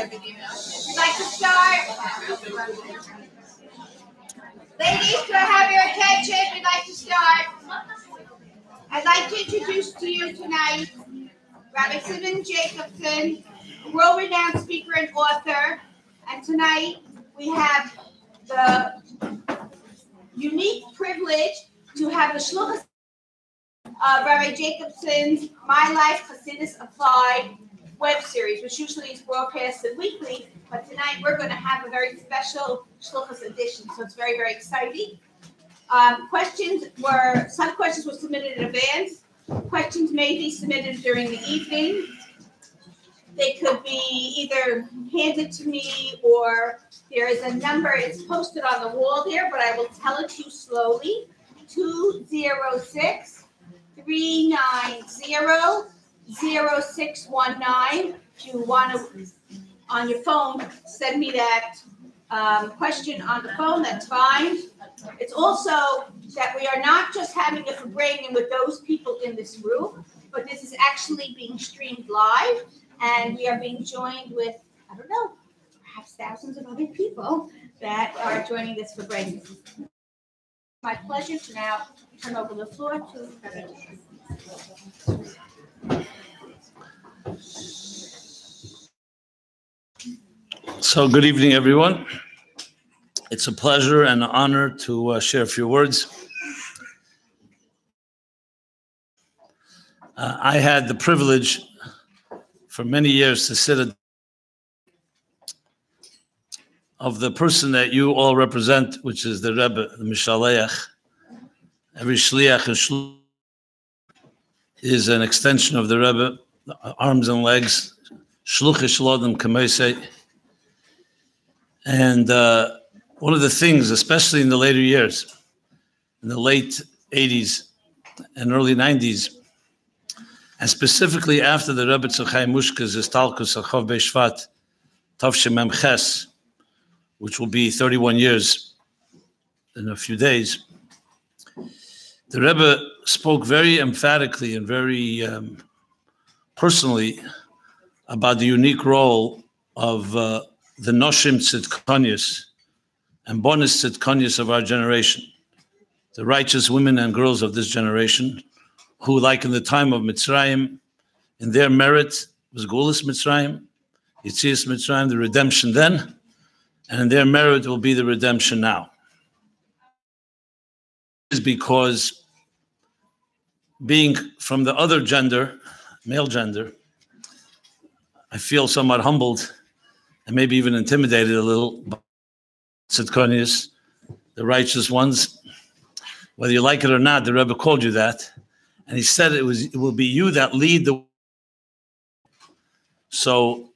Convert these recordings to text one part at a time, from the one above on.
Would like to start? Ladies, could I have your attention? We'd like to start. I'd like to introduce to you tonight Rabbi Jacobson, a world-renowned speaker and author. And tonight we have the unique privilege to have the Shluchos Rabbi Jacobson's MyLife, Chassidus Applied web series, which usually is broadcasted weekly, but tonight we're going to have a very special Shluchos edition, so it's very, very exciting. Some questions were submitted in advance. Questions may be submitted during the evening. They could be either handed to me or there is a number, it's posted on the wall there, but I will tell it to you slowly. 206-390-0619. If you want to, on your phone, send me that question on the phone, that's fine. It's also that we are not just having a Farbrengen with those people in this room, but this is actually being streamed live, and we are being joined with, I don't know, perhaps thousands of other people that are joining this Farbrengen. My pleasure to now turn over the floor to Rabbi. So good evening, everyone. It's a pleasure and an honor to share a few words. I had the privilege for many years to sit of the person that you all represent, which is the Rebbe, the Mishaleach. Every Shliach and Shluchos is an extension of the Rebbe, arms and legs. Shluchos Lodem Kamesei. And one of the things, especially in the later years, in the late 80s and early 90s, and specifically after the Rebbe Tzachai Mushka's Istalkus Achov Beishvat Tavshem Mem Ches, which will be 31 years in a few days, the Rebbe spoke very emphatically and very personally about the unique role of the Noshim Tzidkonius and Bonis Tzidkonius of our generation, the righteous women and girls of this generation, who, like in the time of Mitzrayim, in their merit was Gulas Mitzrayim, Yitzias Mitzrayim, the redemption then, and in their merit will be the redemption now. Is because being from the other gender, male gender, I feel somewhat humbled and maybe even intimidated a little by Tzidkonius, the righteous ones. Whether you like it or not, the Rebbe called you that. And he said it will be you that lead the. So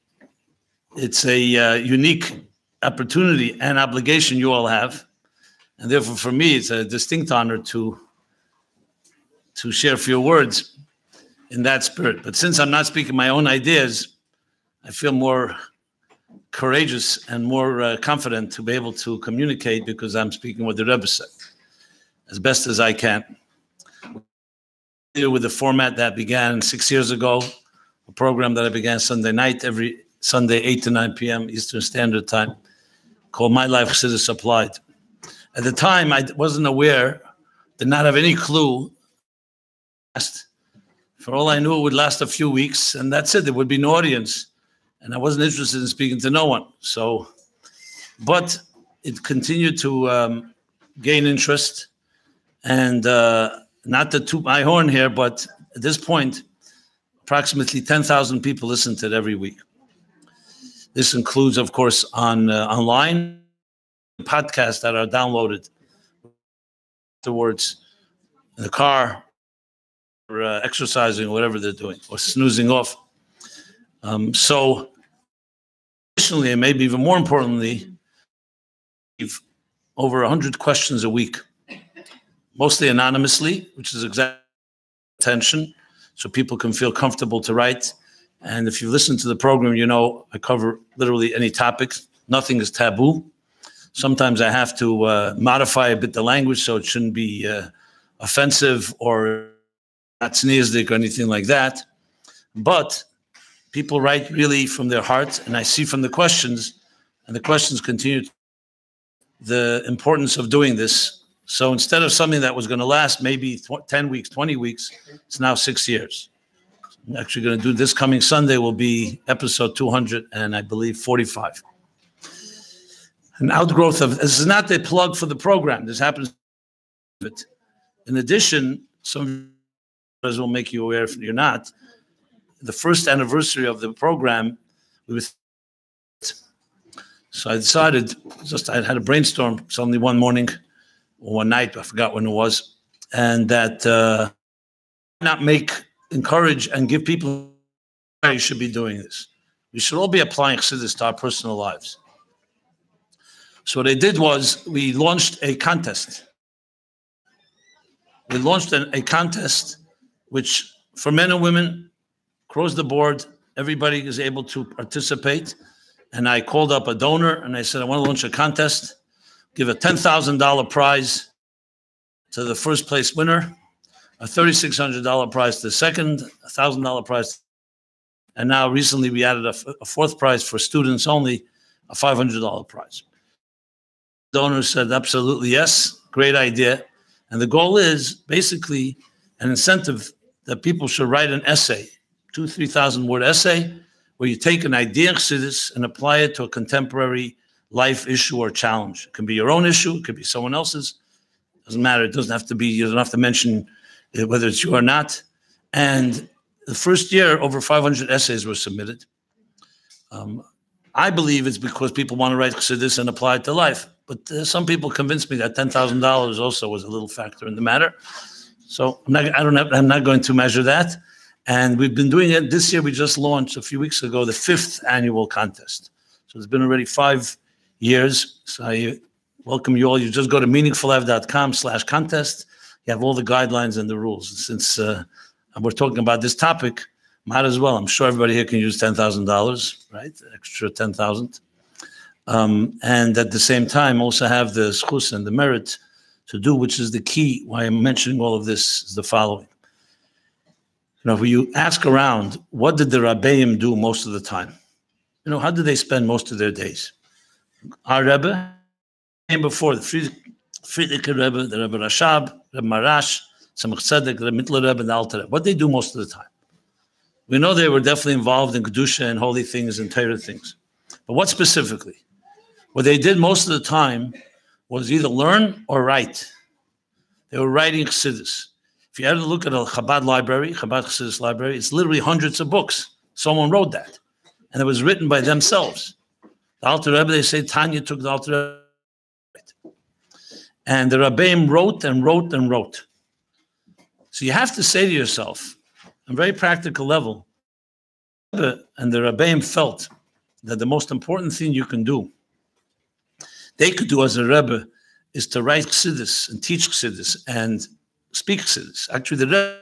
it's a unique opportunity and obligation you all have. And therefore, for me, it's a distinct honor to share a few words in that spirit. But since I'm not speaking my own ideas, I feel more courageous and more confident to be able to communicate because I'm speaking what the Rebbe said as best as I can. With the format that began 6 years ago, a program that I began Sunday night, every Sunday, 8 to 9 p.m. Eastern Standard Time, called MyLife Chassidus Applied. At the time, I wasn't aware, did not have any clue. For all I knew, it would last a few weeks, and that's it. There would be no audience. And I wasn't interested in speaking to no one. So, but it continued to gain interest. And not to toot my horn here, but at this point, approximately 10,000 people listen to it every week. This includes, of course, online podcasts that are downloaded afterwards in the car, or exercising, or whatever they're doing, or snoozing off. So, additionally, and maybe even more importantly, we've over 100 questions a week, mostly anonymously, which is exact attention, so people can feel comfortable to write. And if you listen to the program, you know I cover literally any topics. Nothing is taboo. Sometimes I have to modify a bit the language so it shouldn't be offensive or not sneezdik or anything like that. But people write really from their heart, and I see from the questions, and the questions continue the importance of doing this. So instead of something that was going to last maybe 10 weeks, 20 weeks, it's now 6 years. I'm actually going to do this coming Sunday will be episode 200 and I believe 45. An outgrowth of, this is not the plug for the program. This happens. In addition, some will make you aware if you're not, the first anniversary of the program, so I decided, I had a brainstorm suddenly one morning or one night, I forgot when it was, and that encourage and give people you should be doing this. We should all be applying Chassidus to our personal lives. So what I did was we launched a contest. We launched a contest which for men and women, across the board, everybody is able to participate. And I called up a donor and I said, I want to launch a contest, give a $10,000 prize to the first place winner, a $3,600 prize to the second, a $1,000 prize. And now recently we added a fourth prize for students only, a $500 prize. Donors said, absolutely yes, great idea. And the goal is basically an incentive that people should write an essay, 2,000-3,000 word essay, where you take an idea in Chassidus and apply it to a contemporary life issue or challenge. It can be your own issue, it could be someone else's. Doesn't matter. It doesn't have to be, you don't have to mention whether it's you or not. And the first year, over 500 essays were submitted. I believe it's because people want to write Chassidus and apply it to life. But some people convinced me that $10,000 also was a little factor in the matter. So I'm not going to measure that. And we've been doing it. This year, we just launched a few weeks ago, the 5th annual contest. So it's been already 5 years. So I welcome you all. You just go to meaningfullife.com/contest. You have all the guidelines and the rules. Since we're talking about this topic, might as well. I'm sure everybody here can use $10,000, right? Extra 10,000. And at the same time, also have the Shlichus and the merit to do, which is the key. Why I'm mentioning all of this is the following. When you ask around, what did the Rabbeim do most of the time? How did they spend most of their days? Our Rebbe came before the Friedrich Rebbe, the Rebbe Rashab, Rebbe Marash, Tzemach Tzedek, the Mittler Rebbe, and the Alter Rebbe. What did they do most of the time? We know they were definitely involved in Kedusha and holy things and Torah things. But what specifically? What they did most of the time was either learn or write. They were writing Chassidus. If you ever look at a Chabad library, Chabad Chassidus library, it's literally hundreds of books. Someone wrote that. And it was written by themselves. The Alter Rebbe, they say, Tanya took the Alter Rebbe. And the Rabbeim wrote and wrote and wrote. So you have to say to yourself, on a very practical level, and the Rabbeim felt that the most important thing you can do, they could do as a Rebbe, is to write Chassidus and teach Chassidus and speak Chassidus. Actually, the Rebbe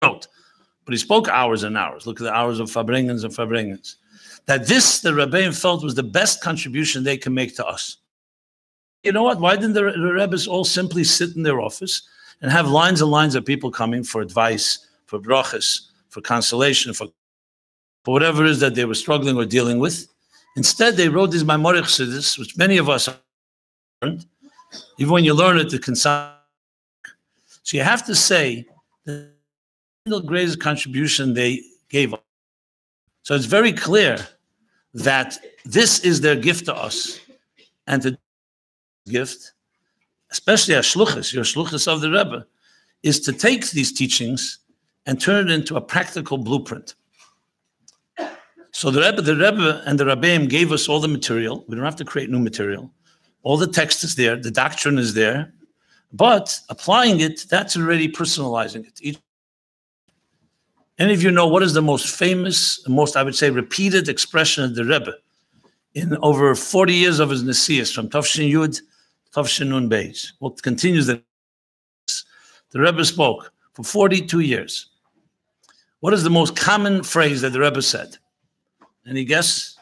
wrote, but he spoke hours and hours. Look at the hours of Farbrengens and Farbrengens. That this, the Rabbeim felt, was the best contribution they can make to us. You know what? Why didn't the Rebbes all simply sit in their office and have lines and lines of people coming for advice, for brachas, for consolation, for whatever it is that they were struggling or dealing with? Instead, they wrote these Maimonic Chassidus, which many of us learned. Even when you learn it, it can sound. So you have to say the single greatest contribution they gave us. So it's very clear that this is their gift to us. And the gift, especially as Shluchos, your Shluchos of the Rebbe, is to take these teachings and turn it into a practical blueprint. So the Rebbe and the Rabbeim gave us all the material. We don't have to create new material. All the text is there. The doctrine is there. But applying it, that's already personalizing it. Any of you know what is the most famous, most, I would say, repeated expression of the Rebbe in over 40 years of his Nesias, from Tafshin Yud to Tafshin Nun Beis? What continues the Rebbe spoke for 42 years. What is the most common phrase that the Rebbe said? Any guess?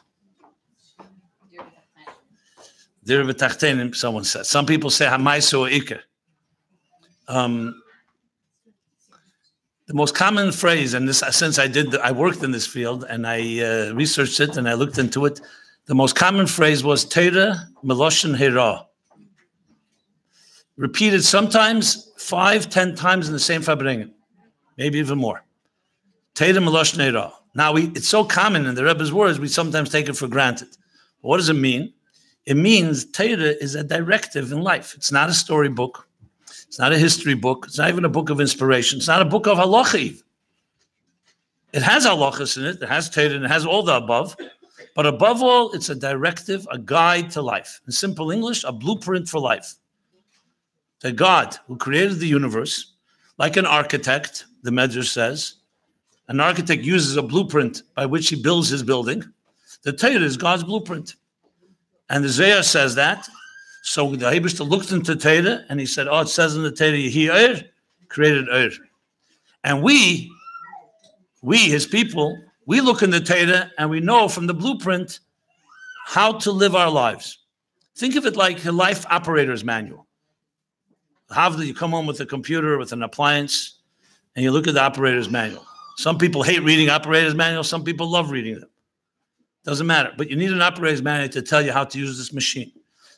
Dir v'tachtenim, someone said. Some people say Hamaiso or Iker. The most common phrase, and this since I worked in this field and I researched it and I looked into it, the most common phrase was Teira Meloshen Hera. Repeated sometimes 5-10 times in the same Farbrengen, maybe even more. Teira Meloshen Hera. Now it's so common in the Rebbe's words, we sometimes take it for granted. But what does it mean? It means Teira is a directive in life. It's not a storybook. It's not a history book. It's not even a book of inspiration. It's not a book of halacha. It has halachas in it. It has Teira and it has all the above. But above all, it's a directive, a guide to life. In simple English, a blueprint for life. The God who created the universe, like an architect, the Medrash says, an architect uses a blueprint by which he builds his building. The Teira is God's blueprint. And the Zohar says that. So the Eibishter looked into Teira and he said, it says in the Teira, he created Eir. And we, his people, we look in the Teira and we know from the blueprint how to live our lives. Think of it like a life operator's manual. You come home with a computer, with an appliance, and you look at the operator's manual. Some people hate reading operator's manuals. Some people love reading them. Doesn't matter. But you need an operator's manual to tell you how to use this machine.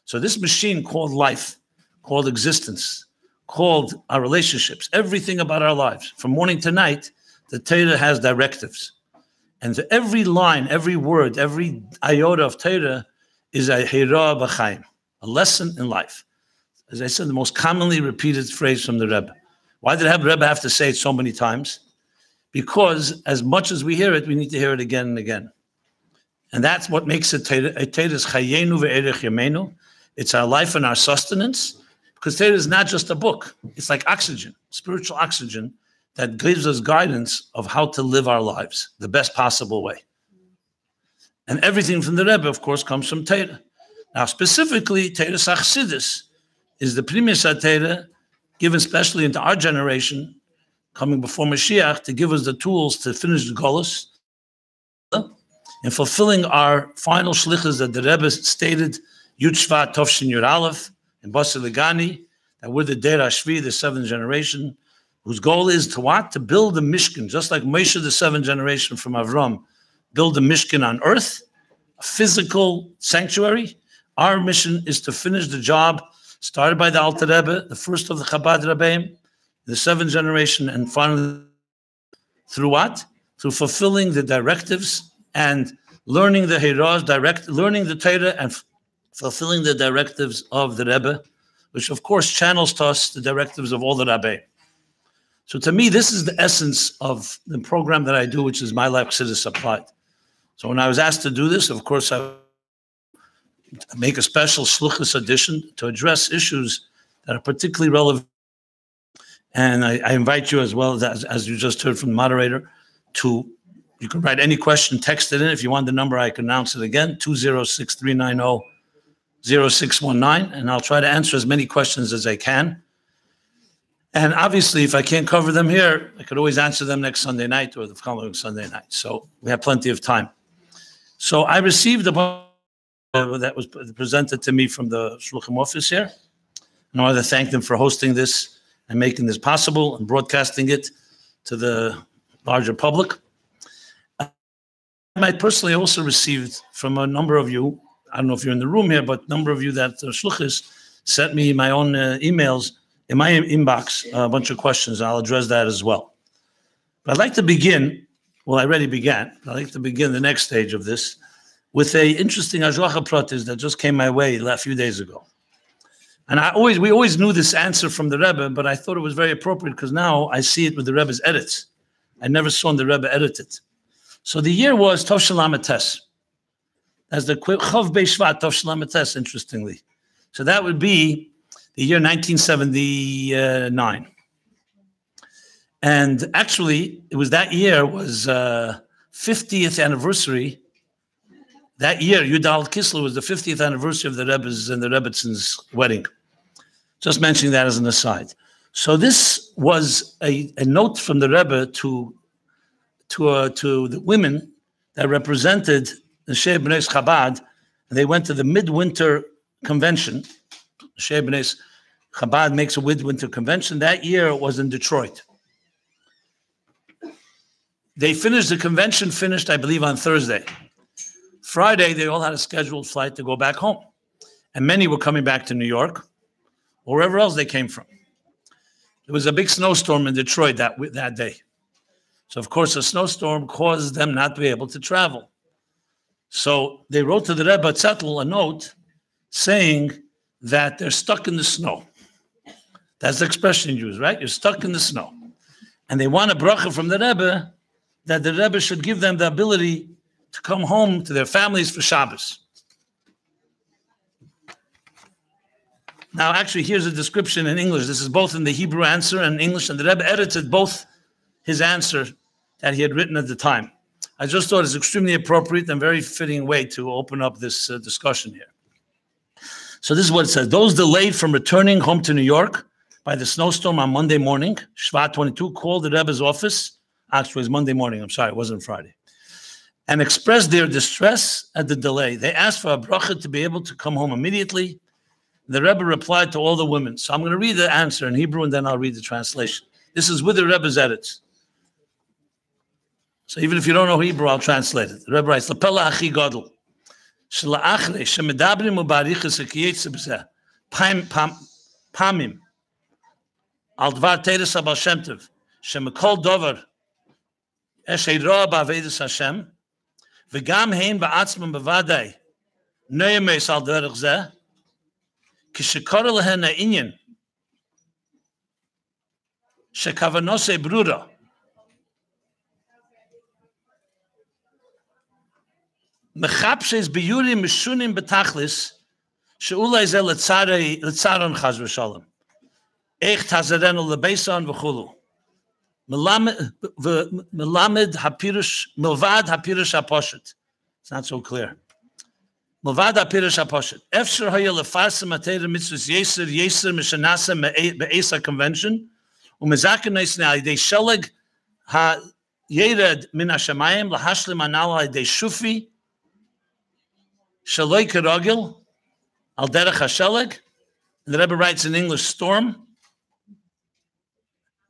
So this machine called life, called existence, called our relationships, everything about our lives, from morning to night, the Teira has directives. And so every line, every word, every iota of Teira is a hira b'chaim, a lesson in life. As I said, the most commonly repeated phrase from the Rebbe. Why did the Rebbe have to say it so many times? Because as much as we hear it, we need to hear it again and again. And that's what makes it Teira. Teira is chayenu ve'erech yemenu. It's our life and our sustenance. Because Teira is not just a book. It's like oxygen, spiritual oxygen, that gives us guidance of how to live our lives the best possible way. And everything from the Rebbe, of course, comes from Teira. Now, specifically, Teira Chassidus is the premise of Teira given especially into our generation, coming before Mashiach, to give us the tools to finish the Golus and fulfilling our final Shlichus that the Rebbe stated, Yud Shvat Tovshin Yud Aleph, in Basar Legani, that we're the Deir Hashvi, the seventh generation, whose goal is to what? To build a Mishkan, just like Moshe, the seventh generation from Avram, build a Mishkan on earth, a physical sanctuary. Our mission is to finish the job started by the Alter Rebbe, the first of the Chabad Rabbeim, the seventh generation, and finally, through what? Through fulfilling the directives and learning the Hiraz, learning the Teira and fulfilling the directives of the Rebbe, which of course channels to us the directives of all the Rabbi. So to me, this is the essence of the program that I do, which is MyLife Chassidus Applied. So when I was asked to do this, of course, I make a special Shluchos edition to address issues that are particularly relevant. And I invite you as well, as you just heard from the moderator, you can write any question, text it in. If you want the number, I can announce it again, 206-390-0619, and I'll try to answer as many questions as I can. And obviously, if I can't cover them here, I could always answer them next Sunday night or the following Sunday night. So we have plenty of time. So I received a book that was presented to me from the Shluchim office here. And I want to thank them for hosting this and making this possible and broadcasting it to the larger public. I personally also received from a number of you, I don't know if you're in the room here, but a number of you that Shluchis sent me my own emails in my inbox, a bunch of questions. I'll address that as well. But I'd like to begin, well, I already began. I'd like to begin the next stage of this with a interesting Hashgacha Pratis that just came my way a few days ago. And we always knew this answer from the Rebbe, but I thought it was very appropriate because now I see it with the Rebbe's edits. I never saw the Rebbe edit it. So the year was Tov Shel Lamed Tes. As the Chav Bei Shvat, Tov Shel Lamed Tes, interestingly. So that would be the year 1979. And actually, it was that year was 50th anniversary. That year, Yudal Kislev was the 50th anniversary of the Rebbe's and the Rebbitzins' wedding. Just mentioning that as an aside. So this was a note from the Rebbe to the women that represented the Shei B'nai Chabad, and they went to the midwinter convention. Shei B'nai Chabad makes a midwinter convention. That year it was in Detroit. they finished, the convention finished, I believe, on Thursday. Friday, they all had a scheduled flight to go back home. And many were coming back to New York or wherever else they came from. There was a big snowstorm in Detroit that day. So, of course, a snowstorm caused them not to be able to travel. So they wrote to the Rebbe Zettel a note saying that they're stuck in the snow. That's the expression used, right? You're stuck in the snow. And they want a bracha from the Rebbe that the Rebbe should give them the ability to come home to their families for Shabbos. Now, actually, here's a description in English. This is both in the Hebrew answer and English, and the Rebbe edited both his answer that he had written at the time. I just thought it's extremely appropriate and very fitting way to open up this discussion here. So this is what it says. Those delayed from returning home to New York by the snowstorm on Monday morning, Shvat 22, called the Rebbe's office. Actually, it was Monday morning. I'm sorry, it wasn't Friday. And expressed their distress at the delay. They asked for a bracha to be able to come home immediately. The Rebbe replied to all the women. So I'm going to read the answer in Hebrew and then I'll read the translation. This is with the Rebbe's edits. So even if you don't know Hebrew, I'll translate it. The Rebbe writes, L'pela achi gadol, shela'achrei shemedabrim u'barichas ha'kiyetze b'zeh, pamim, al dvar teres ha'bal Shem Tov, shemekol dover eshei ro'a ba'avedas Hashem, v'gam hein ba'atzmam b'vadai, ne'emes al derech zeh, kishekora lehen ha'inyan, shekavanose brura, mechapshes biyurim mishunim betachlis sheulai ze letzaron chaz v'shalom echt hazarenu lebeisan v'chulu melamed hapirush milvad hapirush haposhet. It's not so clear. Milvad hapirush haposhet efshar haya lefarsim ateirim mitzvus yeser mishanasa be'esa convention umezaken neisne alidei sheleg ha yered min hashamayim lahashlim anal alidei shufi Shaloi Kerogil, Al Derech HaSheleg, and the Rebbe writes in English, storm,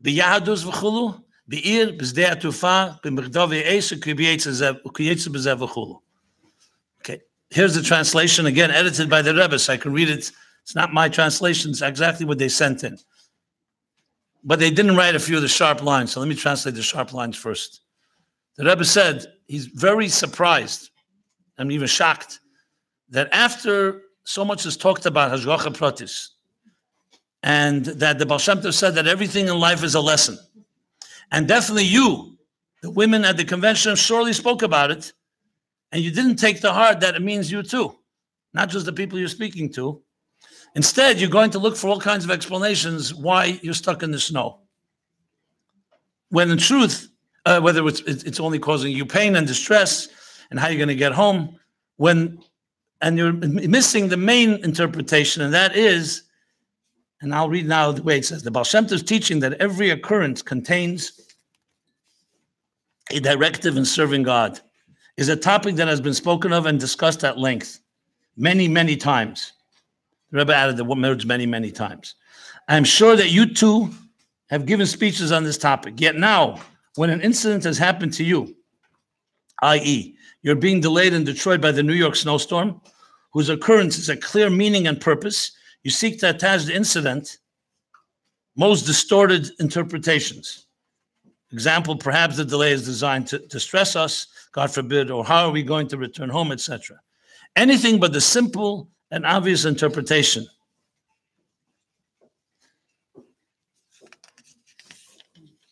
B'Yahadus V'chulu, B'Ir, B'Zdei HaTufa, B'Migdav Ye'es, K'Yetze B'Zev V'chulu. Okay, here's the translation, again, edited by the Rebbe, so I can read it. It's not my translation, it's exactly what they sent in. But they didn't write a few of the sharp lines, so let me translate the sharp lines first. The Rebbe said he's very surprised, and even shocked, that after so much is talked about Hashgacha Pratis, and that the Baal Shem Tov said that everything in life is a lesson, and definitely you, the women at the convention, surely spoke about it, and you didn't take to heart that it means you too, not just the people you're speaking to. Instead, you're going to look for all kinds of explanations why you're stuck in the snow. When in truth, whether it's only causing you pain and distress, and how you're going to get home, and you're missing the main interpretation, and that is, and I'll read now the way it says, the Baal Shem Tov is teaching that every occurrence contains a directive in serving God, is a topic that has been spoken of and discussed at length many, many times. The Rebbe added the words many, many times. I'm sure that you too have given speeches on this topic. Yet now, when an incident has happened to you, i.e., you're being delayed in Detroit by the New York snowstorm, whose occurrence is a clear meaning and purpose, you seek to attach the incident most distorted interpretations. Example, perhaps the delay is designed to stress us, God forbid, or how are we going to return home, etc. Anything but the simple and obvious interpretation.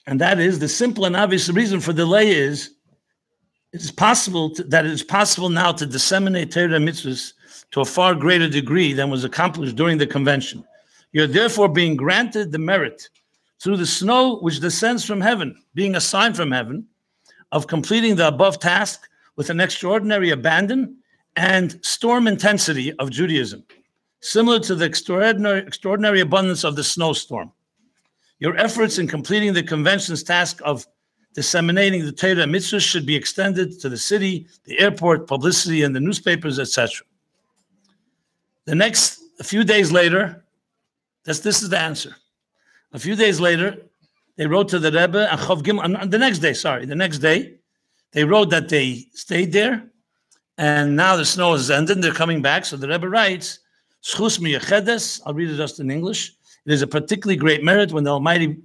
And that is, the simple and obvious reason for delay is, it is possible now to disseminate Torah and mitzvahs to a far greater degree than was accomplished during the convention. You're therefore being granted the merit through the snow which descends from heaven, being a sign from heaven, of completing the above task with an extraordinary abandon and storm intensity of Judaism, similar to the extraordinary abundance of the snowstorm. Your efforts in completing the convention's task of disseminating the Torah and mitzvahs should be extended to the city, the airport, publicity, and the newspapers, etc. A few days later, this is the answer. A few days later, they wrote to the Rebbe, and Chav Gimel, the next day, they wrote that they stayed there, and now the snow has ended, they're coming back, so the Rebbe writes, Shchus miyachedes, I'll read it just in English, it is a particularly great merit when the Almighty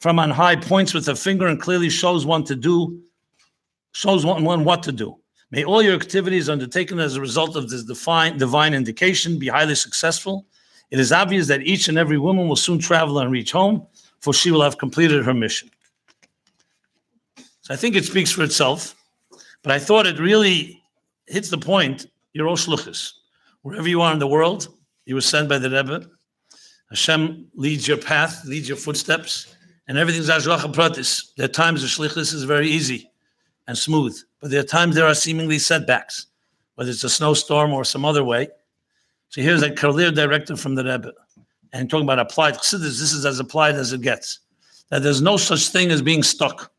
from on high points with a finger and clearly shows one what to do. May all your activities undertaken as a result of this divine indication be highly successful. It is obvious that each and every woman will soon travel and reach home, for she will have completed her mission. So I think it speaks for itself, but I thought it really hits the point. You're all Shluchos. Wherever you are in the world, you were sent by the Rebbe. Hashem leads your path, leads your footsteps, and everything's Hashgacha Pratis. There are times the Shlichus is very easy and smooth, but there are times there are seemingly setbacks, whether it's a snowstorm or some other way. So here's a clear directive from the Rebbe, and talking about applied Chassidus, this is as applied as it gets, that there's no such thing as being stuck.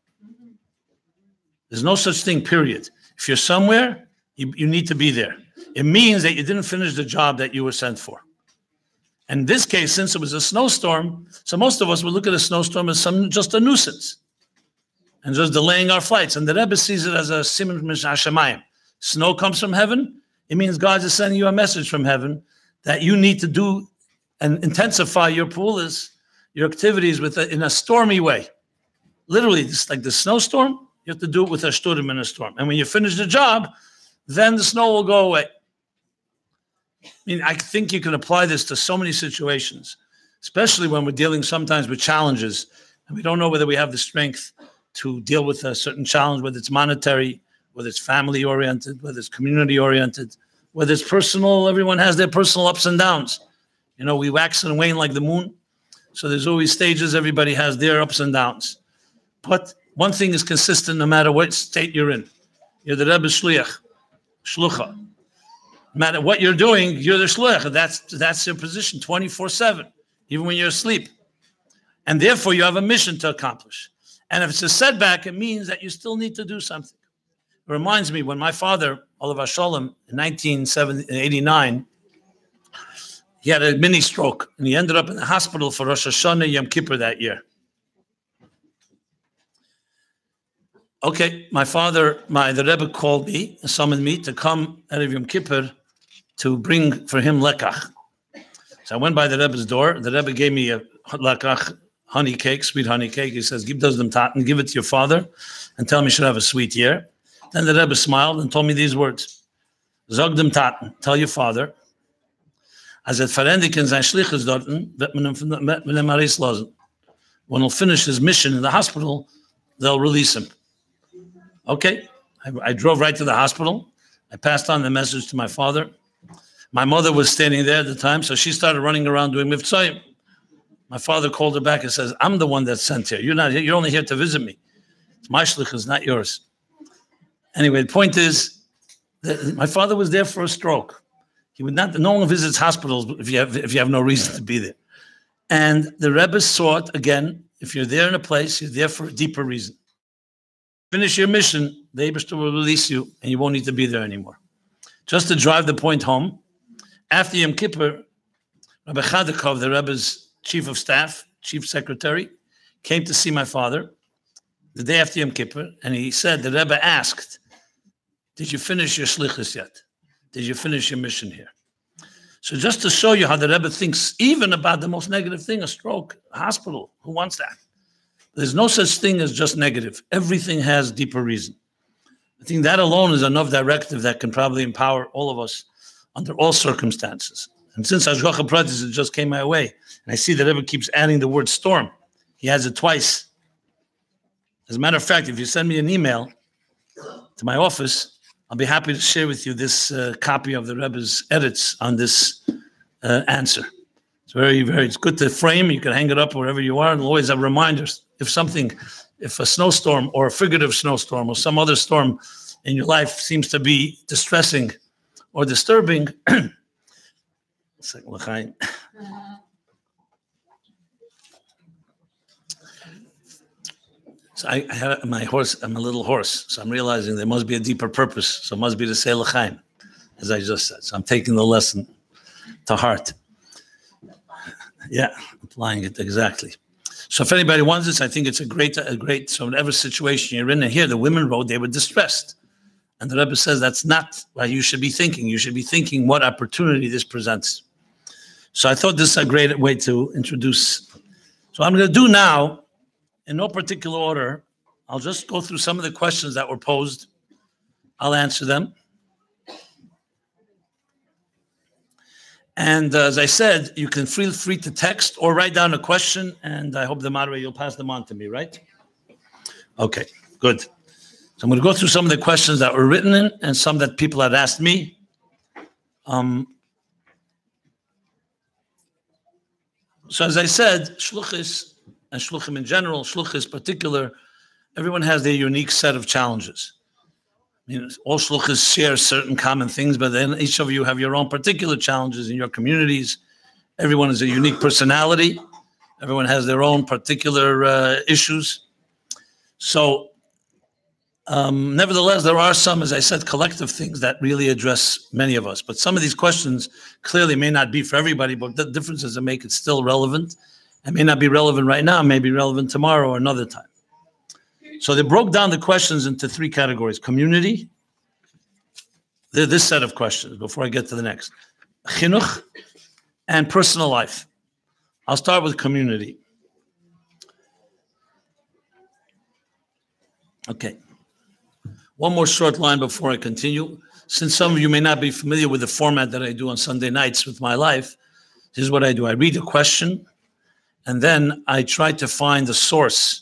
There's no such thing, period. If you're somewhere, you need to be there. It means that you didn't finish the job that you were sent for. And in this case, since it was a snowstorm, so most of us would look at a snowstorm as just a nuisance and just delaying our flights. And the Rebbe sees it as a siman mishamayim. Snow comes from heaven. It means God is sending you a message from heaven that you need to do and intensify your pulas, your activities in a stormy way. Literally, just like the snowstorm, you have to do it with a shturim in a storm. And when you finish the job, then the snow will go away. I mean, I think you can apply this to so many situations, especially when we're dealing sometimes with challenges and we don't know whether we have the strength to deal with a certain challenge, whether it's monetary, whether it's family-oriented, whether it's community-oriented, whether it's personal. Everyone has their personal ups and downs. You know, we wax and wane like the moon. So there's always stages. Everybody has their ups and downs. But one thing is consistent no matter what state you're in. You're the Rebbe's shlucha. No matter what you're doing, you're the shluch. That's your position 24/7, even when you're asleep. And therefore, you have a mission to accomplish. And if it's a setback, it means that you still need to do something. It reminds me when my father, Olav Shalom, in 1989, he had a mini stroke, and he ended up in the hospital for Rosh Hashanah Yom Kippur that year. Okay, the Rebbe called me and summoned me to come out of Yom Kippur to bring for him lekach. So I went by the Rebbe's door. The Rebbe gave me a lekach honey cake, sweet honey cake. He says, give those them taten, give it to your father, and tell him you should have a sweet year. Then the Rebbe smiled and told me these words. Zog dem taten, tell your father, as it verendigt in sein Shlichus dorten, wird man ihm Aris losen. When he'll finish his mission in the hospital, they'll release him. Okay, I drove right to the hospital. I passed on the message to my father. My mother was standing there at the time, so she started running around doing mivtzayim. My father called her back and says, I'm the one that's sent here. You're not here. You're only here to visit me. It's my shlichus, not yours. Anyway, the point is that my father was there for a stroke. He would not. No one visits hospitals if you have no reason to be there. And the Rebbe saw it again. If you're there in a place, you're there for a deeper reason. Finish your mission, the Eibishter will release you, and you won't need to be there anymore. Just to drive the point home, after Yom Kippur, Rabbi Chadakov, the Rebbe's chief of staff, chief secretary, came to see my father the day after Yom Kippur, and he said, the Rebbe asked, did you finish your Shlichus yet? Did you finish your mission here? So just to show you how the Rebbe thinks even about the most negative thing, a stroke, a hospital, who wants that? There's no such thing as just negative. Everything has deeper reason. I think that alone is enough directive that can probably empower all of us under all circumstances. And since Hashgacha Pratis, it just came my way, and I see that Rebbe keeps adding the word storm. He adds it twice. As a matter of fact, if you send me an email to my office, I'll be happy to share with you this copy of the Rebbe's edits on this answer. It's it's good to frame. You can hang it up wherever you are, and always have reminders. If a snowstorm or a figurative snowstorm or some other storm in your life seems to be distressing or disturbing, so I had my horse. I'm a little horse, so I'm realizing there must be a deeper purpose. So it must be to say l'chaim, as I just said. So I'm taking the lesson to heart. Yeah, applying it exactly. So if anybody wants this, I think it's a great, so whatever situation you're in, and here the women wrote they were distressed. And the Rebbe says that's not what you should be thinking. You should be thinking what opportunity this presents. So I thought this is a great way to introduce. So I'm going to do now, in no particular order, I'll just go through some of the questions that were posed. I'll answer them. And as I said, you can feel free to text or write down a question, and I hope the moderator, you'll pass them on to me, right? Okay, good. So I'm going to go through some of the questions that were written in and some that people had asked me. So as I said, Shluchos and Shluchim in general, Shluchos particular, everyone has their unique set of challenges. All Shluchos share certain common things, but then each of you have your own particular challenges in your communities. Everyone is a unique personality. Everyone has their own particular issues. So, nevertheless, there are some, as I said, collective things that really address many of us. But some of these questions clearly may not be for everybody, but the differences that make it still relevant. It may not be relevant right now, may be relevant tomorrow or another time. So they broke down the questions into three categories: community, this set of questions, before I get to the next, chinuch, and personal life. I'll start with community. Okay. One more short line before I continue. Since some of you may not be familiar with the format that I do on Sunday nights with MyLife, this is what I do. I read a question, and then I try to find the source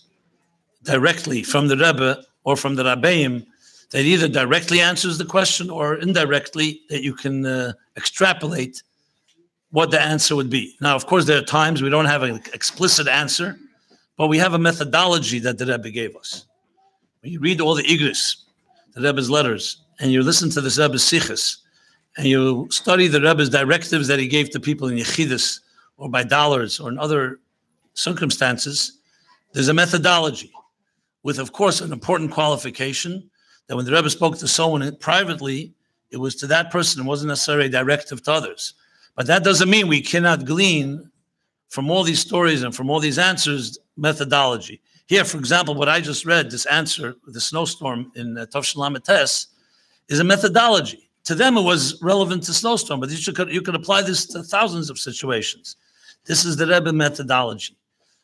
directly from the Rebbe or from the Rabbeim that either directly answers the question or indirectly that you can extrapolate what the answer would be. Now, of course, there are times we don't have an explicit answer, but we have a methodology that the Rebbe gave us. When you read all the Igris, the Rebbe's letters, and you listen to the Rebbe's Shlichus, and you study the Rebbe's directives that he gave to people in Yechidus or by dollars or in other circumstances, there's a methodology with, of course, an important qualification that when the Rebbe spoke to someone privately, it was to that person. It wasn't necessarily a directive to others. But that doesn't mean we cannot glean from all these stories and from all these answers methodology. Here, for example, what I just read, this answer, the snowstorm in Tov Shalom Tes, is a methodology. To them, it was relevant to snowstorm, but you could apply this to thousands of situations. This is the Rebbe methodology.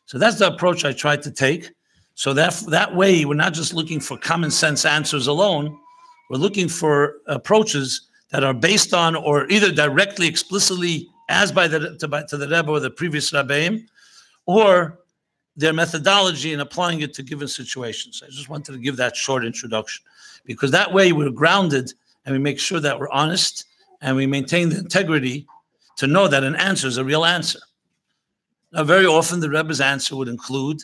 So that's the approach I tried to take. So that way, we're not just looking for common sense answers alone. We're looking for approaches that are based on or either directly, explicitly asked to the Rebbe or the previous Rabbeim, or their methodology in applying it to given situations. I just wanted to give that short introduction because that way we're grounded and we make sure that we're honest and we maintain the integrity to know that an answer is a real answer. Now, very often the Rebbe's answer would include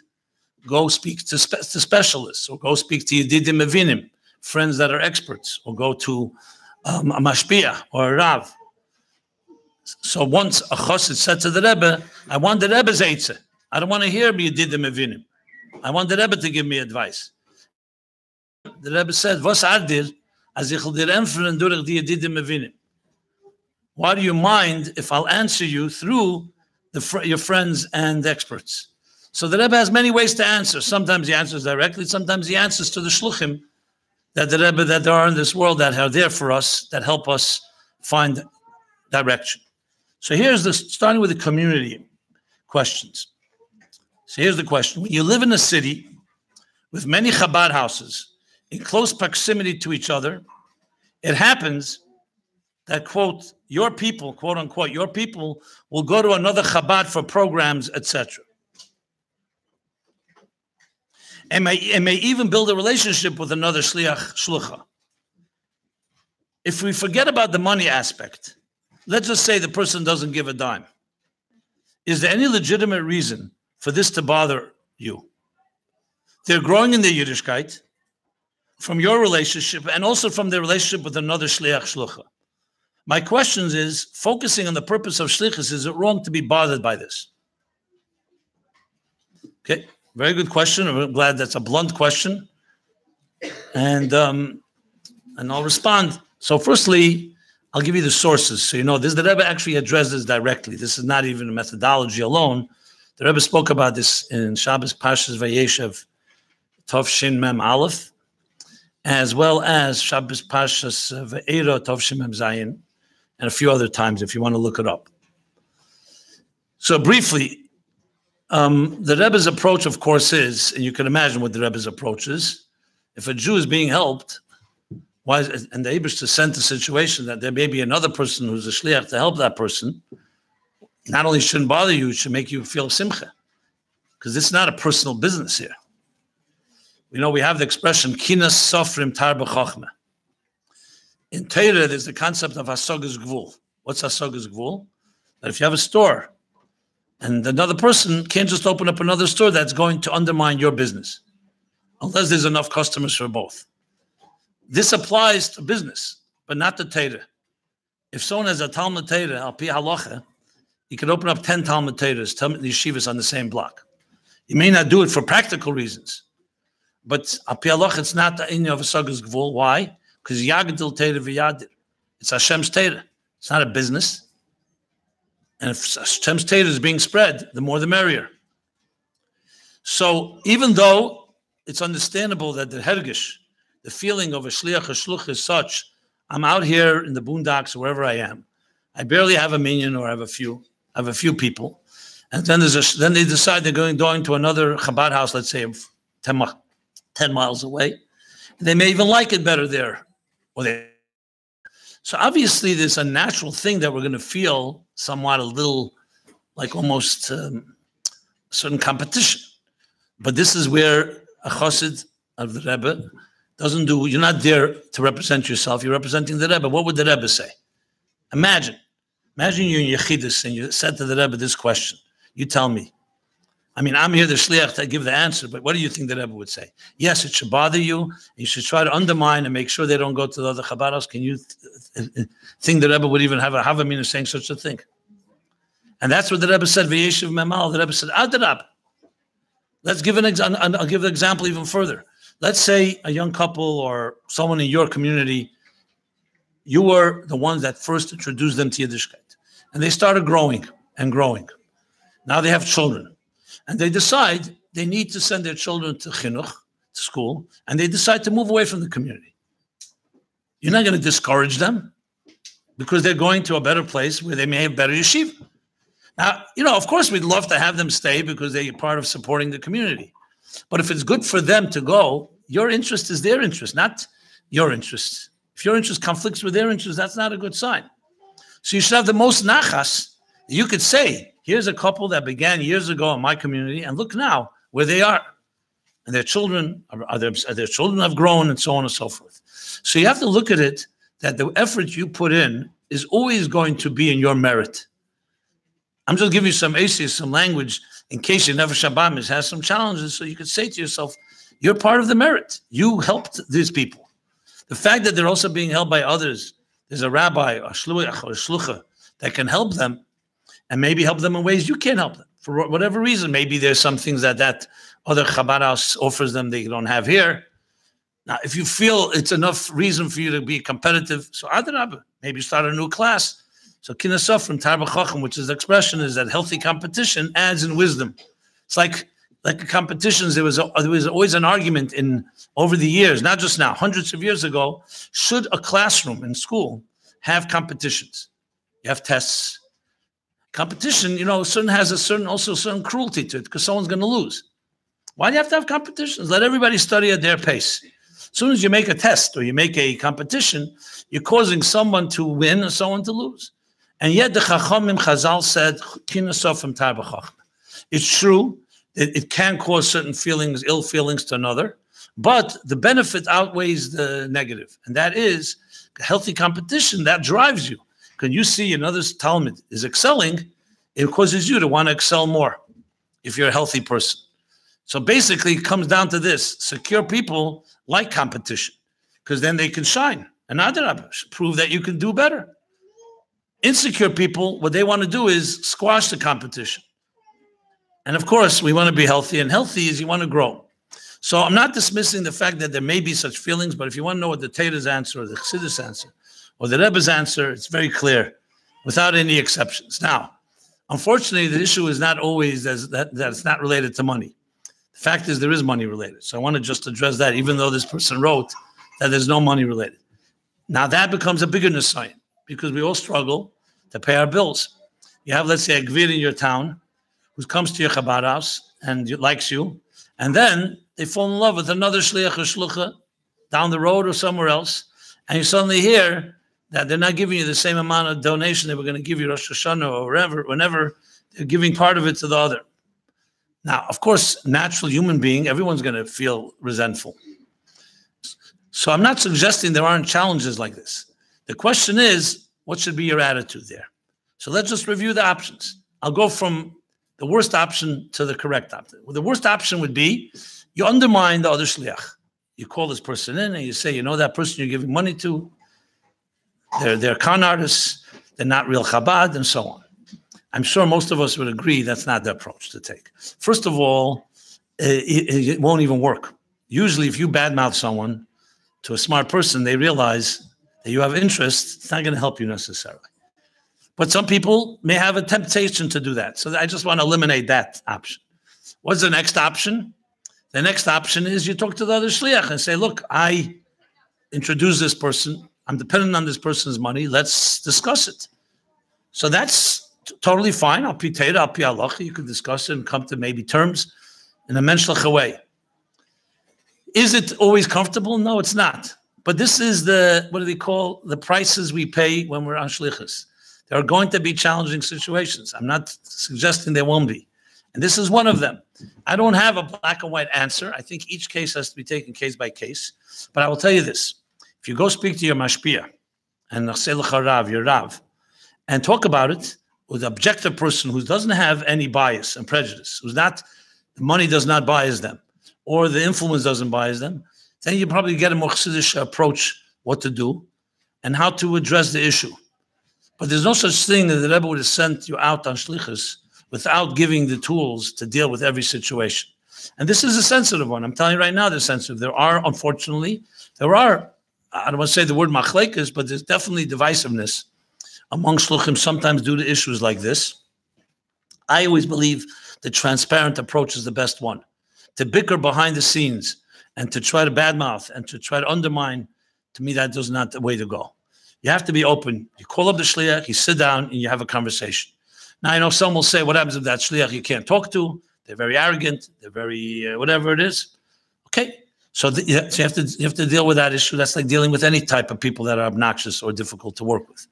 go speak to specialists, or go speak to Yedidim Mevinim, friends that are experts, or go to a Mashpia or a Rav. So once a Chassid said to the Rebbe, I want the Rebbe's Eitzah. I don't want to hear Yedidim Mevinim. I want the Rebbe to give me advice. The Rebbe said, "Was adir as ich dir empfehlen durch die Yedidim Mevinim." Why do you mind if I'll answer you through your friends and experts? So the Rebbe has many ways to answer. Sometimes he answers directly. Sometimes he answers to the shluchim that the Rebbe that there are in this world that are there for us, that help us find direction. So starting with the community questions. So here's the question. When you live in a city with many Chabad houses in close proximity to each other, it happens that, quote, your people, quote unquote, your people will go to another Chabad for programs, etc. And may even build a relationship with another shlucha. If we forget about the money aspect, let's just say the person doesn't give a dime. Is there any legitimate reason for this to bother you? They're growing in their Yiddishkeit from your relationship and also from their relationship with another shlucha. My question is, focusing on the purpose of Shlichus, is it wrong to be bothered by this? Okay, very good question. I'm glad that's a blunt question. And I'll respond. So firstly, I'll give you the sources. So you know, the Rebbe actually addressed this directly. This is not even a methodology alone. The Rebbe spoke about this in Shabbos Parshas Vayeshev, Tov Shin Mem Aleph, as well as Shabbos Parshas Ve'era, Tov Shin Mem Zayin, and a few other times if you want to look it up. So briefly, the Rebbe's approach, of course, is, and you can imagine what the Rebbe's approach is, if a Jew is being helped, why is, and the Eibishter sent the situation that there may be another person who's a shliach to help that person, not only shouldn't bother you, it should make you feel simcha, because it's not a personal business here. You know, we have the expression, kinas sofrim tar b'chochmeh. In Torah, there's the concept of hasogas gvul. What's hasogas gvul? That if you have a store, and another person can't just open up another store that's going to undermine your business, unless there's enough customers for both. This applies to business, but not to Torah. If someone has a Talmud Torah, al pi halacha, he could open up 10 Talmud Torahs, 10 yeshivas on the same block. He may not do it for practical reasons, but al pi halacha, it's not the inyan of a sagas gvul. Why? Because yagadil Torah v'yadir. It's Hashem's Torah. It's not a business. And if Hashem's Torah is being spread, the more the merrier. So even though it's understandable that the hergish, the feeling of a shliach or shluch is such, I'm out here in the boondocks, wherever I am. I barely have a minion or I have a few people. And then then they decide they're going to another Chabad house, let's say 10 miles away. They may even like it better there. So obviously there's a natural thing that we're going to feel somewhat a little like almost a certain competition. But this is where a chassid of the Rebbe doesn't do, you're not there to represent yourself, you're representing the Rebbe. What would the Rebbe say? Imagine you're in Yechidus and you said to the Rebbe this question. You tell me. I mean, I'm here, the shliach, to give the answer, but what do you think the Rebbe would say? Yes, it should bother you. You should try to undermine and make sure they don't go to the other Chabad house. Can you think the Rebbe would even have a Havamina saying such a thing? And that's what the Rebbe said, V'yeshiv memal. The Rebbe said, Adarab. Let's give an example. I'll give the example even further. Let's say a young couple or someone in your community, you were the ones that first introduced them to Yiddishkeit. And they started growing and growing. Now they have children. And they decide they need to send their children to chinuch, to school, and they decide to move away from the community. You're not going to discourage them because they're going to a better place where they may have better yeshiva. Now, you know, of course, we'd love to have them stay because they're part of supporting the community. But if it's good for them to go, your interest is their interest, not your interest. If your interest conflicts with their interest, that's not a good sign. So you should have the most nachas. You could say, here's a couple that began years ago in my community, and look now where they are. And their children, their children have grown, and so on and so forth. So you have to look at it that the effort you put in is always going to be in your merit. I'm just giving you some aces, some language, in case your Nefesh Habamis has some challenges, so you could say to yourself, you're part of the merit. You helped these people. The fact that they're also being helped by others, there's a rabbi, a shluch, or a shlucha that can help them, and maybe help them in ways you can't help them. For whatever reason, maybe there's some things that other Chabad house offers them they don't have here. Now, if you feel it's enough reason for you to be competitive, so adarabah, maybe start a new class. So kinasaf from Tar B'Chacham, which is the expression, is that healthy competition adds in wisdom. It's like the competitions. There was always an argument over the years, not just now, hundreds of years ago. Should a classroom in school have competitions? You have tests. Competition, you know, has a certain cruelty to it because someone's going to lose. Why do you have to have competitions? Let everybody study at their pace. As soon as you make a test or you make a competition, you're causing someone to win and someone to lose. And yet the Chachamim Chazal said, it's true that it can cause certain feelings, ill feelings to another, but the benefit outweighs the negative. And that is healthy competition that drives you. When you see another Talmud is excelling, it causes you to want to excel more if you're a healthy person. So basically it comes down to this. Secure people like competition because then they can shine. And Adarabah, prove that you can do better. Insecure people, what they want to do is squash the competition. And of course, we want to be healthy, and healthy is you want to grow. So I'm not dismissing the fact that there may be such feelings, but if you want to know what the Torah's answer or the Chassidus answer or the Rebbe's answer, it's very clear, without any exceptions. Now, Unfortunately, the issue is not always that it's not related to money. The fact is there is money related. So I want to just address that, even though this person wrote that there's no money related. Now that becomes a bigger sign because we all struggle to pay our bills. You have, let's say, a gvir in your town who comes to your Chabad house and likes you, and then they fall in love with another shliach or shlucha down the road or somewhere else, and you suddenly hear that they're not giving you the same amount of donation they were going to give you Rosh Hashanah or whenever they're giving part of it to the other. Now, of course, natural human being, everyone's going to feel resentful. So I'm not suggesting there aren't challenges like this. The question is, what should be your attitude there? So let's just review the options. I'll go from the worst option to the correct option. Well, the worst option would be you undermine the other shliach. You call this person in and you say, you know that person you're giving money to, they're con artists, they're not real Chabad, and so on. I'm sure most of us would agree that's not the approach to take. First of all, it won't even work. Usually if you badmouth someone to a smart person, they realize that you have interest. It's not going to help you necessarily. But some people may have a temptation to do that. So I just want to eliminate that option. What's the next option? The next option is you talk to the other shliach and say, look, I introduce this person. I'm dependent on this person's money. Let's discuss it. So that's totally fine. Al pi Torah, al pi halacha. You can discuss it and come to maybe terms in a menschliche way. Is it always comfortable? No, it's not. But this is the, what do they call, the prices we pay when we're on Shlichus. There are going to be challenging situations. I'm not suggesting there won't be. And this is one of them. I don't have a black and white answer. I think each case has to be taken case by case. But I will tell you this. If you go speak to your mashpia and your rav, and talk about it with an objective person who doesn't have any bias and prejudice, who's not, the money does not bias them, or the influence doesn't bias them, then you probably get a more Chassidish approach what to do and how to address the issue. But there's no such thing that the Rebbe would have sent you out on Shlichus without giving the tools to deal with every situation. And this is a sensitive one. I'm telling you right now, they're sensitive. Unfortunately, I don't want to say the word machlekes, but there's definitely divisiveness among shluchim sometimes due to issues like this. I always believe the transparent approach is the best one. To bicker behind the scenes and to try to badmouth and to try to undermine, to me, that is not the way to go. You have to be open. You call up the shliach, you sit down, and you have a conversation. Now, I know some will say, what happens if that shliach you can't talk to? They're very arrogant. They're very whatever it is. Okay. So you have to deal with that issue. That's like dealing with any type of people that are obnoxious or difficult to work with.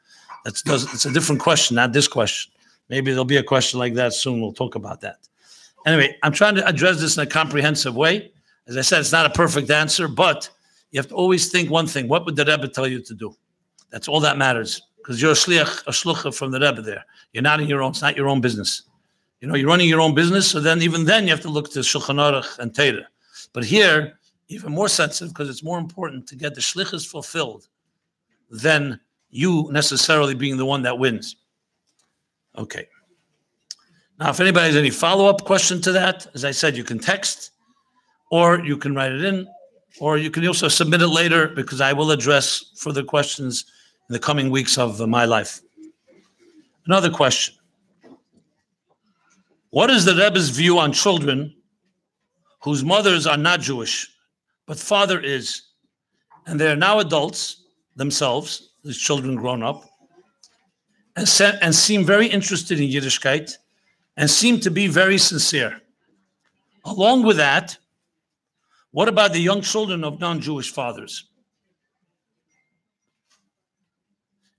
It's a different question, not this question. Maybe there'll be a question like that soon. We'll talk about that. Anyway, I'm trying to address this in a comprehensive way. As I said, it's not a perfect answer, but you have to always think one thing. What would the Rebbe tell you to do? That's all that matters, because you're a shlucha from the Rebbe there. You're not in your own, it's not your own business. You know, you're running your own business, so then even then you have to look to Shulchan Aruch and Torah. But here, even more sensitive, because it's more important to get the shlichus fulfilled than you necessarily being the one that wins. Okay. Now, if anybody has any follow-up question to that, as I said, you can text, or you can write it in, or you can also submit it later, because I will address further questions in the coming weeks of my life. Another question. What is the Rebbe's view on children whose mothers are not Jewish, but father is, and they are now adults themselves, these children grown up, and seem very interested in Yiddishkeit, and seem to be very sincere? Along with that, what about the young children of non-Jewish fathers?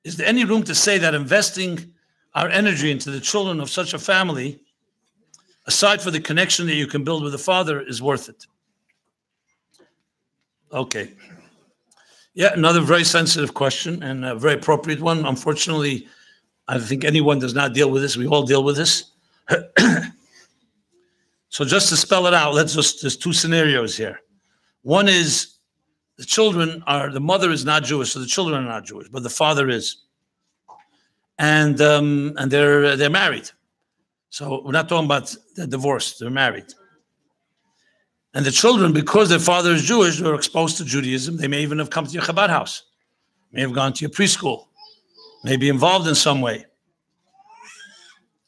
Is there any room to say that investing our energy into the children of such a family, aside from the connection that you can build with the father, is worth it? Okay. Yeah, another very sensitive question and a very appropriate one. Unfortunately, I think anyone does not deal with this. We all deal with this. So just to spell it out, there's two scenarios here. One is the mother is not Jewish, so the children are not Jewish, but the father is. And they're married. So we're not talking about the divorce, they're married. And the children, because their father is Jewish, they're exposed to Judaism. They may even have come to your Chabad house, may have gone to your preschool, may be involved in some way.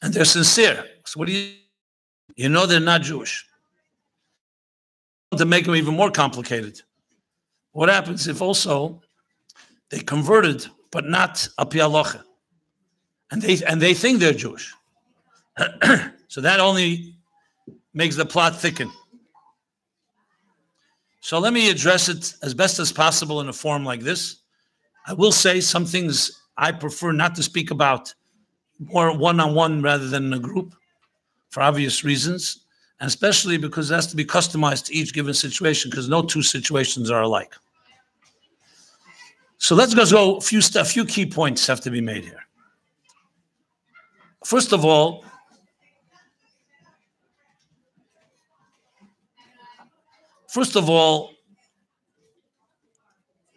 and they're sincere. So what do you know they're not Jewish? To make them even more complicated, what happens if also they converted but not al pi halacha, and they think they're Jewish? So that only makes the plot thicken. So let me address it as best as possible in a form like this. I will say some things I prefer not to speak about more one-on-one rather than in a group, for obvious reasons, and especially because it has to be customized to each given situation, because no two situations are alike. So let's go. A few key points have to be made here. First of all,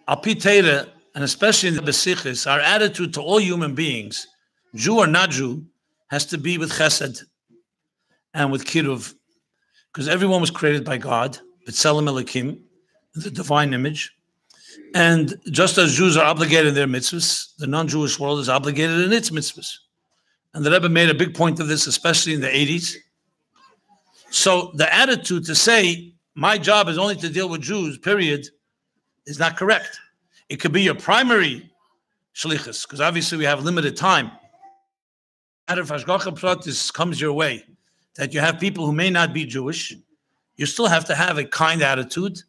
al pi Torah, and especially in the Besichis, our attitude to all human beings, Jew or not Jew, has to be with chesed and with kiruv, because everyone was created by God, b'tselem Elokim, the divine image, and just as Jews are obligated in their mitzvahs, the non-Jewish world is obligated in its mitzvahs. And the Rebbe made a big point of this, especially in the 80s. So the attitude to say, my job is only to deal with Jews, period, is not correct. It could be your primary Shlichus, because obviously we have limited time. If Hashgacha Pratis comes your way, that you have people who may not be Jewish, you still have to have a kind attitude.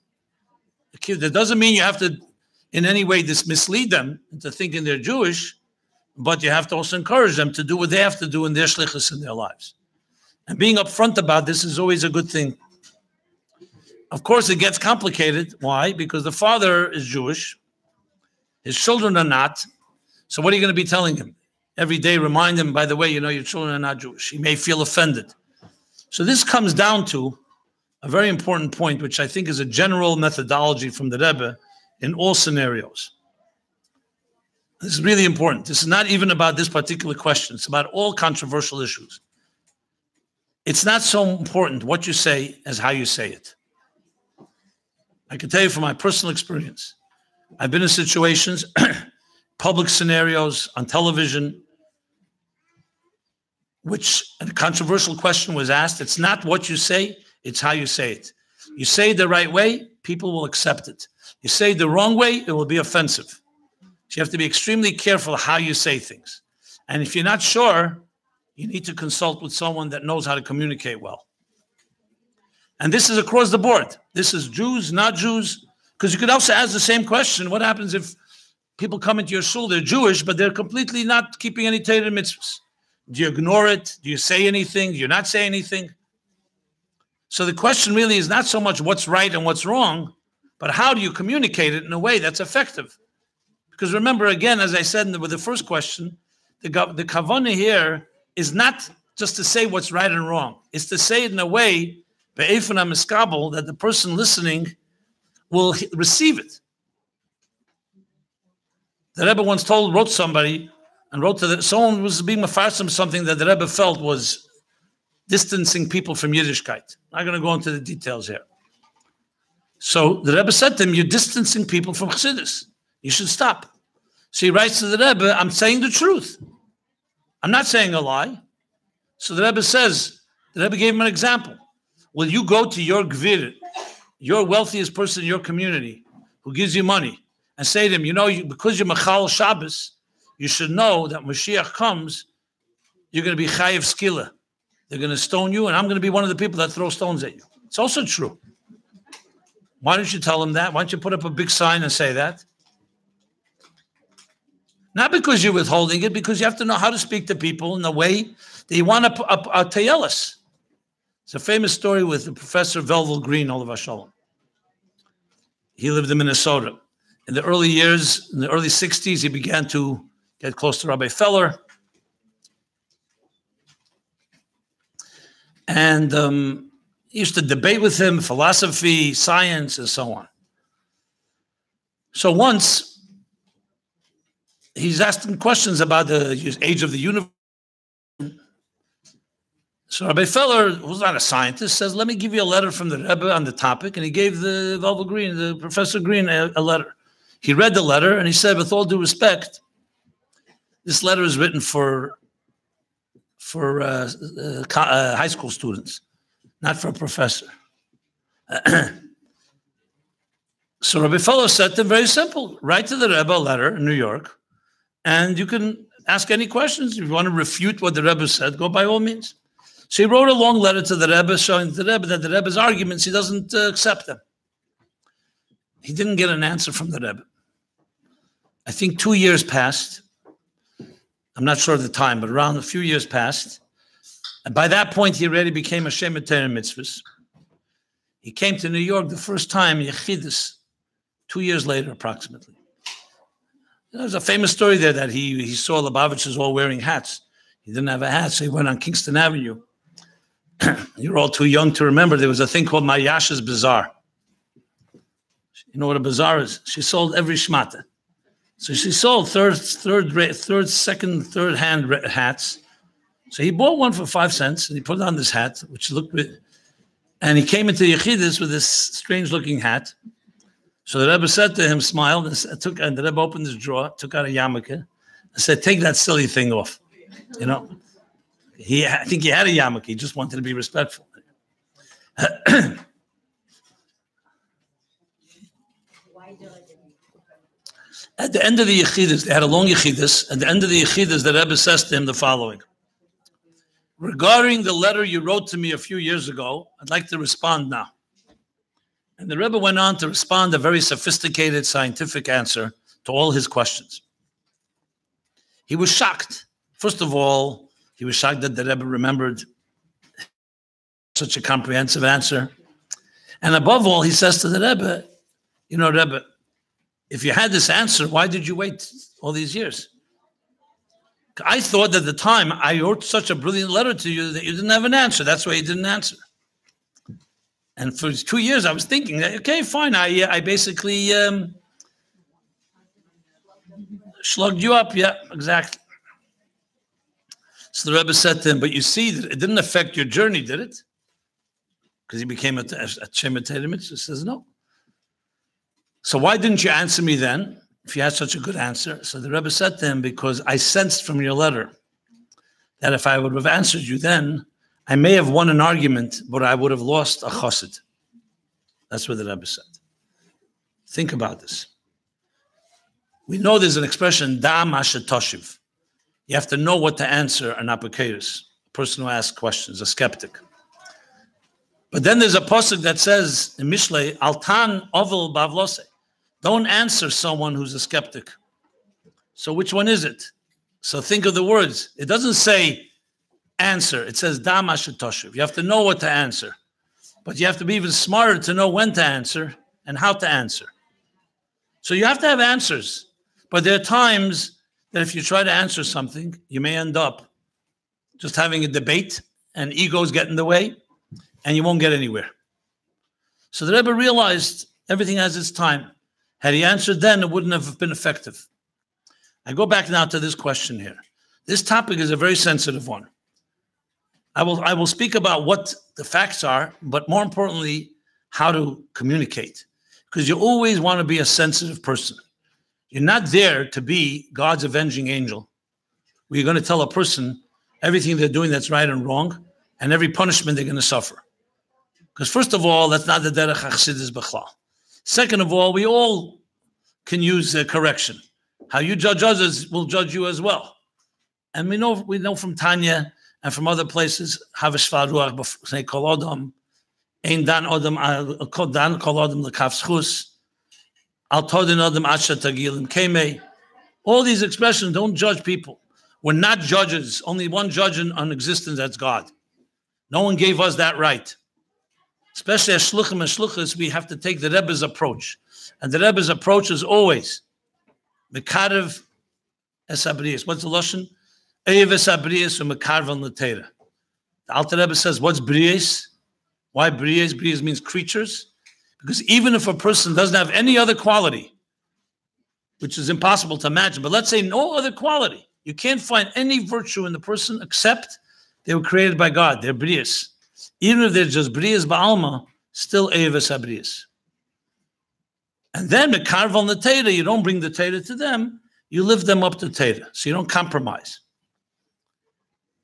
That doesn't mean you have to in any way mislead them into thinking they're Jewish, but you have to also encourage them to do what they have to do in their Shlichus in their lives. And being upfront about this is always a good thing. Of course, it gets complicated. Why? Because the father is Jewish. His children are not. So what are you going to be telling him? Every day, remind him, by the way, your children are not Jewish. He may feel offended. So this comes down to a very important point, which I think is a general methodology from the Rebbe in all scenarios. This is really important. This is not even about this particular question. It's about all controversial issues. It's not so important what you say as how you say it. I can tell you from my personal experience, I've been in situations, public scenarios, on television, which a controversial question was asked. It's not what you say, it's how you say it. You say it the right way, people will accept it. You say it the wrong way, it will be offensive. So you have to be extremely careful how you say things. And if you're not sure, you need to consult with someone that knows how to communicate well. And this is across the board. This is Jews, not Jews. Because you could also ask the same question. What happens if people come into your shul, they're Jewish, but they're completely not keeping any Torah mitzvahs? Do you ignore it? Do you say anything? Do you not say anything? So the question really is not so much what's right and what's wrong, but how do you communicate it in a way that's effective? Because remember, again, as I said with the first question, the kavanah here is not just to say what's right and wrong. It's to say it in a way, that the person listening will receive it. The Rebbe once wrote somebody, and wrote to someone was being mefarsim something that the Rebbe felt was distancing people from Yiddishkeit. I'm not going to go into the details here. So the Rebbe said to him, you're distancing people from Chassidus. You should stop. So he writes to the Rebbe, I'm saying the truth. I'm not saying a lie. So the Rebbe says, the Rebbe gave him an example. Will you go to your gvir, your wealthiest person in your community, who gives you money, and say to him, because you're Machal Shabbos, you should know that Mashiach comes, you're going to be Chayiv Skila. They're going to stone you, and I'm going to be one of the people that throw stones at you. It's also true. Why don't you tell them that? Why don't you put up a big sign and say that? Not because you're withholding it, because you have to know how to speak to people in the way that you want to tayelis. It's a famous story with the Professor Velvel Green, Olav Shalom. He lived in Minnesota. In the early years, in the early 60s, he began to get close to Rabbi Feller. And he used to debate with him, philosophy, science, and so on. So once, he's asking questions about the age of the universe. So Rabbi Feller, who's not a scientist, says, let me give you a letter from the Rebbe on the topic. And he gave the Velvel Green, the Professor Green, a letter. He read the letter, and he said, with all due respect, this letter is written for for high school students, not for a professor. So Rabbi Fellow said to him, very simple, write to the Rebbe a letter in New York, and you can ask any questions. If you want to refute what the Rebbe said, go by all means. So he wrote a long letter to the Rebbe, showing the Rebbe that the Rebbe's arguments, he doesn't accept them. He didn't get an answer from the Rebbe. I think 2 years passed. I'm not sure of the time, but around a few years passed. And by that point, he already became a Shemet Torah mitzvahs. He came to New York the first time, Chassidus, 2 years later, approximately. There's a famous story there that he saw Lubavitchers all wearing hats. He didn't have a hat, so he went on Kingston Avenue. You're all too young to remember. There was a thing called Mayasha's Bazaar. You know what a bazaar is? She sold every shmata. So she sold second, third hand hats. So he bought one for 5 cents and he put on this hat, which looked good. And he came into Yechidus with this strange looking hat. So the Rebbe said to him, smiled, and the Rebbe opened his drawer, took out a yarmulke, and said, take that silly thing off. You know, I think he had a yarmulke. He just wanted to be respectful. At the end of the Yechidus, they had a long Yechidus. At the end of the Yechidus, the Rebbe says to him the following. Regarding the letter you wrote to me a few years ago, I'd like to respond now. And the Rebbe went on to respond a very sophisticated scientific answer to all his questions. He was shocked. First of all, he was shocked that the Rebbe remembered such a comprehensive answer. And above all, he says to the Rebbe, you know, Rebbe, if you had this answer, why did you wait all these years? I thought at the time I wrote such a brilliant letter to you that you didn't have an answer. That's why you didn't answer. And for 2 years, I was thinking, okay, fine. I basically slugged you up. Yeah, exactly. So the Rebbe said to him, but you see, it didn't affect your journey, did it? Because he became a Shemet Torah mitzvah. He says, no. So why didn't you answer me then, if you had such a good answer? So the Rebbe said to him, because I sensed from your letter that if I would have answered you then, I may have won an argument, but I would have lost a chassid. That's what the Rebbe said. Think about this. We know there's an expression, da masha toshiv. You have to know what to answer an apokeiros, a person who asks questions, a skeptic. But then there's a pasuk that says in Mishlei, altan ovel bavlose. Don't answer someone who's a skeptic. So which one is it? So think of the words. It doesn't say answer. It says da masha toshiv. You have to know what to answer. But you have to be even smarter to know when to answer and how to answer. So you have to have answers. But there are times that if you try to answer something, you may end up just having a debate and egos get in the way and you won't get anywhere. So the Rebbe realized everything has its time. Had he answered then, it wouldn't have been effective. I go back now to this question here. This topic is a very sensitive one. I will speak about what the facts are, but more importantly, how to communicate. Because you always want to be a sensitive person. You're not there to be God's avenging angel, where you're going to tell a person everything they're doing that's right and wrong, and every punishment they're going to suffer. Because first of all, that's not the derech Chassidus b'chlal. Second of all, we all can use correction. How you judge others will judge you as well. And we know from Tanya and from other places, Havishvar Ruach b'fnei kol adam, ein dan adam dan kol adam l'kaf zchus, al todin adam asher tagilim kemei. All these expressions, don't judge people. We're not judges. Only one judge on existence, that's God. No one gave us that right. Especially as Shluchim and Shluchus, we have to take the Rebbe's approach. And the Rebbe's approach is always Mekarev es abriyas. What's the Lashon? Eiv es abriyas or Mekarvan l'teira. The Alter Rebbe says, what's briyas? Why briyas? Briyas means creatures. Because even if a person doesn't have any other quality, which is impossible to imagine, but let's say no other quality, you can't find any virtue in the person except they were created by God. They're briyas. Even if they're just briyas ba'alma, still eivis abriyas. And then mekarvan the Torah, you don't bring the Torah to them, you lift them up to Torah, so you don't compromise.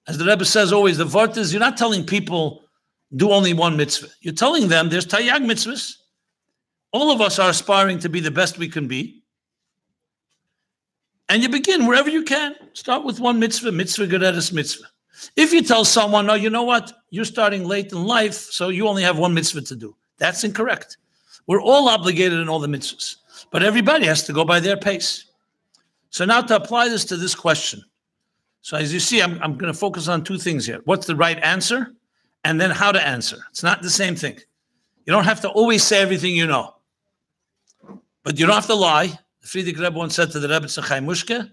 As the Rebbe says always, the vart is you're not telling people do only one mitzvah. You're telling them there's tayyag mitzvahs. All of us are aspiring to be the best we can be. And you begin wherever you can. Start with one mitzvah, mitzvah geredes mitzvah. If you tell someone, no, you know what? You're starting late in life, so you only have one mitzvah to do. That's incorrect. We're all obligated in all the mitzvahs, but everybody has to go by their pace. So now to apply this to this question. So as you see, I'm going to focus on two things here. What's the right answer? And then how to answer. It's not the same thing. You don't have to always say everything you know. But you don't have to lie. The Friedrich Rebbe once said to the Rebbe Tzachai Mushke,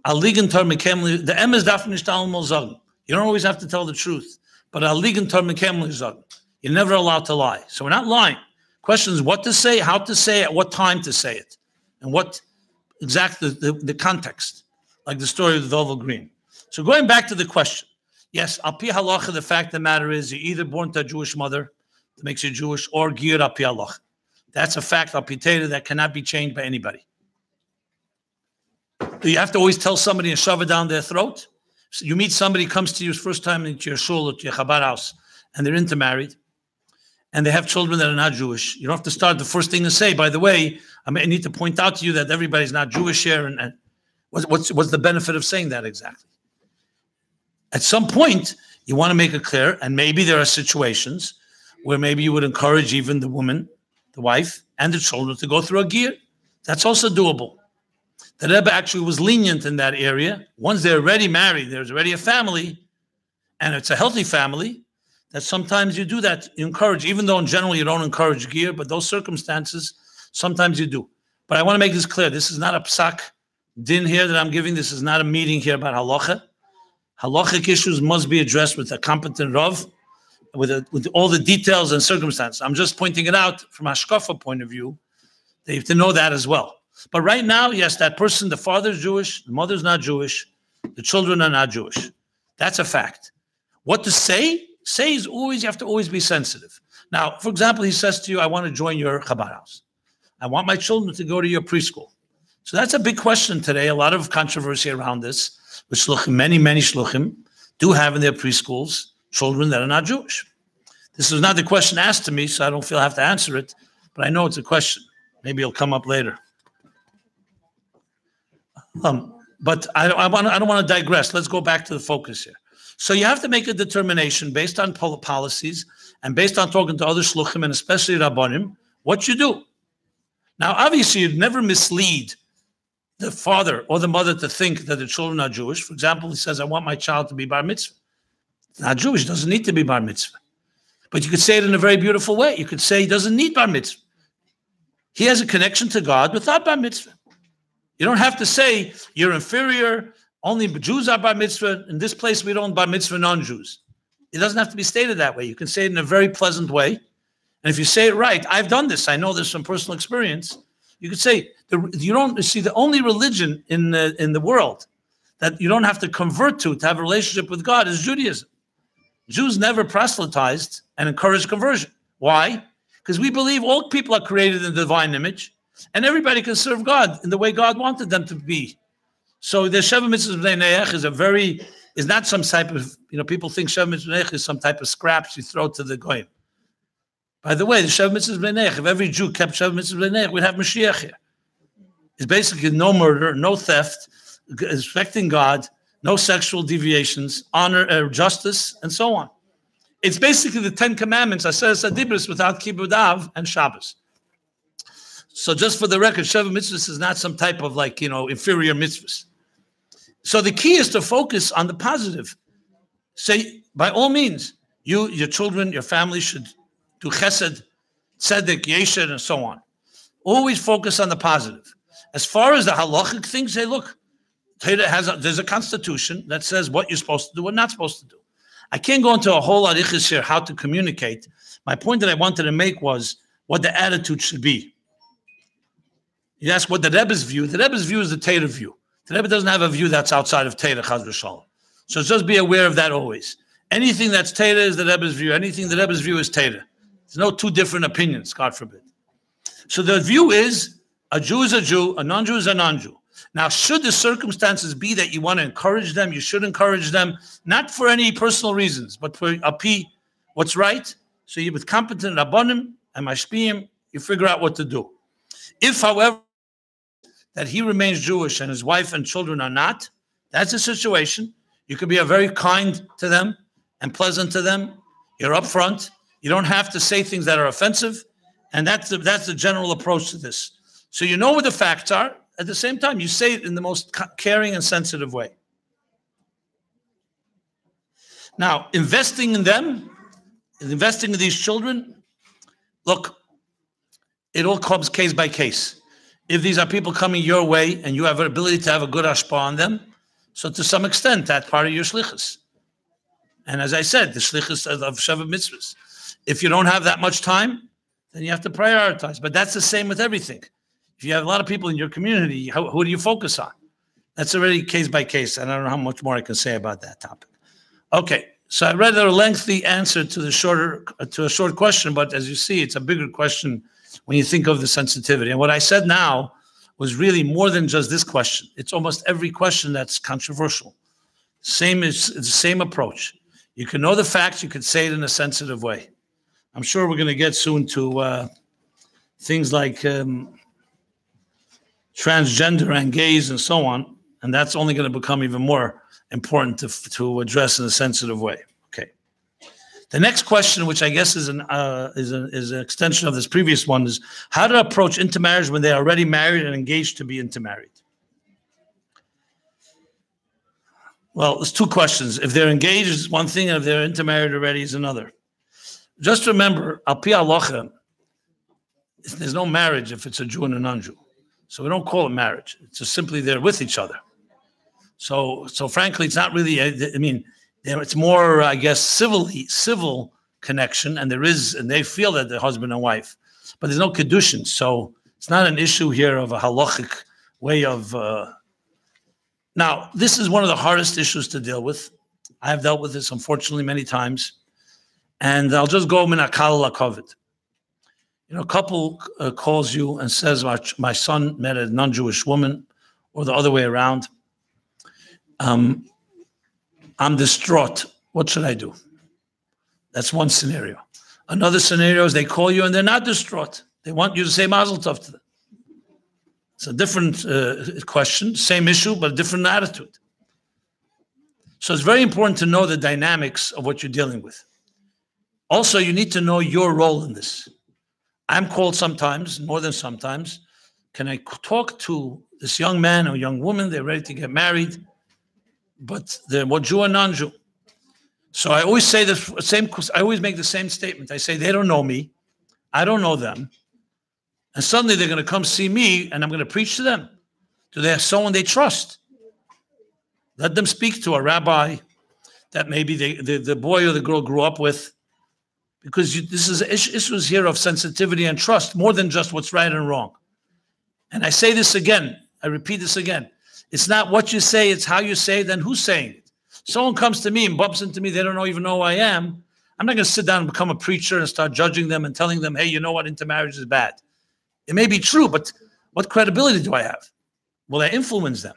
the em is darf nicht allemal sagen. You don't always have to tell the truth. But you're never allowed to lie. So we're not lying. Question is what to say, how to say it, what time to say it, and what exactly the context, like the story of the Velvel Green. So going back to the question, yes, al pi halacha, the fact of the matter is you're either born to a Jewish mother that makes you Jewish, or giyur al pi halacha. That's a fact al pi Torah that cannot be changed by anybody. Do you have to always tell somebody and shove it down their throat? So you meet somebody, comes to you first time into your shul or to your Chabad house, and they're intermarried, and they have children that are not Jewish. You don't have to start the first thing to say, by the way, I need to point out to you that everybody's not Jewish here. And what's the benefit of saying that exactly? At some point, you want to make it clear, and maybe there are situations where maybe you would encourage even the woman, the wife, and the children to go through a giyur. That's also doable. The Rebbe actually was lenient in that area. Once they're already married, there's already a family, and it's a healthy family, that sometimes you do that. You encourage, even though in general you don't encourage giyur, but those circumstances, sometimes you do. But I want to make this clear. This is not a psak din here that I'm giving. This is not a meeting here about halacha. Halachic issues must be addressed with a competent rav, with all the details and circumstances. I'm just pointing it out from a hashkafa point of view. They have to know that as well. But right now, yes, that person, the father's Jewish, the mother's not Jewish, the children are not Jewish. That's a fact. What to say? Say is always, you have to always be sensitive. Now, for example, he says to you, I want to join your Chabad house. I want my children to go to your preschool. So that's a big question today. A lot of controversy around this, which shluchim, many shluchim do have in their preschools children that are not Jewish. This is not the question asked to me, so I don't feel I have to answer it, but I know it's a question. Maybe it'll come up later. But I don't want to digress. Let's go back to the focus here. So you have to make a determination based on policies and based on talking to other shluchim and especially rabbanim, what you do. Now, obviously, you'd never mislead the father or the mother to think that the children are Jewish. For example, he says, I want my child to be bar mitzvah. It's not Jewish. He doesn't need to be bar mitzvah. But you could say it in a very beautiful way. You could say he doesn't need bar mitzvah. He has a connection to God without bar mitzvah. You don't have to say you're inferior, only Jews are bar mitzvah. In this place, we don't bar mitzvah non-Jews. It doesn't have to be stated that way. You can say it in a very pleasant way. And if you say it right, I've done this. I know this from personal experience. You could say, the only religion in the world that you don't have to convert to have a relationship with God is Judaism. Jews never proselytized and encouraged conversion. Why? Because we believe all people are created in the divine image, and everybody can serve God in the way God wanted them to be. So the Sheva Mitzvahs B'nai Neach is not some type of, people think Sheva Mitzvahs B'nai Neach is some type of scraps you throw to the goyim. By the way, the Sheva Mitzvahs B'nai Neach, if every Jew kept Sheva Mitzvahs B'nai Neach, we'd have Mashiach here. It's basically no murder, no theft, respecting God, no sexual deviations, honor, justice, and so on. It's basically the 10 Commandments, Aseret Adibris, without Kibbud Av and Shabbos. So just for the record, Sheva Mitzvahs is not some type of inferior mitzvahs. So the key is to focus on the positive. Say, by all means, you, your children, your family should do chesed, tzedek, yeshed, and so on. Always focus on the positive. As far as the halachic things, say, look, there's a constitution that says what you're supposed to do and not supposed to do. I can't go into a whole arichis here how to communicate. My point that I wanted to make was what the attitude should be. You ask what the Rebbe's view. The Rebbe's view is the Torah view. The Rebbe doesn't have a view that's outside of Torah, Chaz v'Shalom. So just be aware of that always. Anything that's Torah is the Rebbe's view. Anything the Rebbe's view is Torah. There's no two different opinions, God forbid. So the view is a Jew is a Jew, a non-Jew is a non-Jew. Now, should the circumstances be that you want to encourage them, you should encourage them, not for any personal reasons, but for what's right. So you with competent rabbanim and mashpiyim, you figure out what to do. If, however, that he remains Jewish and his wife and children are not, that's a situation. You could be very kind to them and pleasant to them. You're upfront. You don't have to say things that are offensive. And that's the general approach to this. So you know what the facts are. At the same time, you say it in the most caring and sensitive way. Now, investing in them, investing in these children, look, it all comes case by case. If these are people coming your way and you have an ability to have a good hashpah on them, so to some extent, that's part of your shlichus. And as I said, the shlichus of Sheva Mitzvahs. If you don't have that much time, then you have to prioritize. But that's the same with everything. If you have a lot of people in your community, who do you focus on? That's already case by case. And I don't know how much more I can say about that topic. Okay, so I read a lengthy answer to a short question, but as you see, it's a bigger question when you think of the sensitivity. And what I said now was really more than just this question. It's almost every question that's controversial. It's the same approach. You can know the facts, you could say it in a sensitive way. I'm sure we're going to get soon to things like transgender and gays and so on, and that's only going to become even more important to address in a sensitive way. Okay. The next question, which I guess is an extension of this previous one, is how to approach intermarriage when they are already married and engaged to be intermarried. Well, there's two questions. If they're engaged, is one thing, and if they're intermarried already, is another. Just remember, al pi halacha, there's no marriage if it's a Jew and a non-Jew. So we don't call it marriage. It's just simply they're with each other. So frankly, it's not really, it's more, I guess, civil connection, and they feel that they're husband and wife, but there's no kedushin. So it's not an issue here of a halachic way of. Now, this is one of the hardest issues to deal with. I have dealt with this, unfortunately, many times, and I'll just go min akal lakovid. A couple calls you and says, my son met a non-Jewish woman, or the other way around. I'm distraught. What should I do? That's one scenario. Another scenario is they call you and they're not distraught. They want you to say mazel tov to them. It's a different question, same issue, but a different attitude. So it's very important to know the dynamics of what you're dealing with. Also, you need to know your role in this. I'm called sometimes, more than sometimes. Can I talk to this young man or young woman? They're ready to get married, but they're more Jew or non-Jew. So I always say I always make the same statement. I say, they don't know me. I don't know them. And suddenly they're going to come see me and I'm going to preach to them. Do they have someone they trust? Let them speak to a rabbi that maybe the boy or the girl grew up with. Because this is issues here of sensitivity and trust, more than just what's right and wrong. And I say this again, I repeat this again. It's not what you say, it's how you say it, then who's saying it. Someone comes to me and bumps into me, they don't even know who I am. I'm not going to sit down and become a preacher and start judging them and telling them, hey, you know what, intermarriage is bad. It may be true, but what credibility do I have? Will I influence them?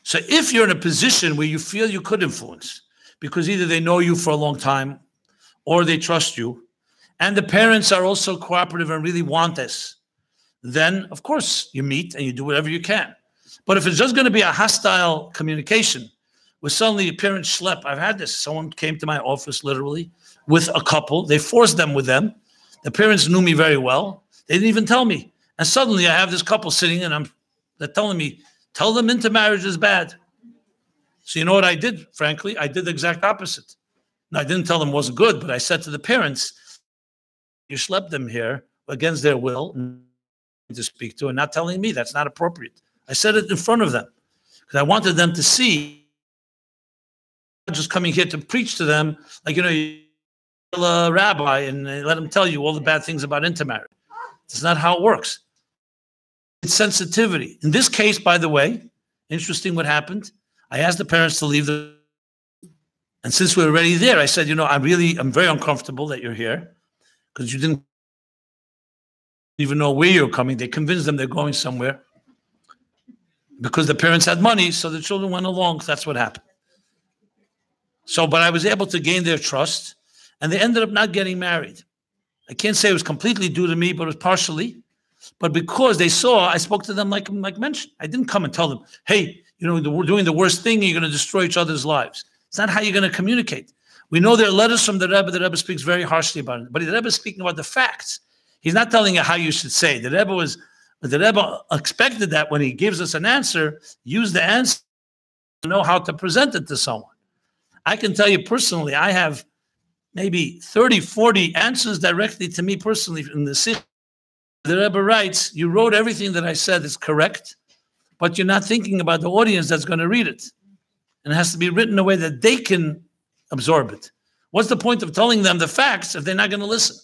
So if you're in a position where you feel you could influence, because either they know you for a long time or they trust you, and the parents are also cooperative and really want this, then, of course, you meet and you do whatever you can. But if it's just going to be a hostile communication, where suddenly a parent schlep, I've had this. Someone came to my office, literally, with a couple. They forced them with them. The parents knew me very well. They didn't even tell me. And suddenly I have this couple sitting and they're telling me, tell them intermarriage is bad. So you know what I did, frankly? I did the exact opposite. Now, I didn't tell them it wasn't good, but I said to the parents, you schlepped them here against their will to speak to and not telling me. That's not appropriate. I said it in front of them because I wanted them to see, just coming here to preach to them, like, you're a rabbi and let them tell you all the bad things about intermarriage. It's not how it works. It's sensitivity. In this case, by the way, interesting what happened. I asked the parents to leave and since we were already there, I said, I'm very uncomfortable that you're here because you didn't even know where you're coming. They convinced them they're going somewhere because the parents had money, so the children went along. That's what happened. So, but I was able to gain their trust, and they ended up not getting married. I can't say it was completely due to me, but it was partially. But because they saw, I spoke to them like mentioned. I didn't come and tell them, hey, we're doing the worst thing, and you're going to destroy each other's lives. It's not how you're going to communicate. We know there are letters from the Rebbe. The Rebbe speaks very harshly about it. But the Rebbe is speaking about the facts. He's not telling you how you should say. The Rebbe expected that when he gives us an answer, use the answer to know how to present it to someone. I can tell you personally, I have maybe 30, 40 answers directly to me personally in the Sikh. The Rebbe writes, you wrote everything that I said is correct, but you're not thinking about the audience that's going to read it. And it has to be written in a way that they can absorb it. What's the point of telling them the facts if they're not going to listen?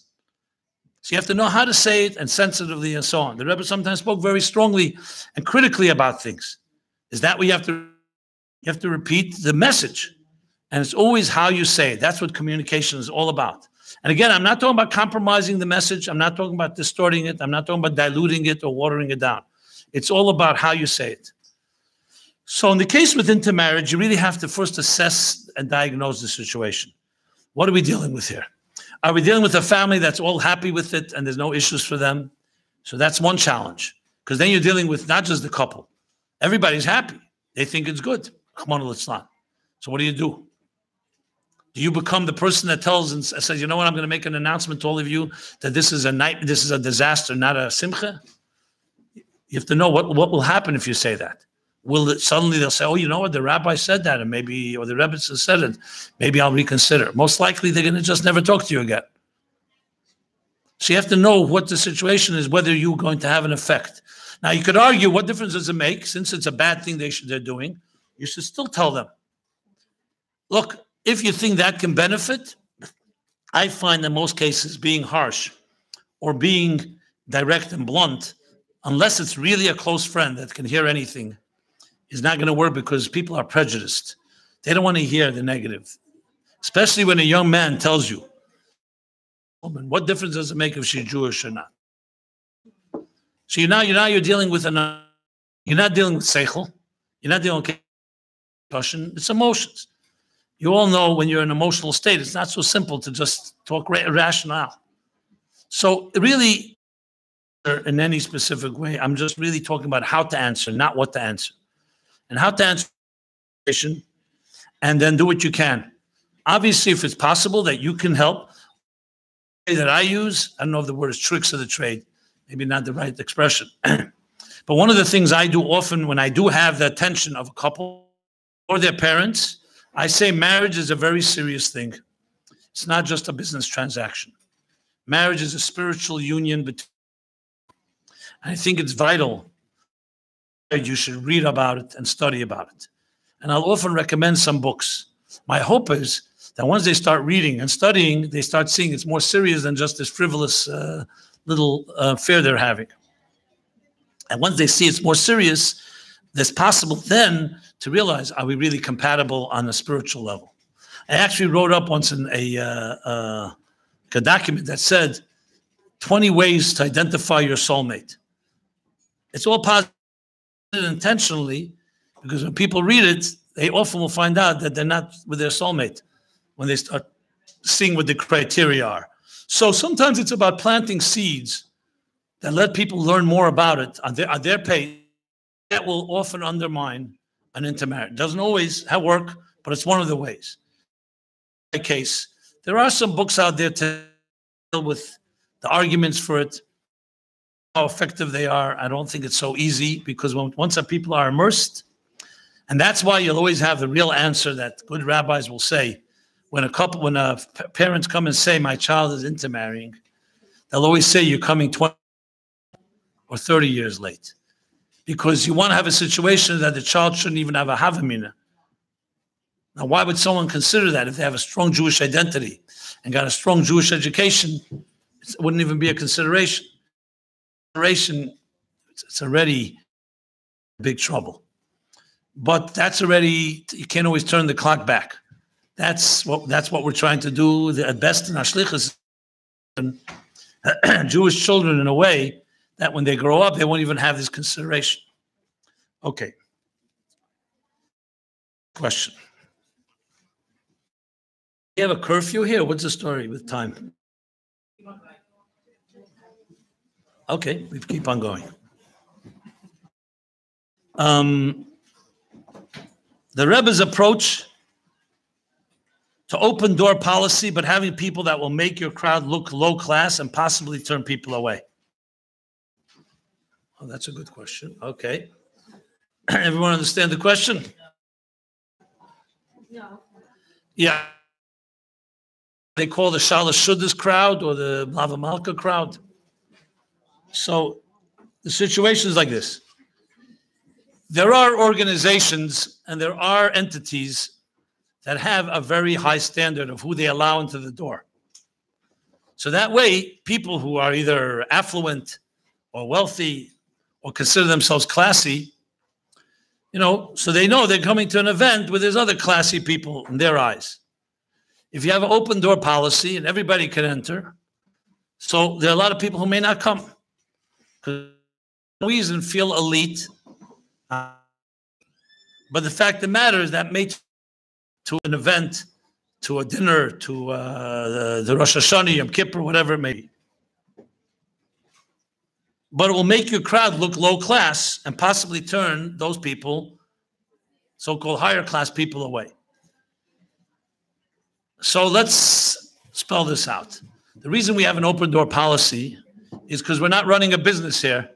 So you have to know how to say it and sensitively and so on. The Rebbe sometimes spoke very strongly and critically about things. Is that what you have to repeat the message? And it's always how you say it. That's what communication is all about. And again, I'm not talking about compromising the message. I'm not talking about distorting it. I'm not talking about diluting it or watering it down. It's all about how you say it. So in the case with intermarriage, you really have to first assess and diagnose the situation. What are we dealing with here? Are we dealing with a family that's all happy with it and there's no issues for them? So that's one challenge. Because then you're dealing with not just the couple. Everybody's happy. They think it's good. So what do you do? Do you become the person that tells and says, you know what, I'm going to make an announcement to all of you that this is a disaster, not a simcha? You have to know what will happen if you say that. Suddenly they'll say, oh, you know what, the rabbi said that, or the Rebbe said it, maybe I'll reconsider. Most likely they're going to just never talk to you again. So you have to know what the situation is, whether you're going to have an effect. Now you could argue, what difference does it make? Since it's a bad thing they're doing, you should still tell them. Look, if you think that can benefit, I find in most cases being harsh or being direct and blunt, unless it's really a close friend that can hear anything, is not going to work because people are prejudiced. They don't want to hear the negative, especially when a young man tells you, woman, what difference does it make if she's Jewish or not? So you're dealing with you're not dealing with seichel, you're not dealing with discussion, it's emotions. You all know when you're in an emotional state, it's not so simple to just talk rationale. So really, in any specific way, I'm just really talking about how to answer, not what to answer. And how to answer, and then do what you can. Obviously, if it's possible that you can help, the way that I use, I don't know if the word is tricks of the trade, maybe not the right expression. But one of the things I do often when I do have the attention of a couple or their parents, I say marriage is a very serious thing. It's not just a business transaction. Marriage is a spiritual union between. I think it's vital that you should read about it and study about it. And I'll often recommend some books. My hope is that once they start reading and studying, they start seeing it's more serious than just this frivolous little affair they're having. And once they see it's more serious, it's possible then to realize, are we really compatible on a spiritual level? I actually wrote up once in a document that said 20 ways to identify your soulmate. It's all positive intentionally, because when people read it, they often will find out that they're not with their soulmate when they start seeing what the criteria are. So sometimes it's about planting seeds that let people learn more about it on their pace. That will often undermine an intermarriage. It doesn't always work, but it's one of the ways. In my case, there are some books out there to deal with the arguments for it, how effective they are. I don't think it's so easy because once people are immersed, and that's why you'll always have the real answer that good rabbis will say when parents come and say, my child is intermarrying, they'll always say you're coming 20 or 30 years late. Because you want to have a situation that the child shouldn't even have a havamina. Now, why would someone consider that if they have a strong Jewish identity and got a strong Jewish education? It wouldn't even be a consideration. It's already big trouble. But that's already, you can't always turn the clock back. That's what we're trying to do at best in our Shlichus. Jewish children, in a way, that when they grow up, they won't even have this consideration. Okay. Question. You have a curfew here? What's the story with time? Okay, we keep on going. The Rebbe's approach to open door policy, but having people that will make your crowd look low class and possibly turn people away. Oh, that's a good question. Okay. Everyone understand the question? No. Yeah. They call the Shalosh Shuddis crowd or the Lava Malka crowd. So the situation is like this. There are organizations and there are entities that have a very high standard of who they allow into the door. So that way, people who are either affluent or wealthy or consider themselves classy, so they know they're coming to an event where there's other classy people in their eyes. If you have an open door policy and everybody can enter, so there are a lot of people who may not come. Because no reason feel elite. But the fact of the matter is that may to an event, to a dinner, to the Rosh Hashanah, Yom Kippur, whatever it may be. But it will make your crowd look low class and possibly turn those people, so-called higher class people, away. So let's spell this out. The reason we have an open door policy is because we're not running a business here.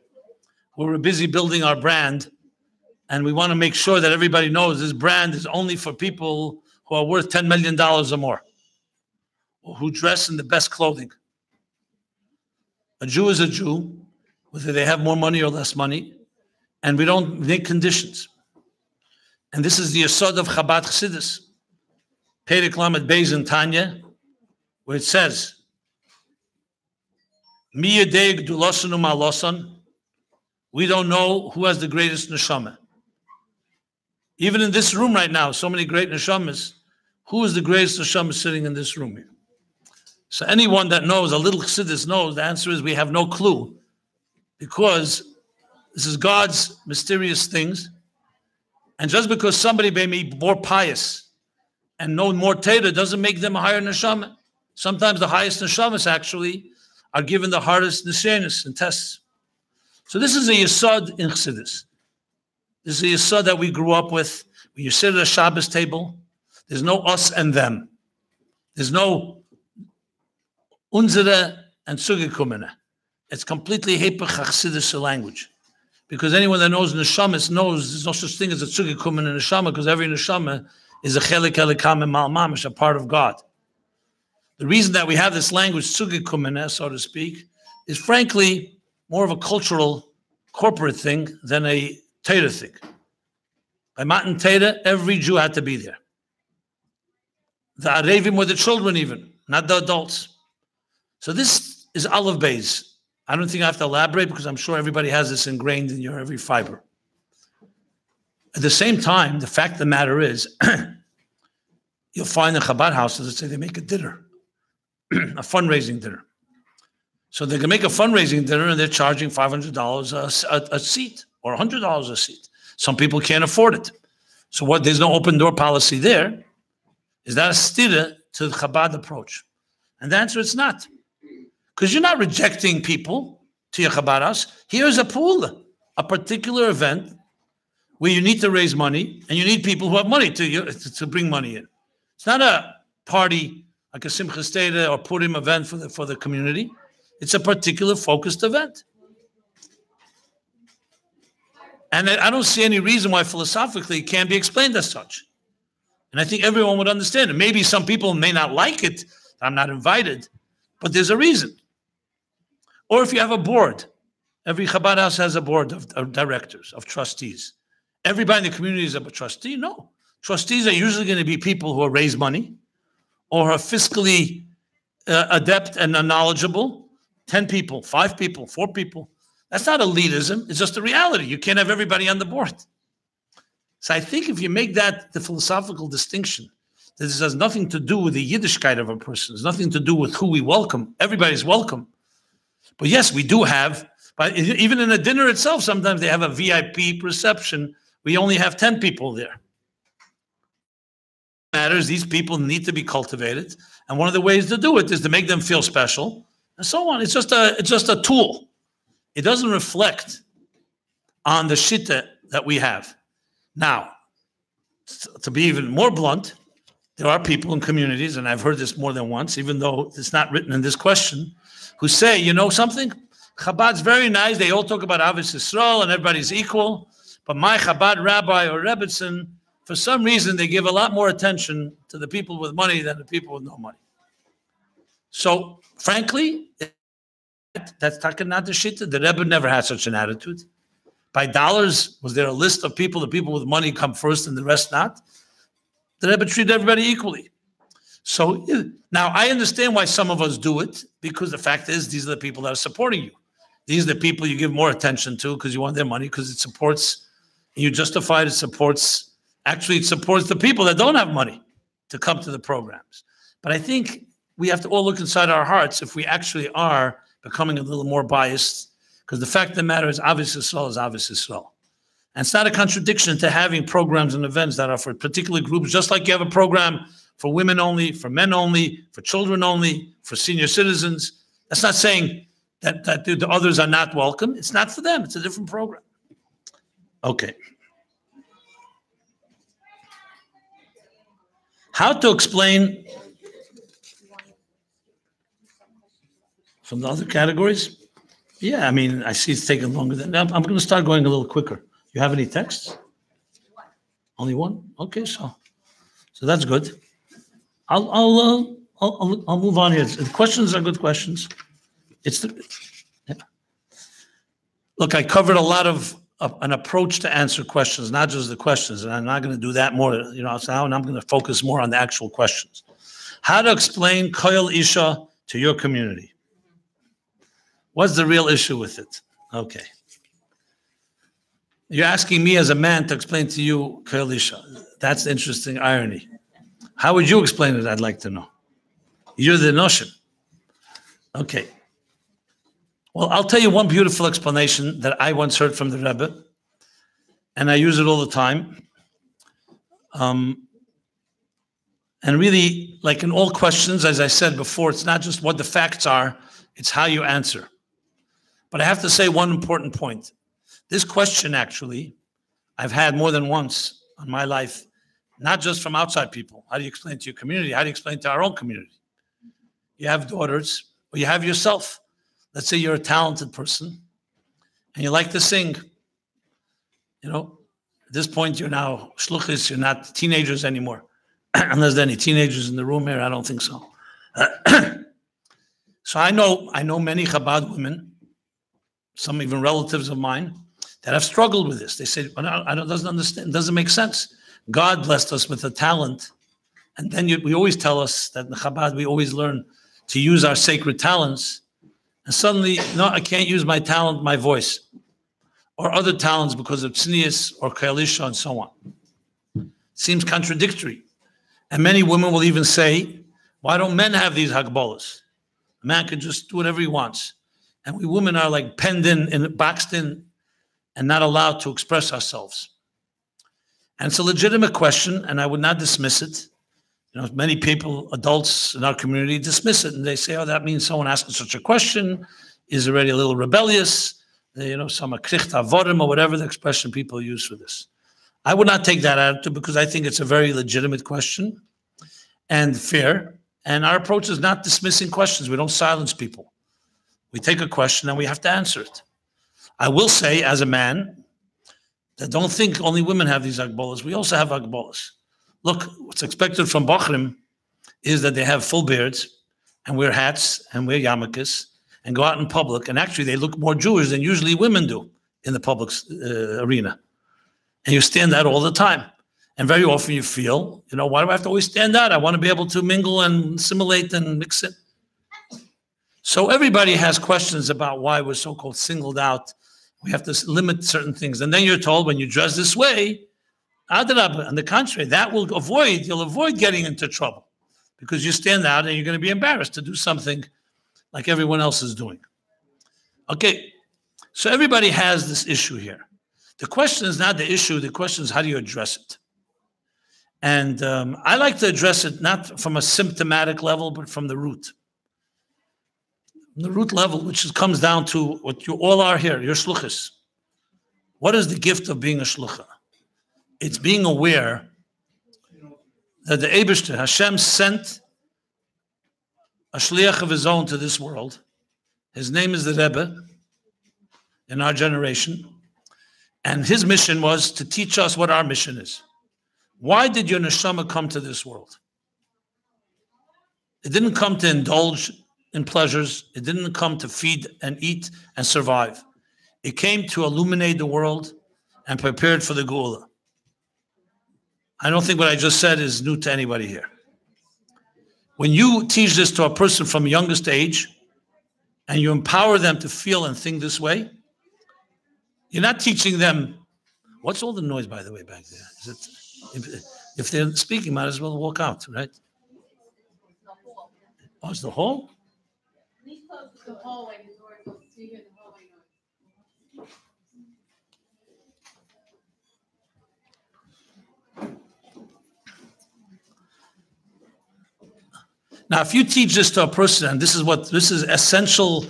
We're busy building our brand, and we want to make sure that everybody knows this brand is only for people who are worth $10 million or more, or who dress in the best clothing. A Jew is a Jew, whether they have more money or less money, and we don't make conditions. And this is the yesod of Chabad Chassidus, Perek Lamed Beis in Tanya, where it says, Mi yedei gdulasan u'ma'alosan. We don't know who has the greatest neshama. Even in this room right now, so many great neshamas. Who is the greatest neshama sitting in this room here? So anyone that knows, a little Chassidus knows, the answer is we have no clue. Because this is God's mysterious things. And just because somebody may be more pious and know more Torah doesn't make them a higher neshama. Sometimes the highest neshamas actually are given the hardest nisyanis and tests. So this is a yesod in Chassidus. This is a yesod that we grew up with. When you sit at a Shabbos table, there's no us and them. There's no unsere and zugekommene. It's completely hepech Chassidus language. Because anyone that knows neshamas knows there's no such thing as a zugekommene neshama, because every neshama is a chelik elikam and mal mamish, a part of God. The reason that we have this language, zugekommene, so to speak, is frankly more of a cultural, corporate thing than a Torah thing. By Matan Torah, every Jew had to be there. The Arevim were the children even, not the adults. So this is Aleph Beis. I don't think I have to elaborate because I'm sure everybody has this ingrained in your every fiber. At the same time, the fact of the matter is, you'll find in Chabad houses that say they make a dinner, a fundraising dinner. So they can make a fundraising dinner and they're charging $500 a seat or $100 a seat. Some people can't afford it. So what? There's no open door policy there. Is that a stira to the Chabad approach? And the answer is not. Because you're not rejecting people to your Chabad house. Here's a pool, a particular event where you need to raise money and you need people who have money to bring money in. It's not a party like a Simchas Torah or Purim event for the community. It's a particular focused event. And I don't see any reason why philosophically it can't be explained as such. And I think everyone would understand it. Maybe some people may not like it. I'm not invited, but there's a reason. Or if you have a board, every Chabad house has a board of directors, of trustees. Everybody in the community is a trustee? No. Trustees are usually going to be people who raise money or are fiscally adept and knowledgeable. 10 people, 5 people, 4 people. That's not elitism. It's just a reality. You can't have everybody on the board. So I think if you make that the philosophical distinction, that this has nothing to do with the Yiddishkeit of a person. It's nothing to do with who we welcome. Everybody's welcome. But yes, we do have, But even in a dinner itself, sometimes they have a VIP reception. We only have 10 people there. Matters, these people need to be cultivated. And one of the ways to do it is to make them feel special and so on. It's just a tool. It doesn't reflect on the shitta that we have. Now, to be even more blunt, there are people in communities, and I've heard this more than once, even though it's not written in this question, who say, you know something? Chabad's very nice. They all talk about Ahavas Yisrael and everybody's equal. But my Chabad rabbi or Rebbetzin, for some reason, they give a lot more attention to the people with money than the people with no money. So, frankly, that's not the shita. The Rebbe never had such an attitude. By dollars, was there a list of people? The people with money come first and the rest not? The Rebbe treated everybody equally. So now I understand why some of us do it, because the fact is these are the people that are supporting you. These are the people you give more attention to because you want their money, because it supports, you justify it supports, actually it supports the people that don't have money to come to the programs. But I think we have to all look inside our hearts if we actually are becoming a little more biased, because the fact of the matter is Ahavas Yisrael is Ahavas Yisrael. And it's not a contradiction to having programs and events that are for particular groups, just like you have a program for women only, for men only, for children only, for senior citizens. That's not saying that the others are not welcome. It's not for them. It's a different program. Okay. How to explain from the other categories? Yeah, I mean, I see it's taking longer than I'm going to start going a little quicker. You have any texts? Only one? Okay, so that's good. I'll move on here. The questions are good questions. Look, I covered a lot of an approach to answer questions, not just the questions, and I'm not going to do that more. So now I'm going to focus more on the actual questions. How to explain Koil Isha to your community? What's the real issue with it? Okay. You're asking me as a man to explain to you Koil Isha. That's the interesting irony. How would you explain it? I'd like to know. You're the notion. Okay. Well, I'll tell you one beautiful explanation that I once heard from the Rebbe, and I use it all the time. And really, like in all questions, as I said before, it's not just what the facts are, it's how you answer. But I have to say one important point. This question, actually, I've had more than once on my life, not just from outside people. How do you explain to your community? How do you explain to our own community? You have daughters, or you have yourself. Let's say you're a talented person, and you like to sing. At this point, you're now Shluchos, you're not teenagers anymore. Unless there are any teenagers in the room here, I don't think so. So I know many Chabad women, some even relatives of mine, that have struggled with this. They say, I doesn't understand, it doesn't make sense. God blessed us with a talent. And then we always tell us that in Chabad, we always learn to use our sacred talents. And suddenly, no, I can't use my talent, my voice, or other talents because of tznius or Koil Isha and so on. Seems contradictory. And many women will even say, why don't men have these hagbolas? A man can just do whatever he wants. And we women are like penned in and boxed in and not allowed to express ourselves. And it's a legitimate question, and I would not dismiss it. Many people, adults in our community, dismiss it, and they say, oh, that means someone asking such a question is already a little rebellious, some kricht avorim, or whatever the expression people use for this. I would not take that attitude because I think it's a very legitimate question and fair, and our approach is not dismissing questions. We don't silence people. We take a question and we have to answer it. I will say, as a man, that don't think only women have these agbolas. We also have agbolas. Look, what's expected from Bachrim is that they have full beards and wear hats and wear yarmulkes and go out in public. And actually, they look more Jewish than usually women do in the public arena. And you stand out all the time. And very often you feel, why do I have to always stand out? I want to be able to mingle and assimilate and mix it. So everybody has questions about why we're so-called singled out. We have to limit certain things. And then you're told when you dress this way, Adrabah, on the contrary, you'll avoid getting into trouble because you stand out and you're going to be embarrassed to do something like everyone else is doing. Okay, So everybody has this issue here. The question is not the issue. The question is how do you address it? And I like to address it not from a symptomatic level, but from the root. The root level, which comes down to what you all are here, your Shluchus. What is the gift of being a Shlucha? It's being aware that the Eibishter, Hashem, sent a Shliach of his own to this world. His name is the Rebbe in our generation. And his mission was to teach us what our mission is. Why did your neshama come to this world? It didn't come to indulge in pleasures. It didn't come to feed and eat and survive. It came to illuminate the world and prepare it for the Geula. I don't think what I just said is new to anybody here. When you teach this to a person from youngest age and you empower them to feel and think this way, you're not teaching them. What's all the noise, by the way, back there? Is it? If they're speaking, might as well walk out, right? Oh, it's the hall? Please close the hallway, the door, so you hear the hallway noise. Now, if you teach this to a person, and this is essential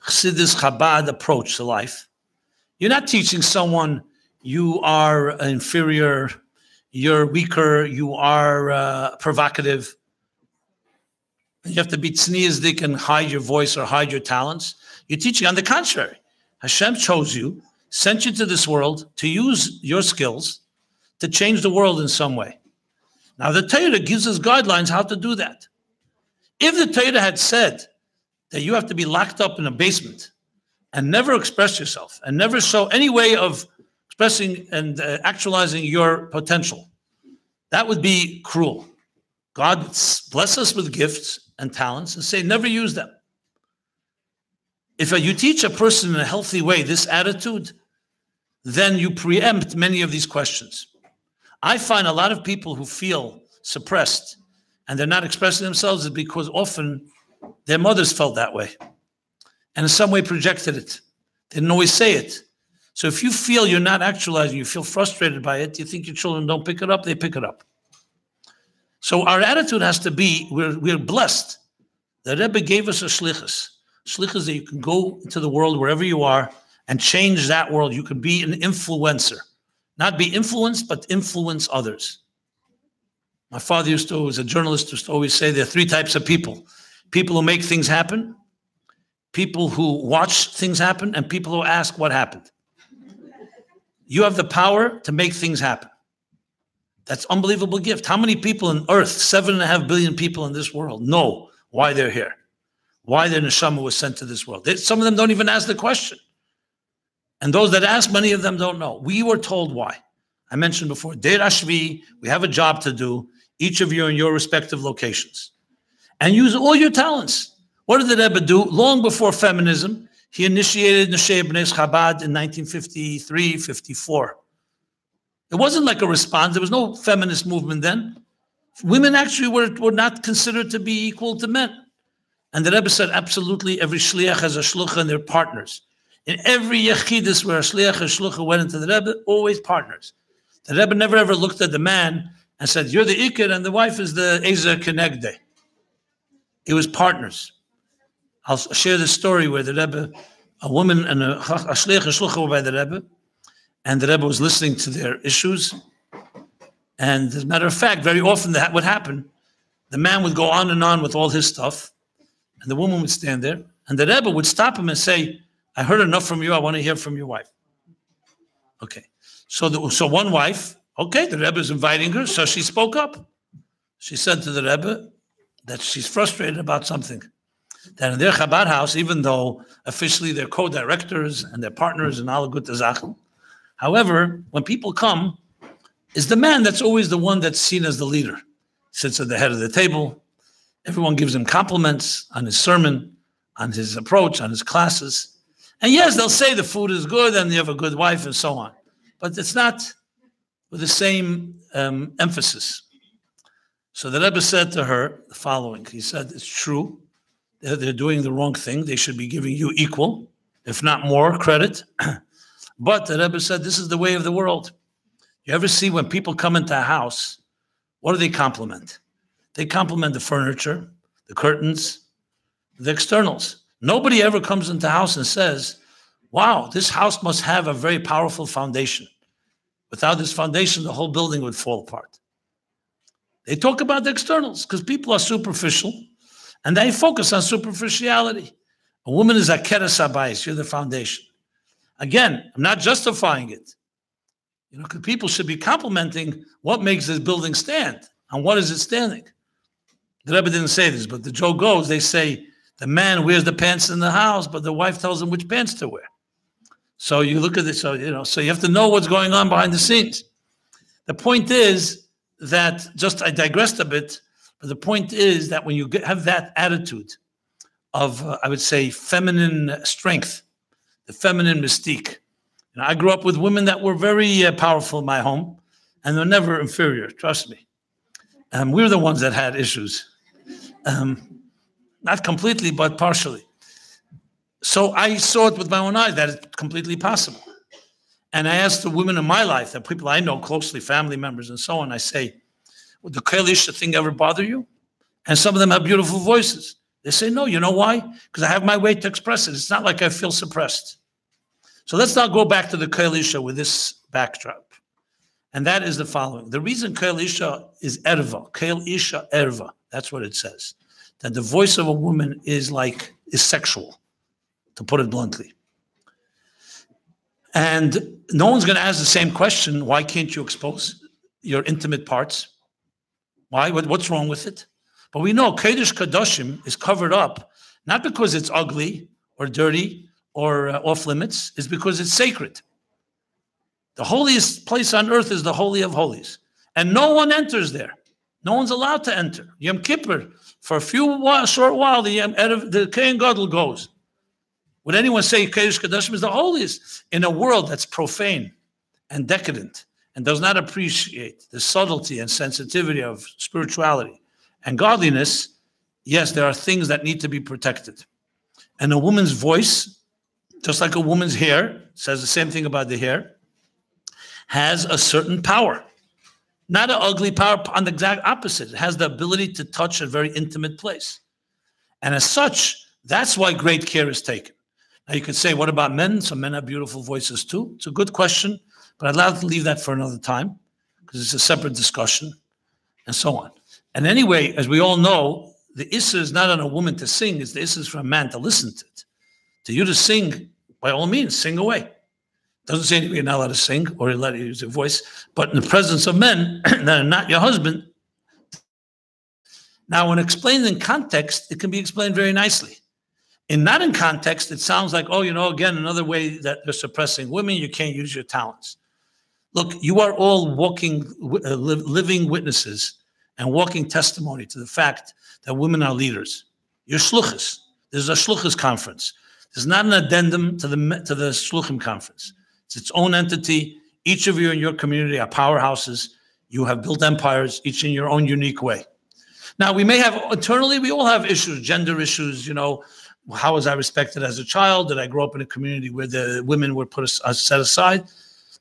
Chassidus Chabad approach to life, you're not teaching someone you are inferior, you're weaker, you are provocative. You have to be tzniazdik and hide your voice or hide your talents. You're teaching on the contrary. Hashem chose you, sent you to this world to use your skills to change the world in some way. Now, the Torah gives us guidelines how to do that. If the Torah had said that you have to be locked up in a basement and never express yourself and never show any way of expressing and actualizing your potential, that would be cruel. God bless us with gifts and talents and say, never use them. If you teach a person in a healthy way this attitude, then you preempt many of these questions. I find a lot of people who feel suppressed and they're not expressing themselves is because often their mothers felt that way and in some way projected it. They didn't always say it. So if you feel you're not actualizing, you feel frustrated by it, you think your children don't pick it up, they pick it up. So our attitude has to be, we're blessed. The Rebbe gave us a Shlichus. Shlichus that you can go into the world wherever you are and change that world. You can be an influencer. Not be influenced, but influence others. My father was a journalist, used to always say there are three types of people. People who make things happen, people who watch things happen, and people who ask what happened. You have the power to make things happen. That's an unbelievable gift. How many people on earth, 7.5 billion people in this world, know why they're here? Why their neshama was sent to this world? Some of them don't even ask the question. And those that ask, many of them don't know. We were told why. I mentioned before, Deir Ashvi, we have a job to do, each of you in your respective locations. And use all your talents. What did the Rebbe do? Long before feminism, he initiated Neshei B'nai Chabad in 1953, 54. It wasn't like a response. There was no feminist movement then. Women actually were not considered to be equal to men. And the Rebbe said, absolutely, every shliach has a shlucha and they're partners. In every yechidus where a shliach or shlucha went into the Rebbe, always partners. The Rebbe never ever looked at the man and said, you're the ikir and the wife is the ezer kenegde. It was partners. I'll share the story where the Rebbe, a woman and a shliach and shlucha were by the Rebbe, and the Rebbe was listening to their issues. And as a matter of fact, very often that would happen. The man would go on and on with all his stuff, and the woman would stand there, and the Rebbe would stop him and say, I heard enough from you, I want to hear from your wife. Okay. So one wife, okay, the Rebbe is inviting her, so she spoke up. She said to the Rebbe that she's frustrated about something. That in their Chabad house, even though officially they're co-directors and they're partners in all good Zachen, however, when people come, is the man that's always the one that's seen as the leader. Sits at the head of the table. Everyone gives him compliments on his sermon, on his approach, on his classes. And yes, they'll say the food is good and you have a good wife and so on. But it's not with the same emphasis. So the Rebbe said to her the following. He said, it's true. They're doing the wrong thing. They should be giving you equal. if not more, credit. But the Rebbe said, this is the way of the world. You ever see when people come into a house, what do they compliment? They compliment the furniture, the curtains, the externals. Nobody ever comes into a house and says, wow, this house must have a very powerful foundation. Without this foundation, the whole building would fall apart. They talk about the externals because people are superficial and they focus on superficiality. A woman is a keres habayis, you're the foundation. Again, I'm not justifying it. You know, because people should be complimenting what makes this building stand. On what is it standing? The Rebbe didn't say this, but the joke goes, they say, the man wears the pants in the house, but the wife tells him which pants to wear. So you look at this, so you have to know what's going on behind the scenes. The point is that, I digressed a bit, but the point is that when you have that attitude of, I would say, feminine strength, the feminine mystique. And I grew up with women that were very powerful in my home, and they're never inferior, trust me. We were the ones that had issues. Not completely, but partially. So I saw it with my own eyes that it's completely possible. And I asked the women in my life, the people I know closely, family members and so on, I say, would the Kol Isha thing ever bother you? And some of them have beautiful voices. They say, no, you know why? Because I have my way to express it. It's not like I feel suppressed. So let's now go back to the Kol Isha with this backdrop. And that is the following. The reason Kol Isha is erva, Kol Isha erva, that's what it says. That the voice of a woman is sexual, to put it bluntly. And no one's going to ask the same question, why can't you expose your intimate parts? Why? What's wrong with it? But we know Kodesh Kadoshim is covered up, not because it's ugly or dirty or off limits, it's because it's sacred. The holiest place on earth is the Holy of Holies. And no one enters there. No one's allowed to enter. Yom Kippur, for a short while, the Kohen Gadol goes. Would anyone say Kodesh Kadoshim is the holiest? In a world that's profane and decadent and does not appreciate the subtlety and sensitivity of spirituality and godliness, yes, there are things that need to be protected. And a woman's voice, just like a woman's hair, says the same thing about the hair, has a certain power. Not an ugly power, on the exact opposite. It has the ability to touch a very intimate place. And as such, that's why great care is taken. Now you could say, what about men? Some men have beautiful voices too. It's a good question, but I'd like to leave that for another time because it's a separate discussion and so on. And anyway, as we all know, the issa is not on a woman to sing, it's the issa is for a man to listen to it. To you to sing, by all means, sing away. Doesn't say you're not allowed to sing or you're allowed to use your voice, but in the presence of men that are not your husband. Now, when explained in context, it can be explained very nicely. And not in context, it sounds like, oh, again, another way that they're suppressing women, you can't use your talents. Look, you are all walking, living witnesses and walking testimony to the fact that women are leaders. You're Shluchos. There's a Shluchos conference. There's not an addendum to the Shluchim conference. It's its own entity. Each of you in your community are powerhouses. You have built empires, each in your own unique way. Now, we may have, internally, we all have issues, gender issues, how was I respected as a child? Did I grow up in a community where the women were set aside?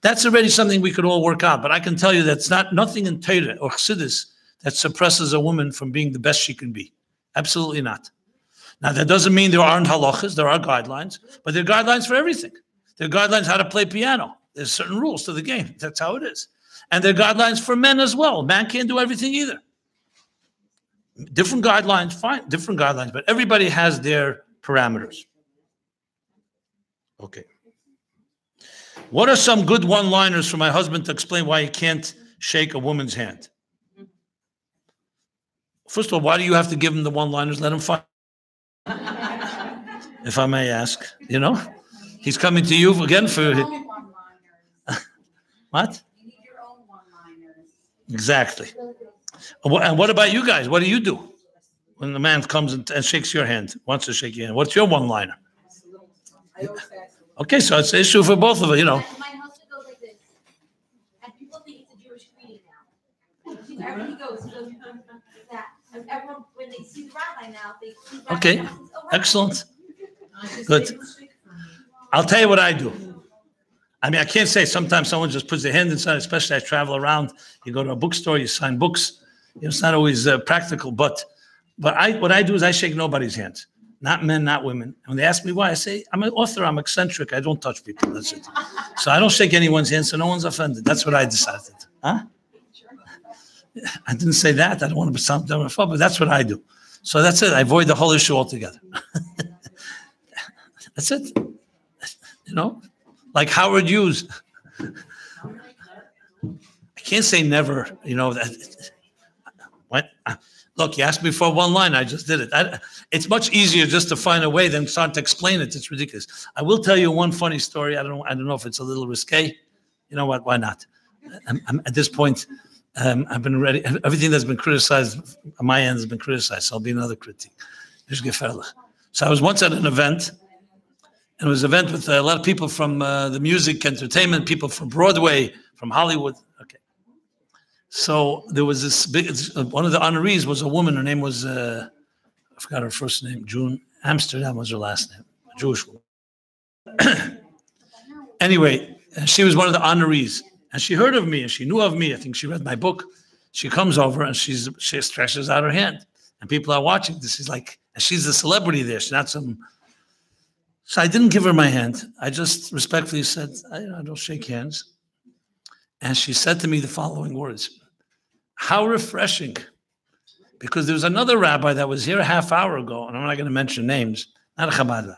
That's already something we could all work out. But I can tell you that's nothing in Torah or Chassidus that suppresses a woman from being the best she can be. Absolutely not. Now, that doesn't mean there aren't halachas. There are guidelines. But there are guidelines for everything. There are guidelines how to play piano. There's certain rules to the game. That's how it is. And there are guidelines for men as well. Man can't do everything either. Different guidelines, fine, different guidelines. But everybody has their parameters. Okay. What are some good one-liners for my husband to explain why he can't shake a woman's hand? First of all, why do you have to give him the one-liners? Let him find. If I may ask, he's coming to you again for what? You need your own one-liners. Exactly. And what about you guys? What do you do when the man comes and shakes your hand, wants to shake your hand? What's your one-liner? Okay, so it's an issue for both of us, My husband goes like this, and people think it's a Jewish greeting now. Everybody goes like that. And everyone, when they see the rabbi now, they see the rabbi. Okay, excellent. Good. I'll tell you what I do. I mean, I can't say sometimes someone just puts their hand inside, especially I travel around. You go to a bookstore, you sign books. It's not always practical, but what I do is I shake nobody's hands. Not men, not women. And when they ask me why, I say, I'm an author, I'm eccentric, I don't touch people, that's it. So I don't shake anyone's hand, so no one's offended. That's what I decided. Huh? I didn't say that. I don't want to sound dumb, but that's what I do. So that's it. I avoid the whole issue altogether. That's it. You know, like Howard Hughes. I can't say never, you know, that. What? Look, you asked me for one line. I just did it. It's much easier just to find a way than start to explain it. It's ridiculous. I will tell you one funny story. I don't know if it's a little risque. You know what? Why not? I'm at this point, I've been ready. Everything that's been criticized on my end has been criticized. So I'll be another critique. So I was once at an event, and it was an event with a lot of people from the music, entertainment, people from Broadway, from Hollywood. Okay. So there was this big, one of the honorees was a woman. Her name was, I forgot her first name, June Amsterdam was her last name, a Jewish woman. Anyway, she was one of the honorees. And she heard of me and she knew of me. I think she read my book. She comes over and she stretches out her hand. And people are watching this. She's like, and she's a celebrity there. She's not some. So I didn't give her my hand. I just respectfully said, I don't shake hands. And she said to me the following words. How refreshing. Because there was another rabbi that was here a half hour ago, and I'm not going to mention names, not a Chabad,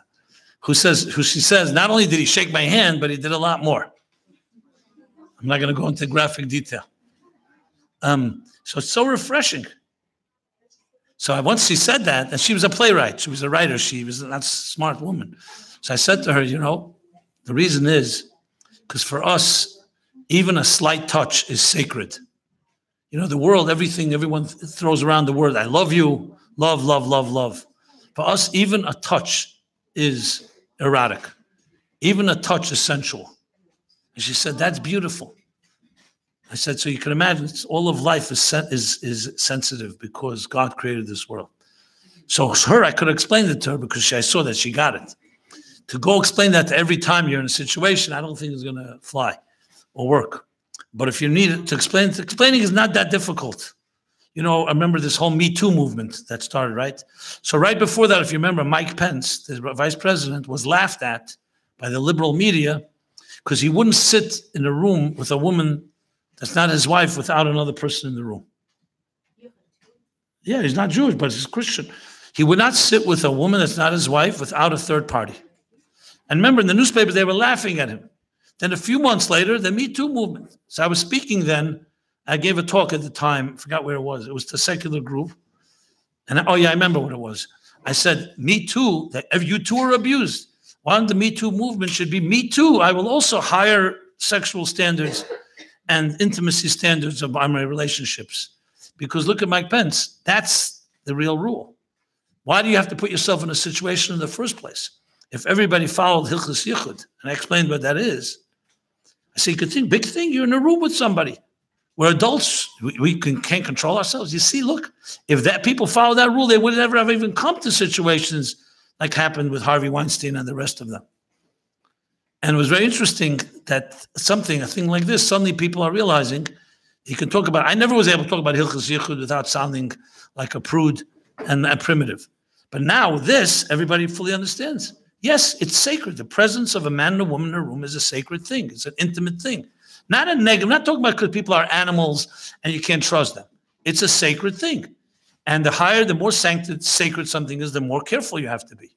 who she says, not only did he shake my hand, but he did a lot more. I'm not going to go into graphic detail. So it's so refreshing. So once she said that, and she was a playwright, she was a writer, she was not a smart woman. So I said to her, you know, the reason is because for us, even a slight touch is sacred. You know, the world, everyone throws around the word, I love you, love, love, love, love. For us, even a touch is erotic. Even a touch is sensual. And she said, that's beautiful. I said, so you can imagine all of life is sensitive because God created this world. So her, I could explain it to her because I saw that she got it. To go explain that to every time you're in a situation, I don't think it's going to fly or work. But if you need it to explain, explaining is not that difficult. You know, I remember this whole Me Too movement that started, right? So right before that, if you remember, Mike Pence, the vice president, was laughed at by the liberal media because he wouldn't sit in a room with a woman that's not his wife without another person in the room. Yeah, he's not Jewish, but he's Christian. He would not sit with a woman that's not his wife without a third party. And remember, in the newspapers, they were laughing at him. Then a few months later, the Me Too movement. So I was speaking then. I gave a talk at the time. I forgot where it was. It was the secular group. And I remember what it was. I said, Me Too, that if you too are abused, one of the Me Too movement should be Me Too. I will also hire sexual standards and intimacy standards of my relationships. Because look at Mike Pence. That's the real rule. Why do you have to put yourself in a situation in the first place? If everybody followed Hilchus Yichud, and I explained what that is, I say, you could think, big thing, you're in a room with somebody. We're adults, we can't control ourselves. You see, look, if that people follow that rule, they would never have even come to situations like happened with Harvey Weinstein and the rest of them. And it was very interesting that a thing like this, suddenly people are realizing you can talk about, I never was able to talk about Hilchus Yichud without sounding like a prude and a primitive. But now this, everybody fully understands. Yes, it's sacred. The presence of a man and a woman in a room is a sacred thing. It's an intimate thing. Not a negative. I'm not talking about because people are animals and you can't trust them. It's a sacred thing. And the more sacred something is, the more careful you have to be.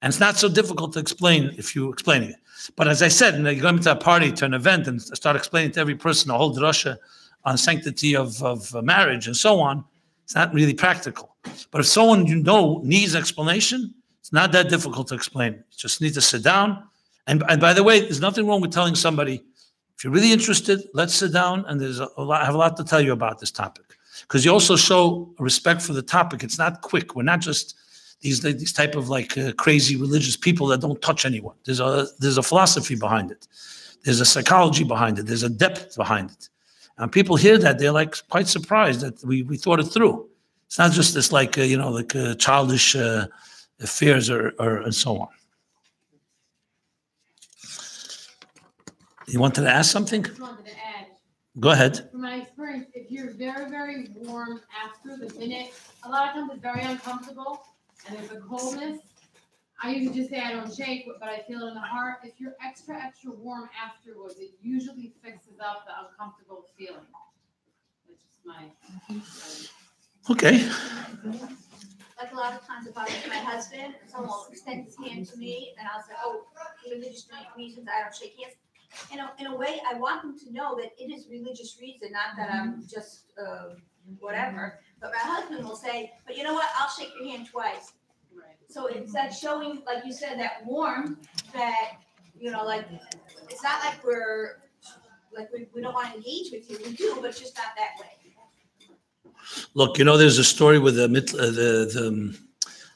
And it's not so difficult to explain if you're explaining it. But as I said, you go into a party, to an event, and start explaining to every person a whole drasha on sanctity of marriage and so on, it's not really practical. But if someone you know needs explanation, it's not that difficult to explain. You just need to sit down. And by the way, there's nothing wrong with telling somebody, if you're really interested, let's sit down, and I have a lot to tell you about this topic. Because you also show respect for the topic. It's not quick. We're not just these type of crazy religious people that don't touch anyone. There's a philosophy behind it. There's a psychology behind it. There's a depth behind it. And people hear that, they're quite surprised that we thought it through. It's not just this childish affairs or and so on. You wanted to ask something? I just wanted to add. Go ahead. From my experience, if you're very, very warm after the minute, a lot of times it's very uncomfortable and there's a coldness. I usually just say I don't shake, but I feel it in the heart. If you're extra, extra warm afterwards, it usually fixes up the uncomfortable feeling. Which is my. Okay. Like a lot of times if I'm with my husband, someone will extend his hand to me and I'll say, oh, for religious reasons, I don't shake hands. In a way, I want them to know that it is religious reason, not that I'm just whatever. But my husband will say, but you know what, I'll shake your hand twice. Right. So it's that showing, like you said, that warmth that, you know, like, it's not like we don't want to engage with you. We do, but it's just not that way. Look, you know, there's a story with the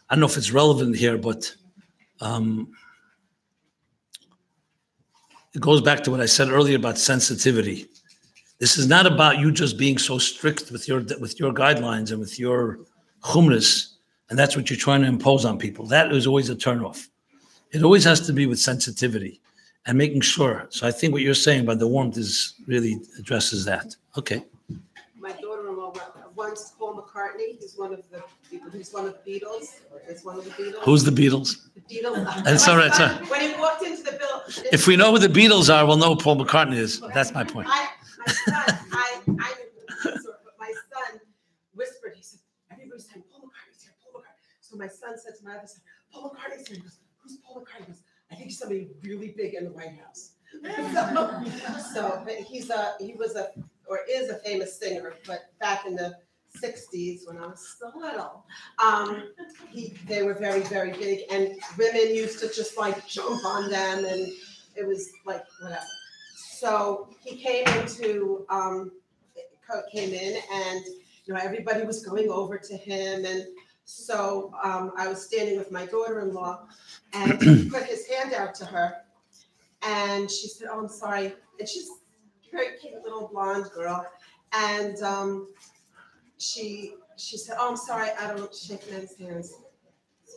I don't know if it's relevant here, but it goes back to what I said earlier about sensitivity. This is not about you just being so strict with your guidelines and with your chumras, and that's what you're trying to impose on people. That is always a turnoff. It always has to be with sensitivity and making sure. So I think what you're saying about the warmth is really addresses that. Okay. My daughter-in-law once Paul McCartney. He's one of the Beatles. Is one of the Beatles. Who's the Beatles? The Beatles. It's all right, sir. When he walked into the building. If we know who the Beatles are, we'll know who Paul McCartney is. That's my point. My son, I knew but my son whispered. He said, "Everybody's saying Paul McCartney's here, Paul McCartney." So my son said to my other son, "Paul McCartney's here." He goes, "Who's Paul McCartney?" He goes, "I think he's somebody really big in the White House." But he is a famous singer. But back in the 60s, when I was so little, they were very, very big, and women used to just like jump on them, and it was like whatever. So he came in, and everybody was going over to him, and so I was standing with my daughter-in-law, and he put his hand out to her, and she said, "Oh, I'm sorry," and she's a very cute little blonde girl, and she said, "Oh, I'm sorry, I don't shake men's hands."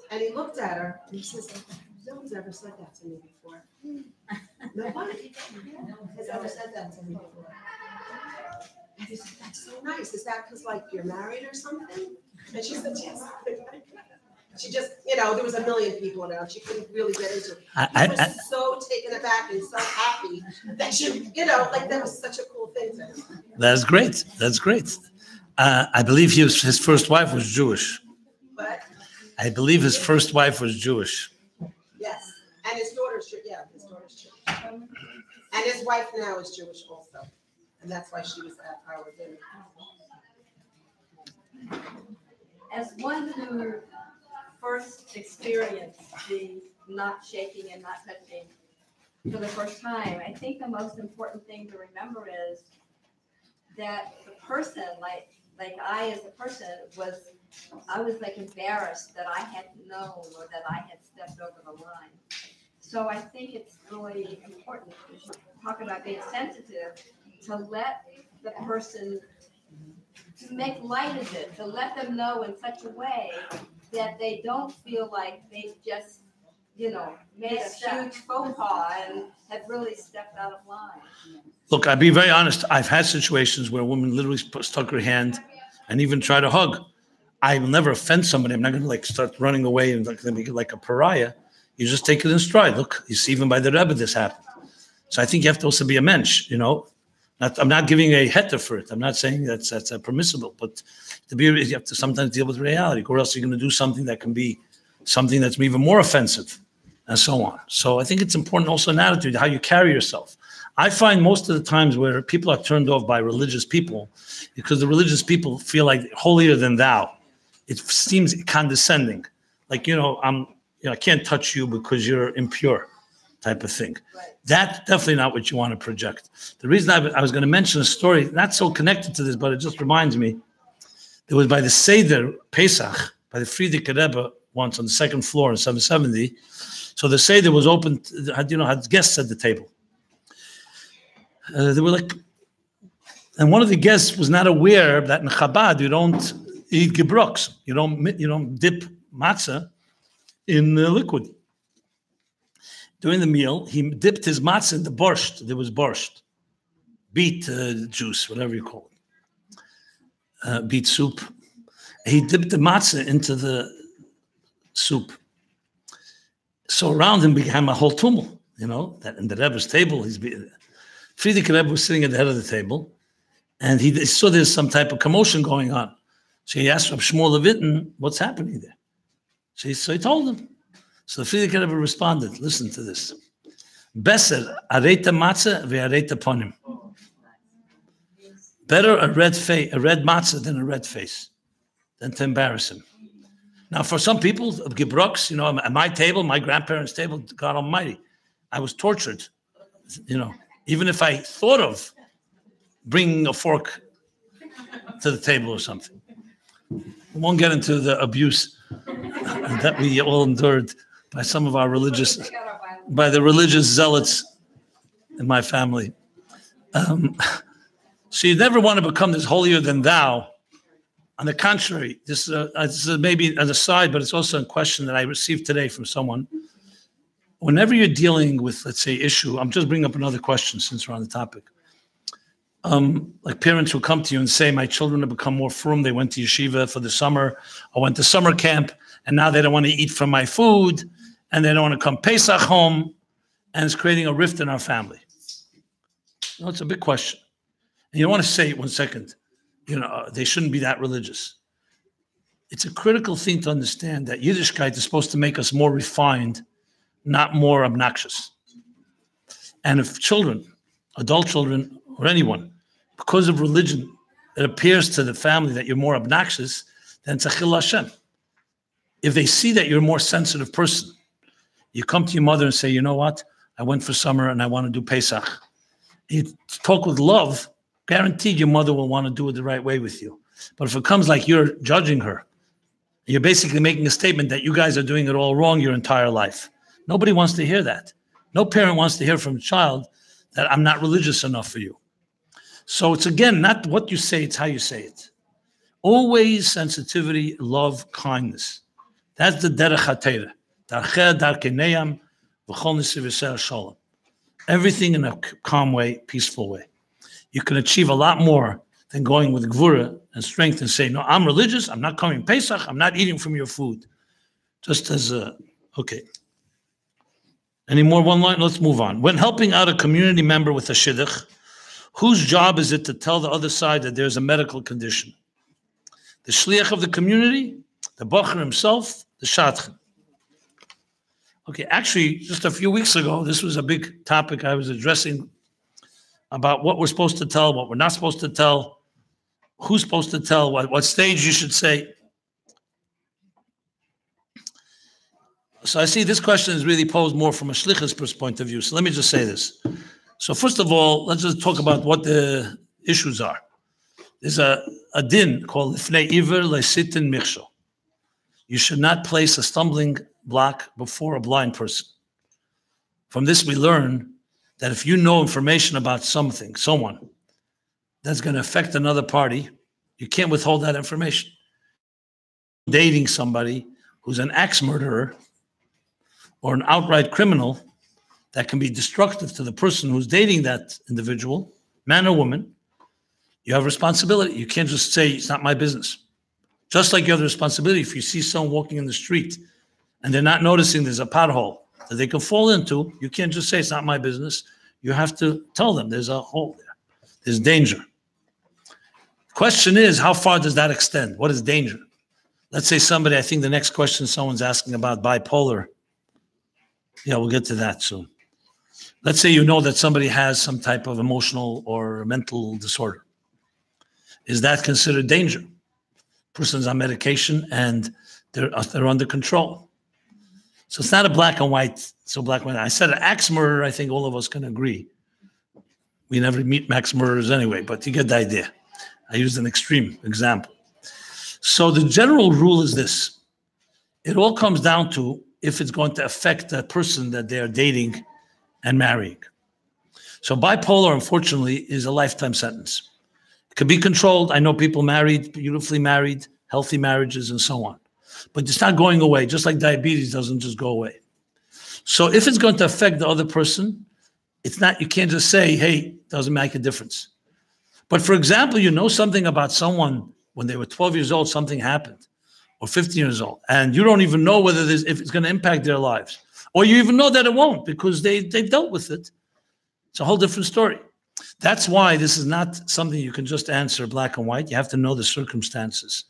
And he looked at her and he says, "No one's ever said that to me before. Nobody has ever said that to me before." And he said, "That's so nice. Is that because like you're married or something?" And she said, "Yes." She just, there was a million people around. She couldn't really get into it. He was so taken aback and so happy that that was such a cool thing to him. That's great. That's great. I believe his first wife was Jewish. What? I believe his first wife was Jewish. Yes, and his daughter's Jewish. Yeah, his daughter's Jewish. And his wife now is Jewish also, and that's why she was at our dinner. As one who first experienced the not shaking and not touching for the first time, I think the most important thing to remember is that the person, like I as a person, I was like embarrassed that I hadn't known or that I had stepped over the line. So I think it's really important, as you talk about being sensitive, to let the person, to make light of it, to let them know in such a way that they don't feel like they've just, made a huge faux pas and have really stepped out of line. Look, I'll be very honest. I've had situations where a woman literally stuck her hand and even tried to hug. I will never offend somebody. I'm not going to start running away and make it like a pariah. You just take it in stride. Look, you see, even by the Rebbe, this happened. So I think you have to also be a mensch, I'm not giving a heter for it. I'm not saying that's permissible, but you have to sometimes deal with reality, or else you're going to do something that can be something that's even more offensive, and so on. So I think it's important also an attitude, how you carry yourself. I find most of the times where people are turned off by religious people, because the religious people feel like holier than thou. It seems condescending, like I can't touch you because you're impure, type of thing. Right. That's definitely not what you want to project. The reason I was going to mention a story, not so connected to this, but it just reminds me. It was by the Seder Pesach, by the Frierdiker Rebbe, once on the second floor in 770. So the Seder was open, had guests at the table. They were and one of the guests was not aware that in Chabad you don't eat gebroks, you don't dip matzah in liquid. During the meal, he dipped his matzah in the borscht. There was borscht, beet juice, whatever you call it, beet soup. He dipped the matzah into the soup. So around him became a whole tumult, that in the Rebbe's table, Friedrich Rebbe was sitting at the head of the table, and he saw there's some type of commotion going on. So he asked Reb Shmuel Levittin, what's happening there? So he told him. So the Friedrich Rebbe responded, listen to this. Beser areta matzah ve'areta ponim. Better a red matzah than a red face, than to embarrass him. Now, for some people, Gebrucks, at my table, my grandparents' table, God Almighty, I was tortured. Even if I thought of bringing a fork to the table or something. We won't get into the abuse that we all endured by some of our by the religious zealots in my family. So you never want to become this holier than thou. On the contrary, this is maybe an aside, but it's also a question that I received today from someone. Whenever you're dealing with, let's say, issue, I'm just bringing up another question since we're on the topic. Like parents who come to you and say, my children have become more frum, they went to yeshiva for the summer, or went to summer camp, and now they don't want to eat from my food, and they don't want to come Pesach home, and it's creating a rift in our family. It's a big question. And you don't want to say, 1 second, they shouldn't be that religious. It's a critical thing to understand that Yiddishkeit is supposed to make us more refined, not more obnoxious. And if children, adult children, or anyone, because of religion, it appears to the family that you're more obnoxious, then it's a chil Hashem. If they see that you're a more sensitive person, you come to your mother and say, you know what? I went for summer and I want to do Pesach. You talk with love, guaranteed your mother will want to do it the right way with you. But if it comes like you're judging her, you're basically making a statement that you guys are doing it all wrong your entire life. Nobody wants to hear that. No parent wants to hear from a child that I'm not religious enough for you. So it's, again, not what you say, it's how you say it. Always sensitivity, love, kindness. That's the derech haTorah. Darcheh darkei neyam v'chol nesiv yisrael shalom. Everything in a calm way, peaceful way. You can achieve a lot more than going with gvura and strength and say, no, I'm religious, I'm not coming Pesach, I'm not eating from your food. Just as okay. Any more one line? Let's move on. When helping out a community member with a shidduch, whose job is it to tell the other side that there's a medical condition? The shliach of the community, the bocher himself, the shadchan. Okay, actually, just a few weeks ago, this was a big topic I was addressing about what we're supposed to tell, what we're not supposed to tell, who's supposed to tell, what stage you should say. So I see this question is really posed more from a Shlichus point of view. So let me just say this. So first of all, let's just talk about what the issues are. There's a din called Lifnei Iver Leisitin Michsho. You should not place a stumbling block before a blind person. From this we learn that if you know information about someone that's going to affect another party, you can't withhold that information. Dating somebody who's an axe murderer or an outright criminal that can be destructive to the person who's dating that individual, man or woman, you have responsibility. You can't just say, it's not my business. Just like you have the responsibility if you see someone walking in the street and they're not noticing there's a pothole that they can fall into, you can't just say, it's not my business. You have to tell them there's a hole there. There's danger. Question is, how far does that extend? What is danger? Let's say somebody, I think the next question someone's asking about bipolar. Yeah, we'll get to that soon. Let's say you know that somebody has some type of emotional or mental disorder. Is that considered danger? Person's on medication and they're under control. So it's not a black and white, I said an axe murderer, I think all of us can agree. We never meet axe murderers anyway, but you get the idea. I used an extreme example. So the general rule is this. It all comes down to if it's going to affect the person that they're dating and marrying. So bipolar, unfortunately, is a lifetime sentence. It can be controlled. I know people married, beautifully married, healthy marriages, and so on. But it's not going away, just like diabetes doesn't just go away. So if it's going to affect the other person, it's not, you can't just say, hey, doesn't make a difference. But for example, you know something about someone when they were 12 years old, something happened, or 15 years old, and you don't even know whether if it's going to impact their lives, or you even know that it won't because they've dealt with it. It's a whole different story. That's why this is not something you can just answer black and white. You have to know the circumstances.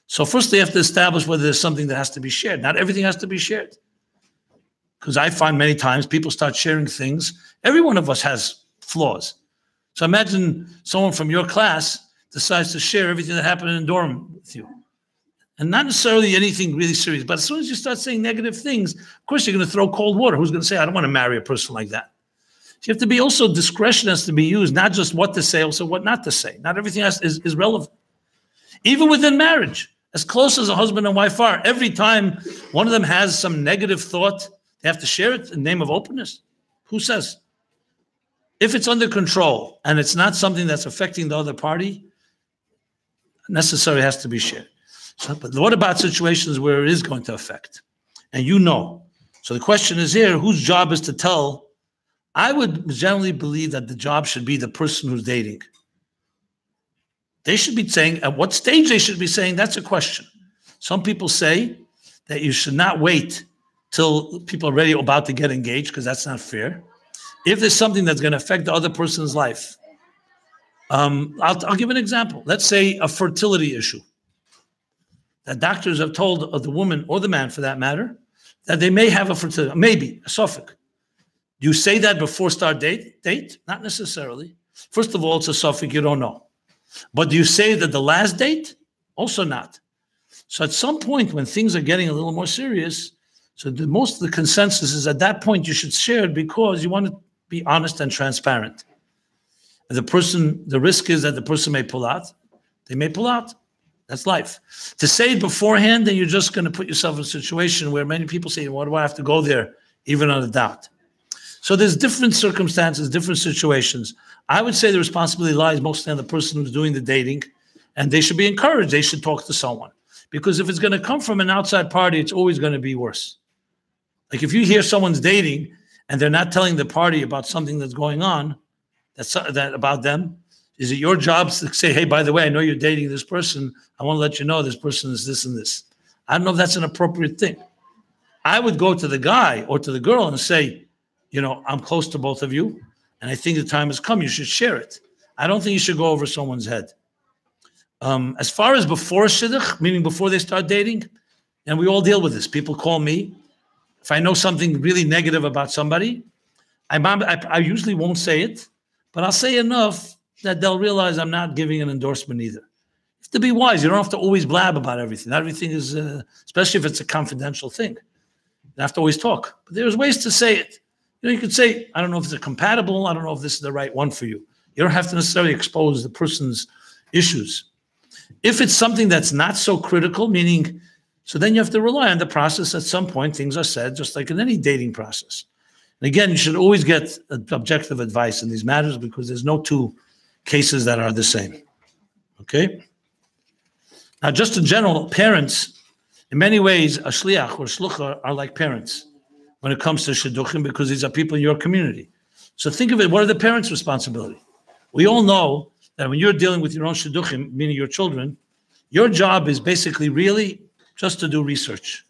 So first, you have to establish whether there's something that has to be shared. Not everything has to be shared. Because I find many times people start sharing things. Every one of us has flaws. So imagine someone from your class decides to share everything that happened in the dorm with you. And not necessarily anything really serious, but as soon as you start saying negative things, of course you're going to throw cold water. Who's going to say, I don't want to marry a person like that? So you have to be also, discretion has to be used, not just what to say, also what not to say. Not everything is relevant. Even within marriage, as close as a husband and wife are, every time one of them has some negative thought, they have to share it in the name of openness. Who says? If it's under control and it's not something that's affecting the other party, necessarily has to be shared. So, but what about situations where it is going to affect? And you know. So the question is here, whose job is to tell? I would generally believe that the job should be the person who's dating. They should be saying, at what stage they should be saying, that's a question. Some people say that you should not wait till people are ready about to get engaged, because that's not fair. If there's something that's going to affect the other person's life, I'll give an example. Let's say a fertility issue. That doctors have told of the woman or the man, for that matter, that they may have a fertility, maybe a suffix. Do you say that before start date? Not necessarily. First of all, it's a suffix, you don't know. But do you say that the last date? Also not. So at some point when things are getting a little more serious, so most of the consensus is at that point you should share it because you want to be honest and transparent. And the risk is that the person may pull out. They may pull out. That's life. To say it beforehand, then you're just going to put yourself in a situation where many people say, why do I have to go there, even on a doubt? So there's different circumstances, different situations. I would say the responsibility lies mostly on the person who's doing the dating, and they should be encouraged. They should talk to someone. Because if it's going to come from an outside party, it's always going to be worse. Like if you hear someone's dating and they're not telling the party about something that's going on, that about them, is it your job to say, hey, by the way, I know you're dating this person. I want to let you know this person is this and this. I don't know if that's an appropriate thing. I would go to the guy or to the girl and say, I'm close to both of you, and I think the time has come. You should share it. I don't think you should go over someone's head. As far as before shidduch, meaning before they start dating, and we all deal with this. People call me. If I know something really negative about somebody, I usually won't say it, but I'll say enough that they'll realize I'm not giving an endorsement either. You have to be wise. You don't have to always blab about everything. Not everything is, especially if it's a confidential thing. You have to always talk. But there's ways to say it. You could say, I don't know if it's compatible. I don't know if this is the right one for you. You don't have to necessarily expose the person's issues. If it's something that's not so critical, meaning, so then you have to rely on the process. At some point, things are said, just like in any dating process. And again, you should always get objective advice in these matters because there's no two cases that are the same. Okay? Now, just in general, parents, in many ways, a shliach or shlucha are like parents when it comes to shidduchim because these are people in your community. So think of it, what are the parents' responsibility? We all know that when you're dealing with your own shidduchim, meaning your children, your job is basically really just to do research.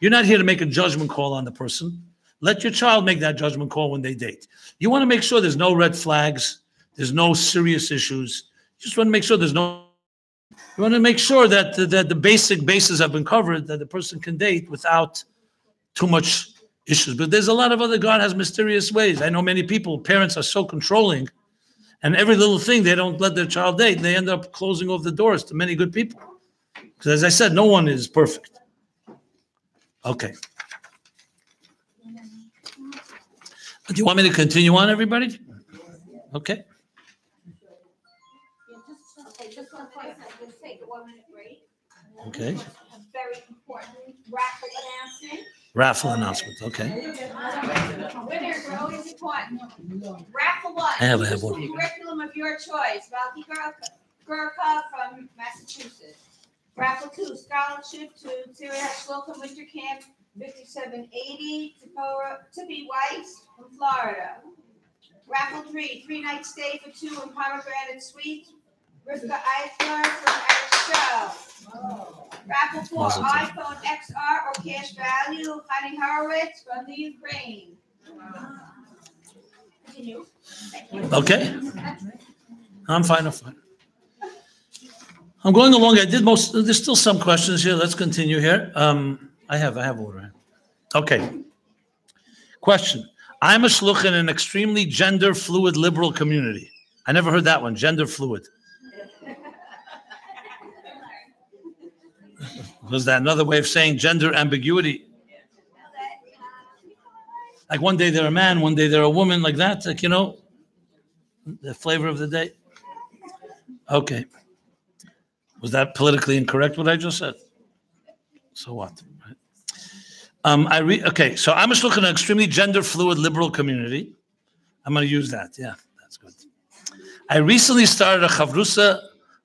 You're not here to make a judgment call on the person. Let your child make that judgment call when they date. You want to make sure there's no red flags, there's no serious issues. You just want to make sure you want to make sure that the basic bases have been covered, that the person can date without too much issues. But there's a lot of other, God has mysterious ways. I know many people, parents are so controlling, and every little thing, they don't let their child date. They end up closing off the doors to many good people. Because as I said, no one is perfect. Okay. Do you want me to continue on, everybody? Okay. Just one question, just take a 1 minute break. Okay. A very important raffle announcement. Raffle announcement, okay. Winners are always important. Raffle one. I have Choose one. the curriculum of your choice. Valky Gurka from Massachusetts. Raffle 2, scholarship to Syria Shluchos Winter Camp 5780 to be Weiss from Florida. Raffle 3 night stay for 2 in Pomegranate Suite. Rivka Eifler from Show. Raffle 4 iPhone XR or cash value. Honey Horowitz from the Ukraine. Continue. Okay. I'm fine. I'm going along. I did most. There's still some questions here. Let's continue here. I have order. Okay. Question. I'm a shluch in an extremely gender fluid liberal community. I never heard that one. Gender fluid. Was that another way of saying gender ambiguity? Like one day they're a man, one day they're a woman, like that. Like, you know, the flavor of the day. Okay. Was that politically incorrect, what I just said? So what? Okay, so I'm just looking at an extremely gender fluid liberal community. I'm going to use that. Yeah, that's good. I recently started a chavrusa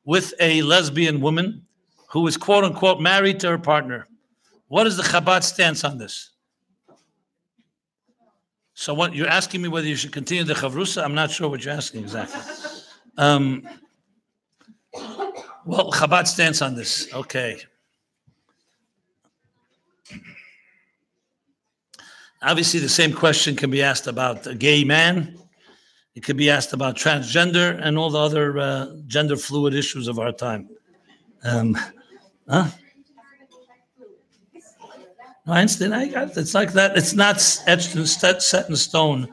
with a lesbian woman who is quote unquote married to her partner. What is the Chabad stance on this? So what you're asking me whether you should continue the chavrusa? I'm not sure what you're asking exactly. Well, Chabad stance on this. Okay. Obviously, the same question can be asked about a gay man. It could be asked about transgender and all the other gender fluid issues of our time. No, I understand. I got it. It's like that. It's not etched and set in stone.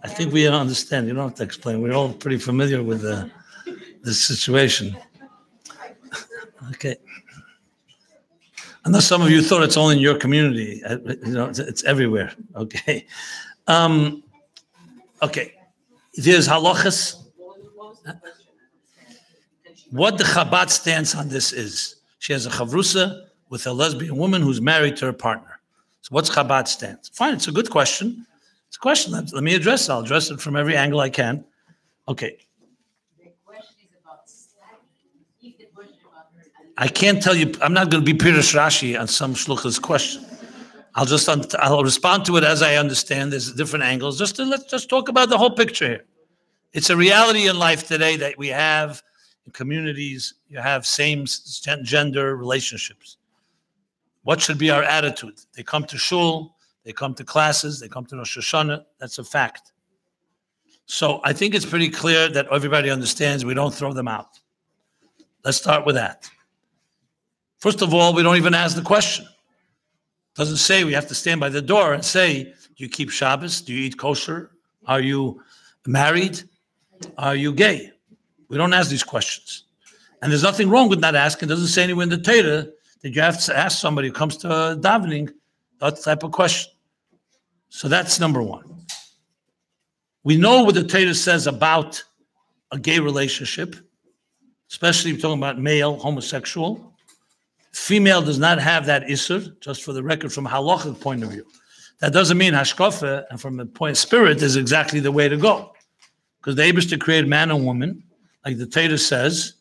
I think we understand. You don't have to explain. We're all pretty familiar with the situation. Okay. Unless some of you thought it's only in your community, you know, it's everywhere. Okay. Okay. There's halachas. What the Chabad stance on this is, she has a chavrusa with a lesbian woman who's married to her partner. So what's Chabad stance? Fine, it's a good question. It's a question. Let me address it. I'll address it from every angle I can. Okay. I can't tell you, I'm not going to be Pirush Rashi on some Shluchos question. I'll respond to it as I understand. There's different angles. Let's just talk about the whole picture here. It's a reality in life today that we have in communities. You have same gender relationships. What should be our attitude? They come to shul, they come to classes, they come to Rosh Hashanah. That's a fact. So I think it's pretty clear that everybody understands we don't throw them out. Let's start with that. First of all, we don't even ask the question. It doesn't say we have to stand by the door and say, do you keep Shabbos? Do you eat kosher? Are you married? Are you gay? We don't ask these questions. And there's nothing wrong with not asking. It doesn't say anywhere in the Torah that you have to ask somebody who comes to davening that type of question. So that's number one. We know what the Torah says about a gay relationship, especially if you're talking about male, homosexual. Female does not have that isur, just for the record, from a halachic point of view. That doesn't mean hashkafa, and from the point of spirit, is exactly the way to go. Because the Eibishter created man and woman, like the Torah says,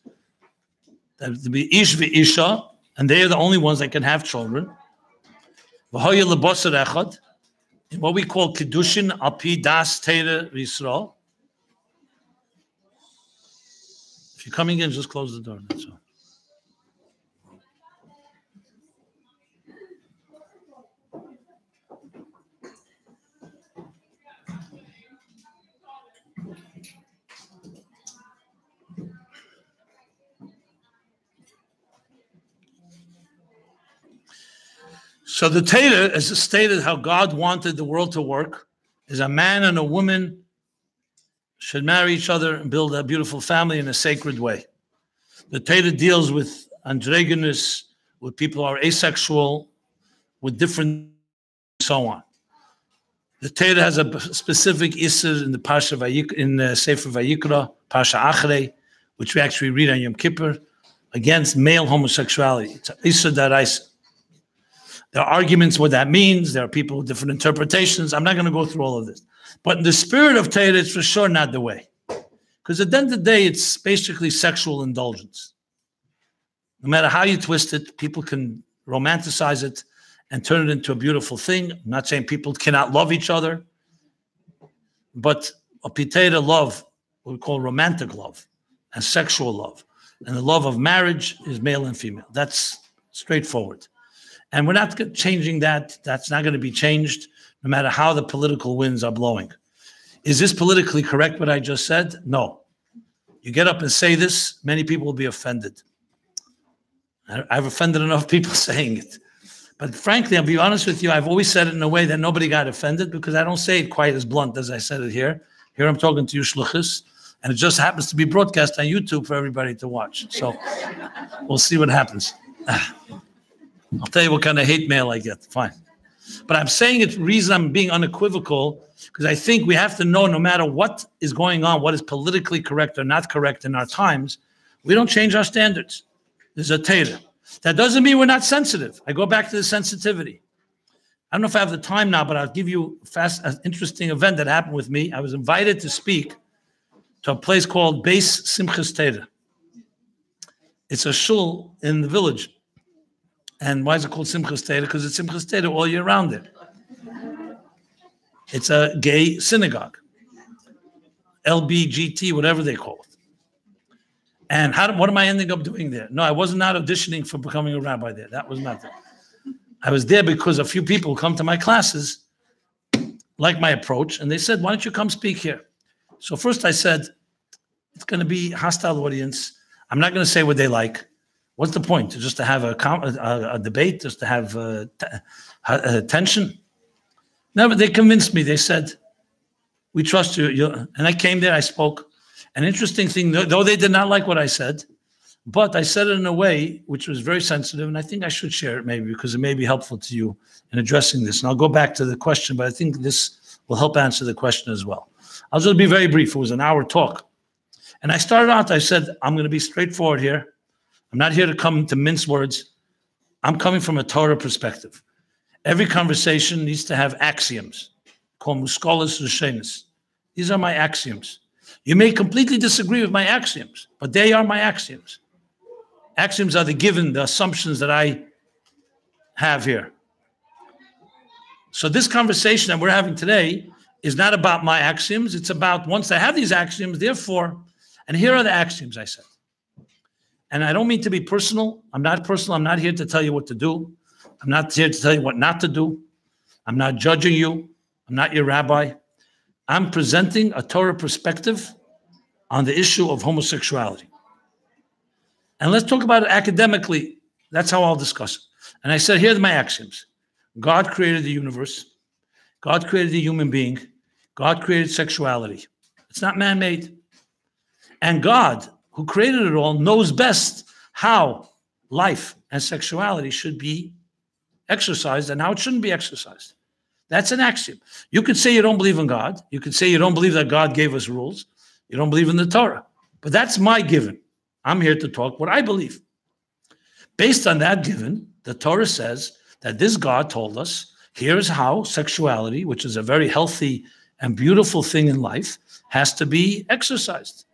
that to be ish v'isha, and they are the only ones that can have children. V'hoya lebosar echad, in what we call kiddushin alpi das Torah Yisrael. If you're coming in, just close the door. That's all. So the Torah, as stated how God wanted the world to work, is a man and a woman should marry each other and build a beautiful family in a sacred way. The Torah deals with androgynous, with people who are asexual, with different, so on. The Torah has a specific isur in the Parsha in Sefer Vayikra, Parsha Achrei, which we actually read on Yom Kippur, against male homosexuality. It's an isur daraisa. There are arguments what that means. There are people with different interpretations. I'm not going to go through all of this. But in the spirit of Torah, it's for sure not the way. Because at the end of the day, it's basically sexual indulgence. No matter how you twist it, people can romanticize it and turn it into a beautiful thing. I'm not saying people cannot love each other, but a pitera love, what we call romantic love, and sexual love, and the love of marriage is male and female. That's straightforward. And we're not changing that. That's not going to be changed no matter how the political winds are blowing. Is this politically correct, what I just said? No. You get up and say this, many people will be offended. I've offended enough people saying it. But frankly, I'll be honest with you, I've always said it in a way that nobody got offended because I don't say it quite as blunt as I said it here. Here I'm talking to you, Shlichus, and it just happens to be broadcast on YouTube for everybody to watch. So we'll see what happens. I'll tell you what kind of hate mail I get. Fine. But I'm saying it, the reason I'm being unequivocal, because I think we have to know no matter what is going on, what is politically correct or not correct in our times, we don't change our standards. There's a Torah. That doesn't mean we're not sensitive. I go back to the sensitivity. I don't know if I have the time now, but I'll give you an interesting event that happened with me. I was invited to speak to a place called Beis Simchas Torah. It's a shul in the village. And why is it called Simchas Torah? Because it's Simchas Torah all year round there. It's a gay synagogue. LBGT, whatever they call it. And what am I ending up doing there? No, I was not auditioning for becoming a rabbi there. That was not it. I was there because a few people come to my classes, like my approach, and they said, why don't you come speak here? So first I said, it's going to be a hostile audience. I'm not going to say what they like. What's the point? Just to have a debate, just to have tension? No, but they convinced me. They said, we trust you. And I came there, I spoke. An interesting thing, though they did not like what I said, but I said it in a way which was very sensitive, and I think I should share it maybe because it may be helpful to you in addressing this. And I'll go back to the question, but I think this will help answer the question as well. I'll just be very brief. It was an hour talk. And I started out, I said, I'm going to be straightforward here. I'm not here to come to mince words. I'm coming from a Torah perspective. Every conversation needs to have axioms, called muskolas rishenis. These are my axioms. You may completely disagree with my axioms, but they are my axioms. Axioms are the given, the assumptions that I have here. So this conversation that we're having today is not about my axioms. It's about once I have these axioms, therefore, and here are the axioms I said. And I don't mean to be personal. I'm not personal. I'm not here to tell you what to do. I'm not here to tell you what not to do. I'm not judging you. I'm not your rabbi. I'm presenting a Torah perspective on the issue of homosexuality. And let's talk about it academically. That's how I'll discuss it. And I said, here are my axioms. God created the universe. God created the human being. God created sexuality. It's not man-made. And God, who created it all, knows best how life and sexuality should be exercised and how it shouldn't be exercised. That's an axiom. You could say you don't believe in God. You could say you don't believe that God gave us rules. You don't believe in the Torah. But that's my given. I'm here to talk what I believe. Based on that given, the Torah says that this God told us, here's how sexuality, which is a very healthy and beautiful thing in life, has to be exercised.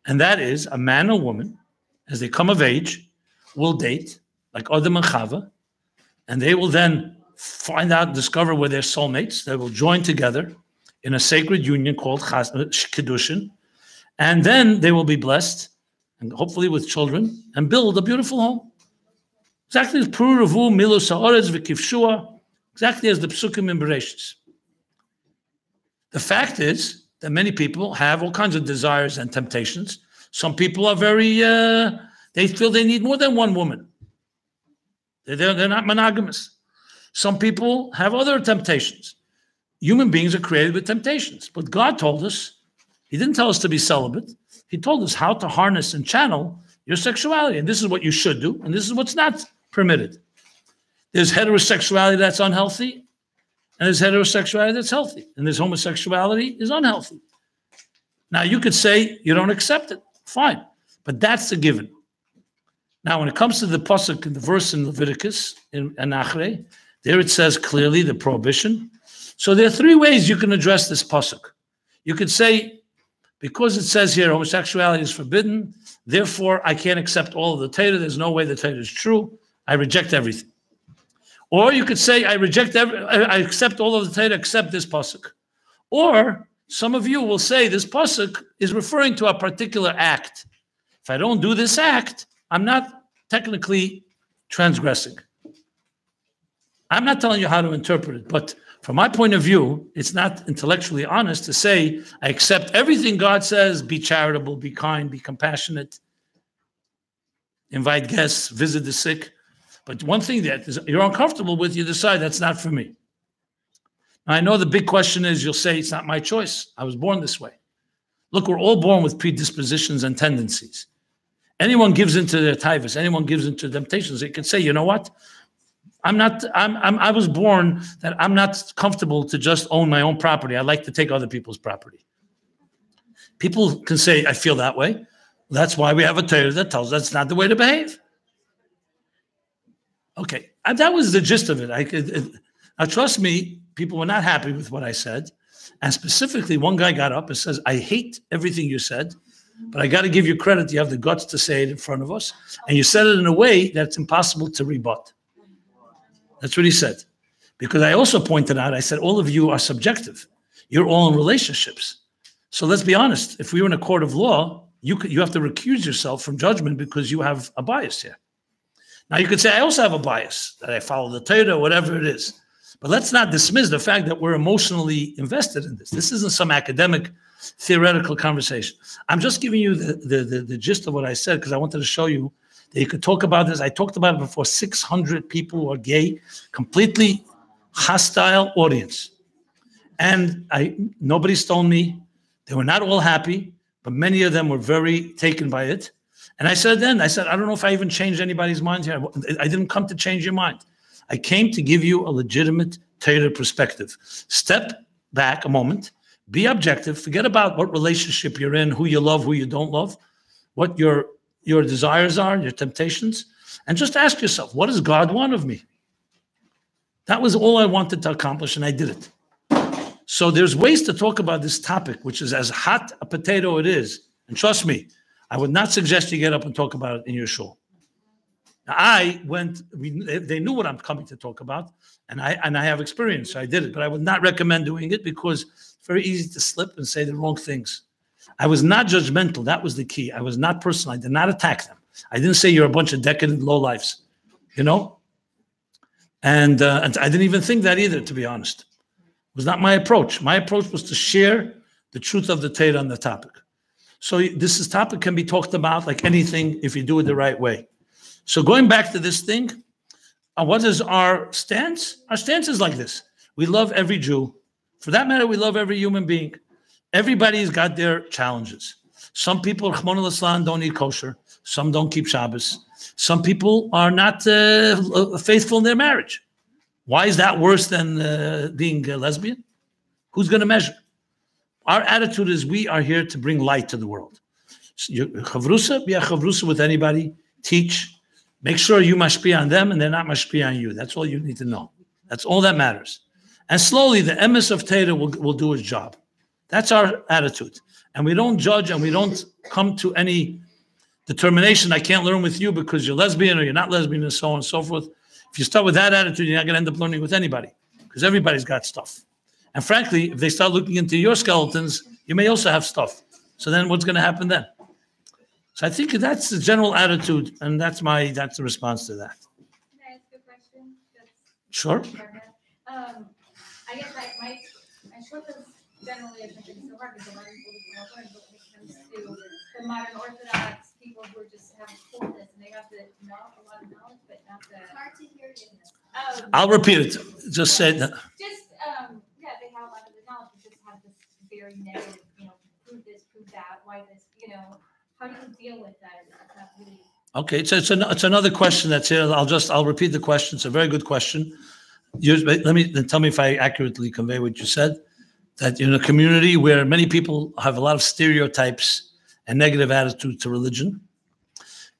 And that is a man or woman, as they come of age, will date, like Adam and Chava, and they will then find out, discover where they're soulmates. They will join together in a sacred union called Kiddushin, and then they will be blessed, and hopefully with children, and build a beautiful home. Exactly as Pruruvu, Milu Sa'oretz, V'kivshua, exactly as the Psukim in Bereshis. The fact is that many people have all kinds of desires and temptations. Some people are very, they feel they need more than one woman. They're not monogamous. Some people have other temptations. Human beings are created with temptations. But God told us, he didn't tell us to be celibate. He told us how to harness and channel your sexuality. And this is what you should do. And this is what's not permitted. There's heterosexuality that's unhealthy. And there's heterosexuality that's healthy. And there's homosexuality is unhealthy. Now, you could say you don't accept it. Fine. But that's the given. Now, when it comes to the pasuk, the verse in Leviticus, in Anachre, there it says clearly the prohibition. So there are three ways you can address this pasuk. You could say, because it says here homosexuality is forbidden, therefore I can't accept all of the Torah. There's no way the Torah is true. I reject everything. Or you could say I accept all of the Torah except this pasuk. Or some of you will say this pasuk is referring to a particular act. If I don't do this act, I'm not technically transgressing. I'm not telling you how to interpret it, but from my point of view, it's not intellectually honest to say, I accept everything God says, be charitable, be kind, be compassionate, invite guests, visit the sick. But one thing that you're uncomfortable with, you decide that's not for me. Now, I know the big question is, you'll say, it's not my choice. I was born this way. Look, we're all born with predispositions and tendencies. Anyone gives into their taivas, anyone gives into temptations, they can say, you know what? I was born that I'm not comfortable to just own my own property. I like to take other people's property. People can say, I feel that way. That's why we have a Torah that tells us that's not the way to behave. Okay, that was the gist of it. Now, trust me, people were not happy with what I said. And specifically, one guy got up and says, I hate everything you said, but I got to give you credit. You have the guts to say it in front of us. And you said it in a way that's impossible to rebut. That's what he said. Because I also pointed out, I said, all of you are subjective. You're all in relationships. So let's be honest. If we were in a court of law, you have to recuse yourself from judgment because you have a bias here. Now, you could say, I also have a bias, that I follow the Torah, whatever it is. But let's not dismiss the fact that we're emotionally invested in this. This isn't some academic, theoretical conversation. I'm just giving you the gist of what I said because I wanted to show you that you could talk about this. I talked about it before 600 people who are gay, completely hostile audience. And nobody stoned me. They were not all happy, but many of them were very taken by it. And I said, I don't know if I even changed anybody's mind here. I didn't come to change your mind. I came to give you a legitimate Torah perspective. Step back a moment, be objective, forget about what relationship you're in, who you love, who you don't love, what your desires are, your temptations, and just ask yourself, what does God want of me? That was all I wanted to accomplish, and I did it. So there's ways to talk about this topic, which is as hot a potato it is. And trust me, I would not suggest you get up and talk about it in your shul. Now, they knew what I'm coming to talk about, and I have experience, so I did it. But I would not recommend doing it because it's very easy to slip and say the wrong things. I was not judgmental. That was the key. I was not personal. I did not attack them. I didn't say you're a bunch of decadent lowlifes, And I didn't even think that either, to be honest. It was not my approach. My approach was to share the truth of the Torah on the topic. So this topic can be talked about like anything if you do it the right way. So going back to this thing, what is our stance? Our stance is like this. We love every Jew. For that matter, we love every human being. Everybody's got their challenges. Some people, Rachmana litzlan, don't eat kosher. Some don't keep Shabbos. Some people are not faithful in their marriage. Why is that worse than being a lesbian? Who's going to measure? Our attitude is we are here to bring light to the world. So chavrusa, be a chavrusa with anybody. Teach. Make sure you mashpia on them and they're not mashpia on you. That's all you need to know. That's all that matters. And slowly, the emes of Torah will do its job. That's our attitude. And we don't judge and we don't come to any determination. I can't learn with you because you're lesbian or you're not lesbian and so on and so forth. If you start with that attitude, you're not going to end up learning with anybody because everybody's got stuff. And frankly, if they start looking into your skeletons, you may also have stuff. So then what's going to happen then? So I think that's the general attitude, and that's the response to that. Can I ask a question? Sure. I guess my shluchus generally is something so hard because a lot of people don't learn, but when it comes to the modern Orthodox people who just have coolness and they have a lot of knowledge, but not the. It's hard to hear you. I'll repeat it. Just say that. They have a lot of the knowledge, but just have this very negative, prove this, prove that, why this, how do you deal with that? It's not really. Okay, so it's another question that's here. I'll repeat the question. It's a very good question. Tell me if I accurately convey what you said. That in a community where many people have a lot of stereotypes and negative attitude to religion,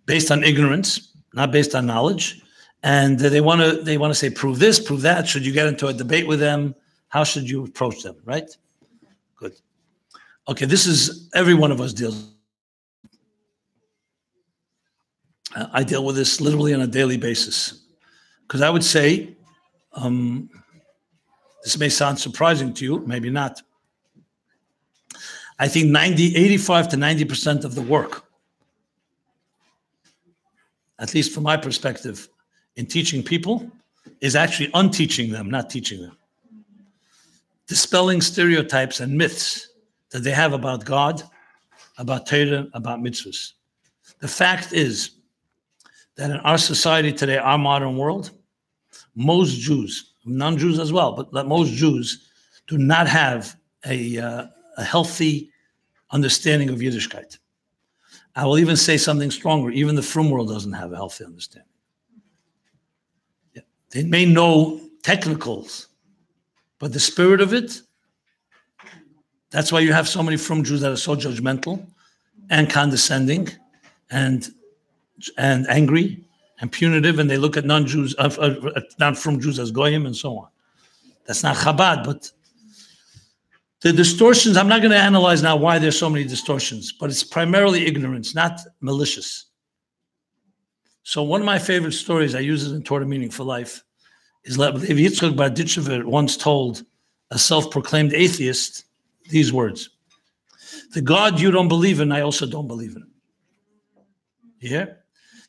based on ignorance, not based on knowledge, and they want to say prove this, prove that. Should you get into a debate with them? How should you approach them? Right? Good. Okay, this is every one of us deals. I deal with this literally on a daily basis. Because I would say, this may sound surprising to you, maybe not. I think 85 to 90% of the work, at least from my perspective, in teaching people, is actually unteaching them, not teaching them. Dispelling stereotypes and myths that they have about God, about Torah, about mitzvahs. The fact is that in our society today, our modern world, most Jews, non-Jews as well, but most Jews do not have a healthy understanding of Yiddishkeit. I will even say something stronger. Even the frum world doesn't have a healthy understanding. Yeah. They may know technicals, but the spirit of it, that's why you have so many frum Jews that are so judgmental and condescending and angry and punitive, and they look at non-Jews, not frum Jews as goyim and so on. That's not Chabad, but the distortions, I'm not going to analyze now why there's so many distortions, but it's primarily ignorance, not malicious. So one of my favorite stories, I use it in Torah Meaning for Life, is Rabbi Yitzchak Bar Ditchever once told a self-proclaimed atheist these words: "The God you don't believe in, I also don't believe in." You hear?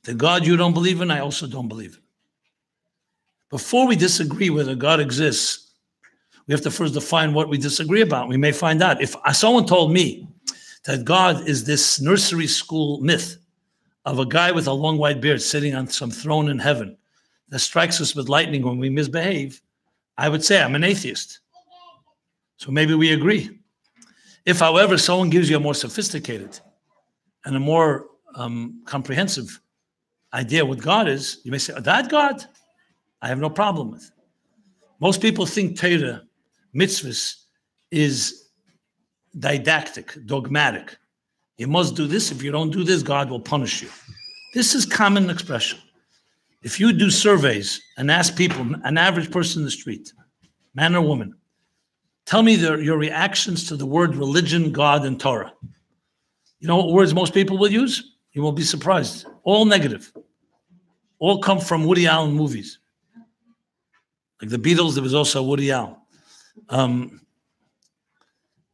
The God you don't believe in, I also don't believe in. Before we disagree whether God exists, we have to first define what we disagree about. We may find out. If someone told me that God is this nursery school myth of a guy with a long white beard sitting on some throne in heaven that strikes us with lightning when we misbehave, I would say I'm an atheist. So maybe we agree. If, however, someone gives you a more sophisticated and a more comprehensive idea what God is, you may say, that God, I have no problem with. Most people think Torah, mitzvahs, is didactic, dogmatic. You must do this. If you don't do this, God will punish you. This is common expression. If you do surveys and ask people, an average person in the street, man or woman, tell me your reactions to the word religion, God, and Torah. You know what words most people will use? You will be surprised. All negative. All come from Woody Allen movies. Like the Beatles, there was also Woody Allen.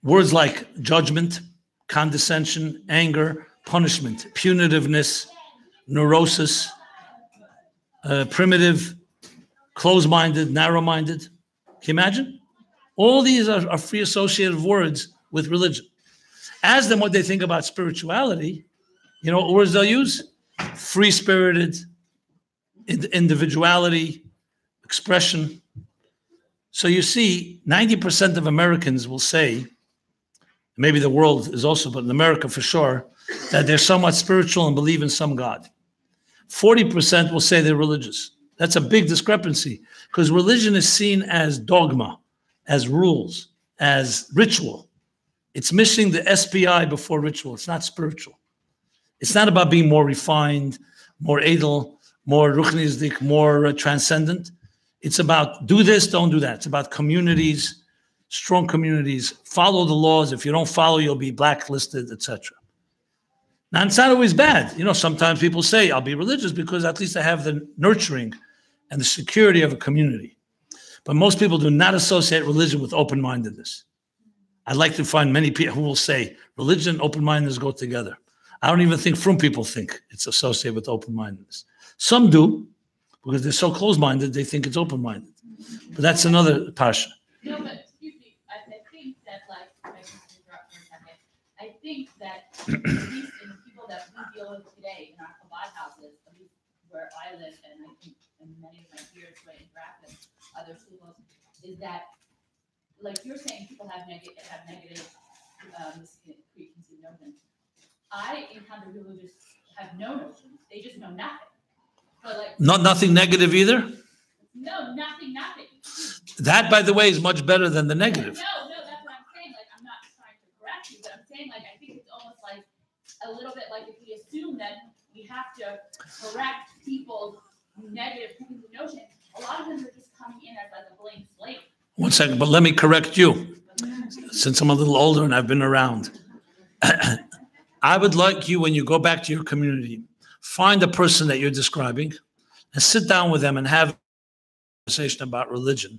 Words like judgment, condescension, anger, punishment, punitiveness, neurosis, primitive, closed-minded, narrow-minded. Can you imagine? All these are free associated words with religion. Ask them what they think about spirituality. You know what words they'll use? Free-spirited, individuality, expression. So you see, 90% of Americans will say, maybe the world is also, but in America for sure, that they're somewhat spiritual and believe in some God. 40% will say they're religious. That's a big discrepancy because religion is seen as dogma, as rules, as ritual. It's missing the SPI before ritual. It's not spiritual. It's not about being more refined, more edel, more ruchnisdik, more transcendent. It's about do this, don't do that. It's about communities, strong communities, follow the laws. If you don't follow, you'll be blacklisted, etc. Now, it's not always bad. You know, sometimes people say, I'll be religious because at least I have the nurturing and the security of a community. But most people do not associate religion with open-mindedness. I'd like to find many people who will say religion and open-mindedness go together. I don't even think frum people think it's associated with open-mindedness. Some do, because they're so close-minded, they think it's open-minded. But that's another pasha. No, but excuse me, I think that, like, I can interrupt for a second. I think that, at least in the people that we deal with today in our Chabad houses, at least where I live, and I think and many of my peers who I interact with, other schools, is that, like you're saying, people have negative preconceived notions. I encounter people who just have no notions. They just know nothing. But like Nothing negative either? No, nothing. That, by the way, is much better than the negative. No, that's what I'm saying. Like, I'm not trying to correct you, but I'm saying, like, I think it's almost like a little bit like if we assume that we have to correct people's negative preconceived notions, a lot of them are just coming in as like a blank slate. One second, but let me correct you. since I'm a little older and I've been around, I would like you, when you go back to your community, find a person that you're describing and sit down with them and have a conversation about religion.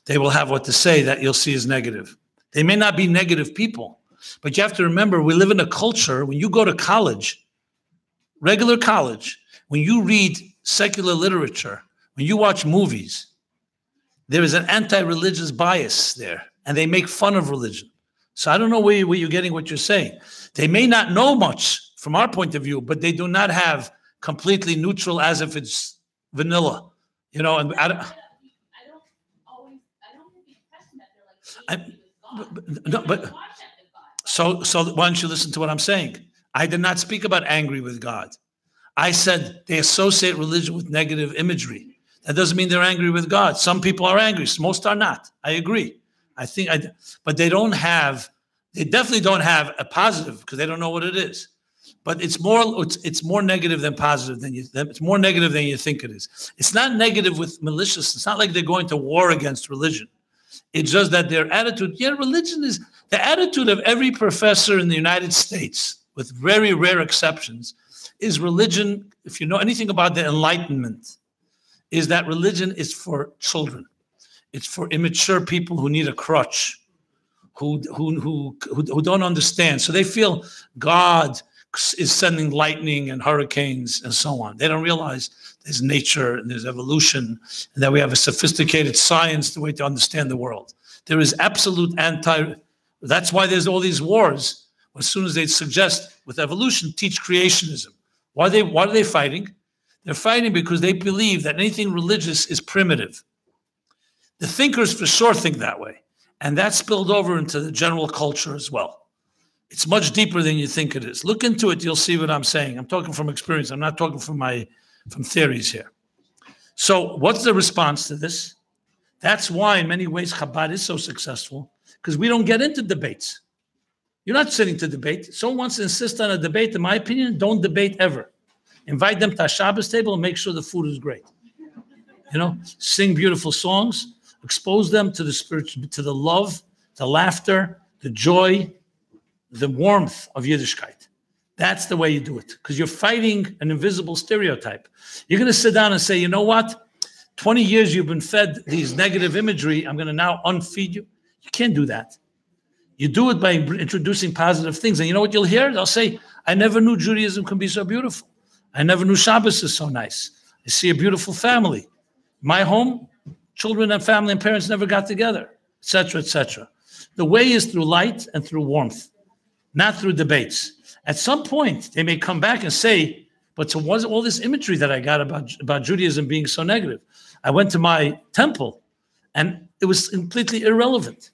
They will have what to say that you'll see as negative. They may not be negative people, but you have to remember, we live in a culture, when you go to college, regular college, when you read secular literature, when you watch movies, there is an anti-religious bias there, and they make fun of religion. So I don't know where you're getting what you're saying. They may not know much from our point of view, but they do not have completely neutral as if it's vanilla, you know. And I don't get the impression that they're like but so why don't you listen to what I'm saying? I did not speak about angry with God. I said they associate religion with negative imagery. That doesn't mean they're angry with God. Some people are angry. Most are not. I agree. But they definitely don't have a positive because they don't know what it is. But it's more negative than positive it's more negative than you think it is. It's not negative with malicious. It's not like they're going to war against religion. It's just that their attitude, religion is the attitude of every professor in the United States, with very rare exceptions, is religion, if you know anything about the Enlightenment, is that religion is for children. It's for immature people who need a crutch, who don't understand. So they feel God is sending lightning and hurricanes and so on. They don't realize there's nature and there's evolution and that we have a sophisticated science, the way to understand the world. There is absolute that's why there's all these wars. As soon as they suggest with evolution, teach creationism. Why are they fighting? They're fighting because they believe that anything religious is primitive. The thinkers for sure think that way. And that spilled over into the general culture as well. It's much deeper than you think it is. Look into it, you'll see what I'm saying. I'm talking from experience. I'm not talking from theories here. So what's the response to this? That's why in many ways Chabad is so successful, because we don't get into debates. You're not sitting to debate. Someone wants to insist on a debate, in my opinion, don't debate ever. Invite them to a Shabbos table and make sure the food is great. Sing beautiful songs, expose them to the spirit, to the love, the laughter, the joy, the warmth of Yiddishkeit. That's the way you do it, because you're fighting an invisible stereotype. You're going to sit down and say, you know what? 20 years you've been fed these negative imagery. I'm going to now unfeed you. You can't do that. You do it by introducing positive things. And you know what you'll hear? They'll say, I never knew Judaism can be so beautiful. I never knew Shabbos is so nice. I see a beautiful family. My home, children and family and parents never got together, etc., etc. The way is through light and through warmth, not through debates. At some point, they may come back and say, but so was all this imagery that I got about Judaism being so negative? I went to my temple, and it was completely irrelevant.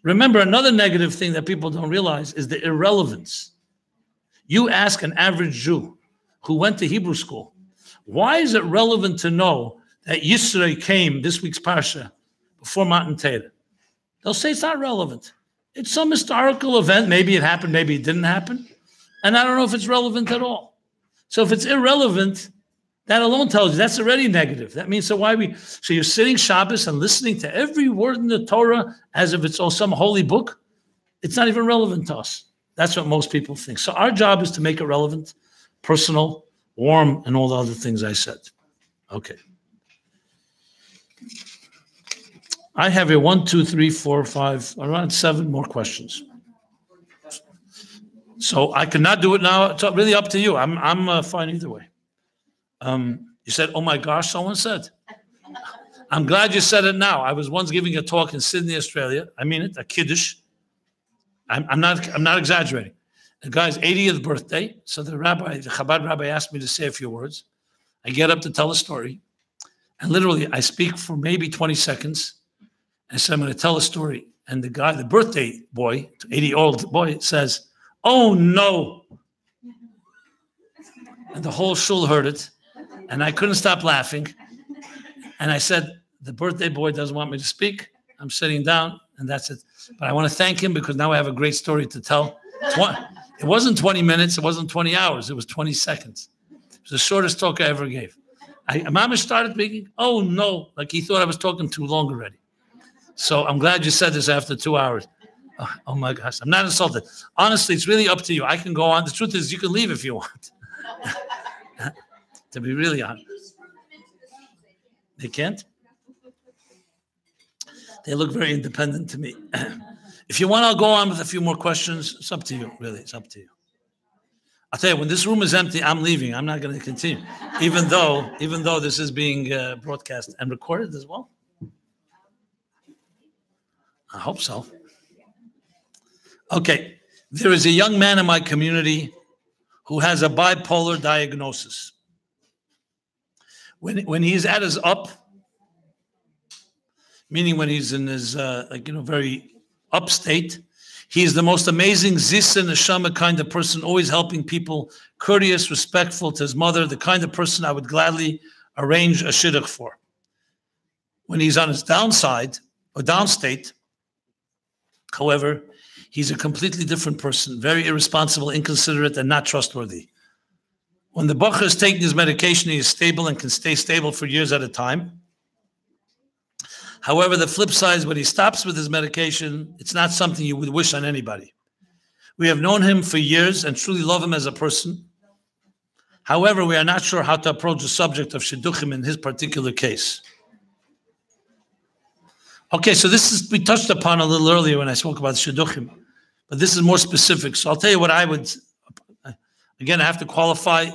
Remember, another negative thing that people don't realize is the irrelevance. You ask an average Jew who went to Hebrew school, why is it relevant to know that Yisro came, this week's Parsha, before Matan Torah? They'll say it's not relevant. It's some historical event. Maybe it happened, maybe it didn't happen. And I don't know if it's relevant at all. So if it's irrelevant, that alone tells you that's already negative. That means, so you're sitting Shabbos and listening to every word in the Torah as if it's all some holy book. It's not even relevant to us. That's what most people think. So our job is to make it relevant, personal, warm, and all the other things I said. Okay. I have a 1, 2, 3, 4, 5, around 7 more questions. So I cannot do it now. It's really up to you. I'm fine either way. You said, oh my gosh, someone said. I'm glad you said it now. I was once giving a talk in Sydney, Australia. I mean it, a kiddush. I'm not exaggerating. The guy's 80th birthday. So the Chabad rabbi asked me to say a few words. I get up to tell a story. And literally, I speak for maybe 20 seconds. I said, I'm going to tell a story. And the guy, the birthday boy, 80-year-old boy, says, oh no. And the whole shul heard it. And I couldn't stop laughing. And I said, the birthday boy doesn't want me to speak. I'm sitting down, and that's it. But I want to thank him because now I have a great story to tell. It wasn't 20 minutes. It wasn't 20 hours. It was 20 seconds. It was the shortest talk I ever gave. Mama started speaking, oh no, like he thought I was talking too long already. So I'm glad you said this after 2 hours. Oh my gosh, I'm not insulted. Honestly, it's really up to you. I can go on. The truth is, you can leave if you want. To be really honest. They can't? They look very independent to me. If you want, I'll go on with a few more questions. It's up to you, really. It's up to you. I'll tell you, when this room is empty, I'm leaving. I'm not going to continue. Even though this is being broadcast and recorded as well. I hope so. Okay. There is a young man in my community who has a bipolar diagnosis. When he's at his up, meaning when he's in his very up state, he's the most amazing zis and neshama kind of person, always helping people, courteous, respectful to his mother, the kind of person I would gladly arrange a shidduch for. When he's on his downside or downstate, however, he's a completely different person, very irresponsible, inconsiderate, and not trustworthy. When the bacher is taking his medication, he is stable and can stay stable for years at a time. However, the flip side is when he stops with his medication, it's not something you would wish on anybody. We have known him for years and truly love him as a person. However, we are not sure how to approach the subject of shidduchim in his particular case. Okay, so we touched upon a little earlier when I spoke about shidduchim, but this is more specific. So I'll tell you what I would. Again, I have to qualify.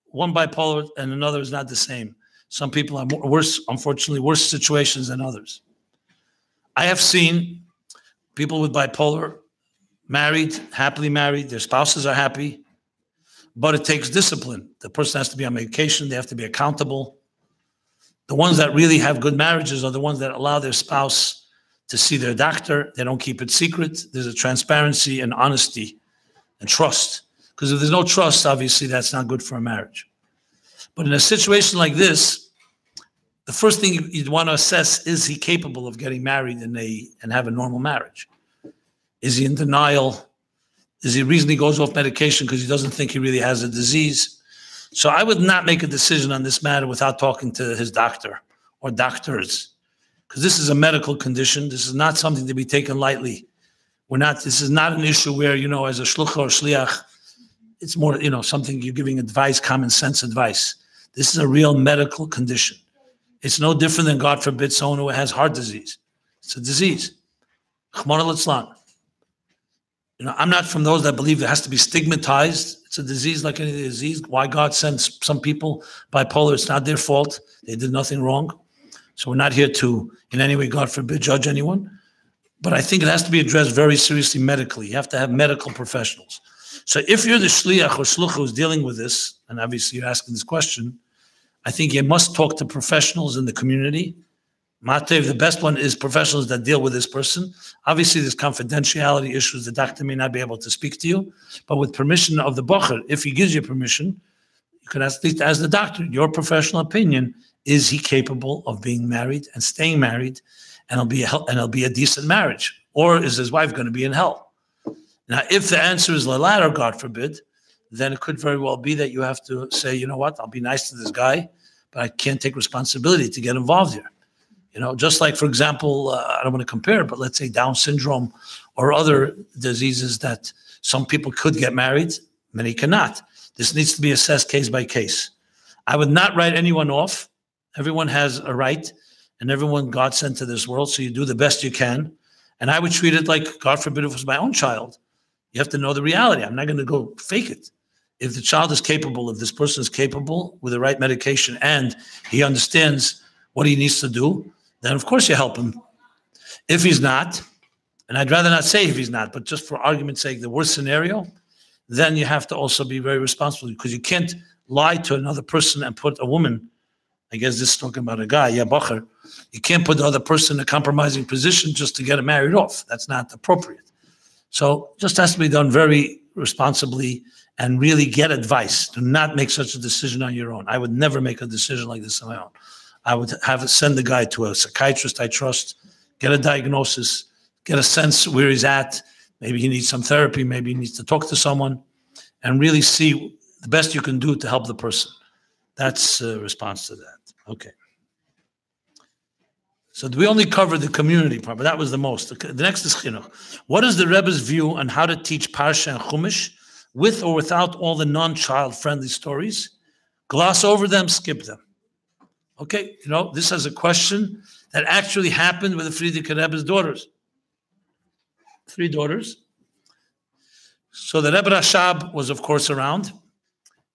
One bipolar and another is not the same. Some people are unfortunately, worse situations than others. I have seen people with bipolar married, happily married, their spouses are happy, but it takes discipline. The person has to be on medication, they have to be accountable. The ones that really have good marriages are the ones that allow their spouse to see their doctor. They don't keep it secret. There's a transparency and honesty and trust. Because if there's no trust, obviously that's not good for a marriage. But in a situation like this, the first thing you'd want to assess, is he capable of getting married and have a normal marriage? Is he in denial? Is he reason he goes off medication because he doesn't think he really has a disease? So I would not make a decision on this matter without talking to his doctor or doctors, because this is a medical condition. This is not something to be taken lightly. This is not an issue where, as a shluch or shliach, it's more, something you're giving advice, common sense advice. This is a real medical condition. It's no different than, God forbid, someone who has heart disease. It's a disease. Chmar litzlan. I'm not from those that believe it has to be stigmatized. It's a disease like any disease. Why God sends some people bipolar, it's not their fault. They did nothing wrong. So we're not here to, in any way, God forbid, judge anyone. But I think it has to be addressed very seriously medically. You have to have medical professionals. So if you're the shliach or shluch who's dealing with this, and obviously you're asking this question, I think you must talk to professionals in the community. Matev, the best one is professionals that deal with this person. Obviously, there's confidentiality issues. The doctor may not be able to speak to you, but with permission of the bacher, if he gives you permission, you can at least ask the doctor, your professional opinion, is he capable of being married and staying married, and it'll be a decent marriage? Or is his wife going to be in hell? Now, if the answer is the latter, God forbid, then it could very well be that you have to say, you know what, I'll be nice to this guy, but I can't take responsibility to get involved here. Just like, for example, I don't want to compare, but let's say Down syndrome or other diseases that some people could get married, many cannot. This needs to be assessed case by case. I would not write anyone off. Everyone has a right, and everyone God sent to this world, so you do the best you can. And I would treat it like, God forbid, if it was my own child. You have to know the reality. I'm not going to go fake it. If the child is capable, if this person is capable with the right medication and he understands what he needs to do, then of course you help him. If he's not, and I'd rather not say if he's not, but just for argument's sake, the worst scenario, then you have to also be very responsible, because you can't lie to another person and put a woman, I guess this is talking about a guy, bacher, you can't put the other person in a compromising position just to get him married off. That's not appropriate. So just has to be done very responsibly and really get advice. Do not make such a decision on your own. I would never make a decision like this on my own. I would send the guy to a psychiatrist I trust, get a diagnosis, get a sense where he's at. Maybe he needs some therapy. Maybe he needs to talk to someone, and really see the best you can do to help the person. That's a response to that. Okay. So we only covered the community part, but that was the most. The next is chinuch. What is the Rebbe's view on how to teach Parsha and Chumash with or without all the non-child friendly stories? Gloss over them, skip them. Okay, this is a question that actually happened with the Frierdiker Rebbe's daughters. 3 daughters. So the Rebbe Rashab was, of course, around,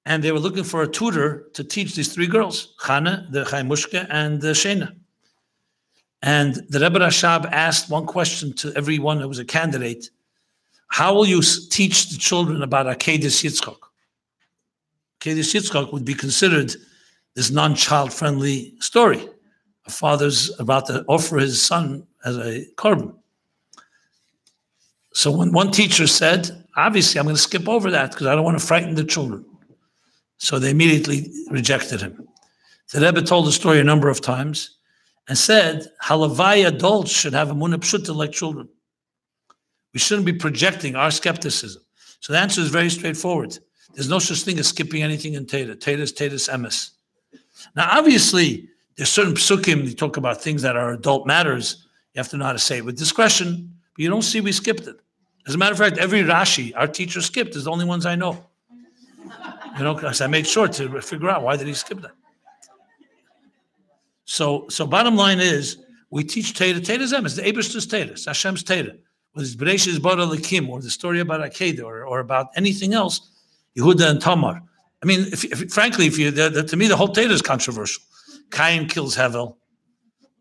and they were looking for a tutor to teach these 3 girls, Chana, the Chaimushka, and the Shena. And the Rebbe Rashab asked one question to everyone who was a candidate: how will you teach the children about Akedas Yitzchak? Akedas Yitzchak would be considered this non-child-friendly story. A father's about to offer his son as a korban. So when one teacher said, obviously I'm going to skip over that because I don't want to frighten the children. So they immediately rejected him. The Rebbe told the story a number of times and said, halavai adults should have a munah pshuta like children. We shouldn't be projecting our skepticism. So the answer is very straightforward. There's no such thing as skipping anything in Teda. Teda is Tedas emes. Now, obviously, there's certain psukim that talk about things that are adult matters. You have to know how to say it with discretion, but you don't see we skipped it. As a matter of fact, every Rashi our teacher skipped is the only ones I know. Because I made sure to figure out why did he skip that. So bottom line is, we teach Teda. Teda's emes, the Eibishter's Teda, Hashem's Teda. Whether it's Bereshis Bara Lekim, or the story about Akedah, or about anything else, Yehuda and Tamar. I mean, frankly, to me, the whole Teda is controversial. Cain kills Hevel.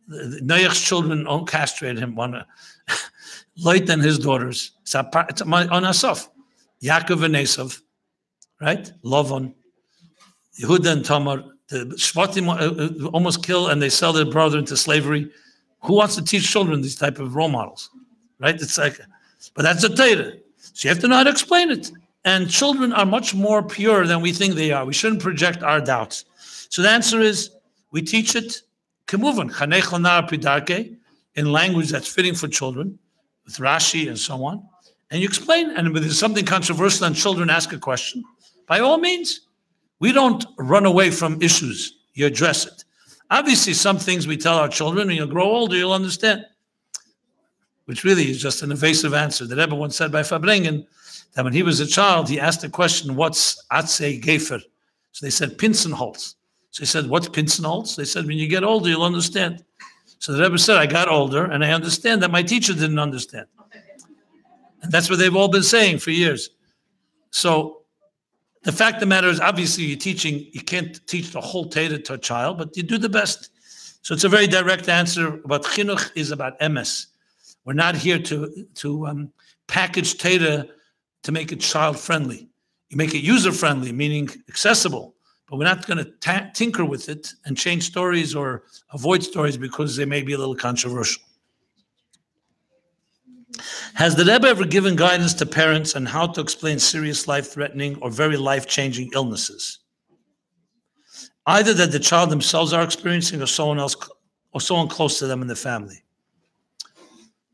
Noach's children castrated him. Lot and his daughters. It's on Asaf. Yaakov and Esav, right? Lavan. Yehuda and Tamar. The Shvatim almost kill, and they sell their brother into slavery. Who wants to teach children these type of role models, right? It's like, but that's a Teda. So you have to know how to explain it. And children are much more pure than we think they are. We shouldn't project our doubts. So the answer is, we teach it kemuvan, chanech lanar pidarke, in language that's fitting for children, with Rashi and so on. And you explain, and if there's something controversial and children ask a question, by all means, we don't run away from issues. You address it. Obviously, some things we tell our children, when you'll grow older, you'll understand, which really is just an evasive answer. The Rebbe once said by Farbrengen that when he was a child, he asked the question, what's Atzei Gefer? So they said, Pinsenholz. So he said, what's Pinsenholz? They said, when you get older, you'll understand. So the Rebbe said, I got older, and I understand that my teacher didn't understand. And that's what they've all been saying for years. So the fact of the matter is, obviously, you can't teach the whole Teda to a child, but you do the best. So it's a very direct answer. But chinuch is about emes. We're not here to package Teda to make it child-friendly. You make it user-friendly, meaning accessible, but we're not going to tinker with it and change stories or avoid stories because they may be a little controversial. Has the Rebbe ever given guidance to parents on how to explain serious life-threatening or very life-changing illnesses? Either that the child themselves are experiencing or someone else or someone close to them in the family?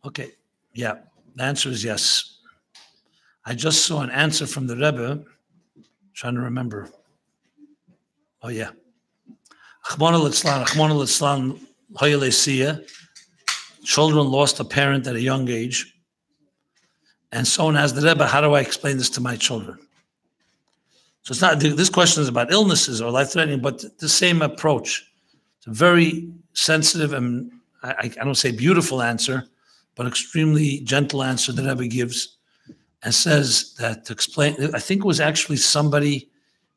Okay, yeah, the answer is yes. I just saw an answer from the Rebbe, trying to remember. Oh yeah. Children lost a parent at a young age. And someone asked the Rebbe, how do I explain this to my children? So it's not, this question is about illnesses or life-threatening, but the same approach. It's a very sensitive and, I don't say beautiful answer, but extremely gentle answer that Rebbe gives, and says that to explain, I think it was actually somebody,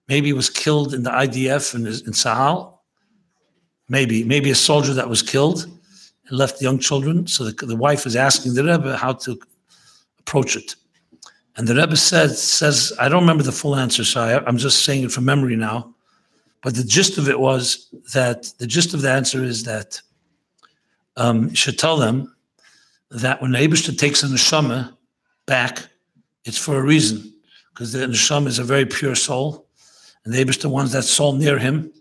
maybe was killed in the IDF in Sahel, maybe a soldier that was killed and left young children. So the wife is asking the Rebbe how to approach it. And the Rebbe says, I don't remember the full answer, so I'm just saying it from memory now. But the gist of it was that, the gist of the answer is that you should tell them that when the Eibishter takes a neshama back, it's for a reason, because the neshama is a very pure soul, and the Eibishter wants that soul near him,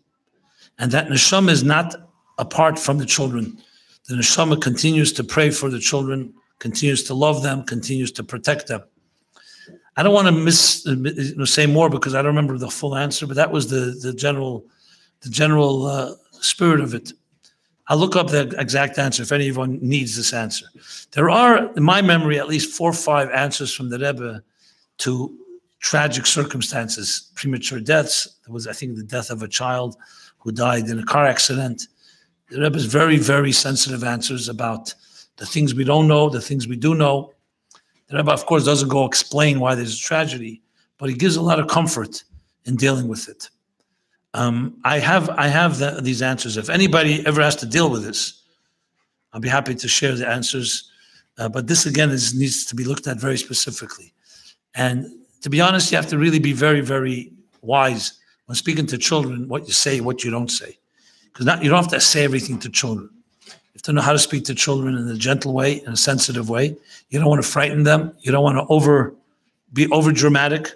and that neshama is not apart from the children. The neshama continues to pray for the children, continues to love them, continues to protect them. I don't want to say more because I don't remember the full answer, but that was the general spirit of it. I'll look up the exact answer if anyone needs this answer. There are, in my memory, at least 4 or 5 answers from the Rebbe to tragic circumstances, premature deaths. There was, I think, the death of a child who died in a car accident. The Rebbe's very, very sensitive answers about the things we don't know, the things we do know. The Rebbe, of course, doesn't go explain why there's a tragedy, but he gives a lot of comfort in dealing with it. I have these answers. If anybody ever has to deal with this, I'll be happy to share the answers. But this, again, needs to be looked at very specifically. And to be honest, you have to really be very, very wise when speaking to children, what you say, what you don't say. Because you don't have to say everything to children. You have to know how to speak to children in a gentle way, in a sensitive way. You don't want to frighten them. You don't want to be over dramatic.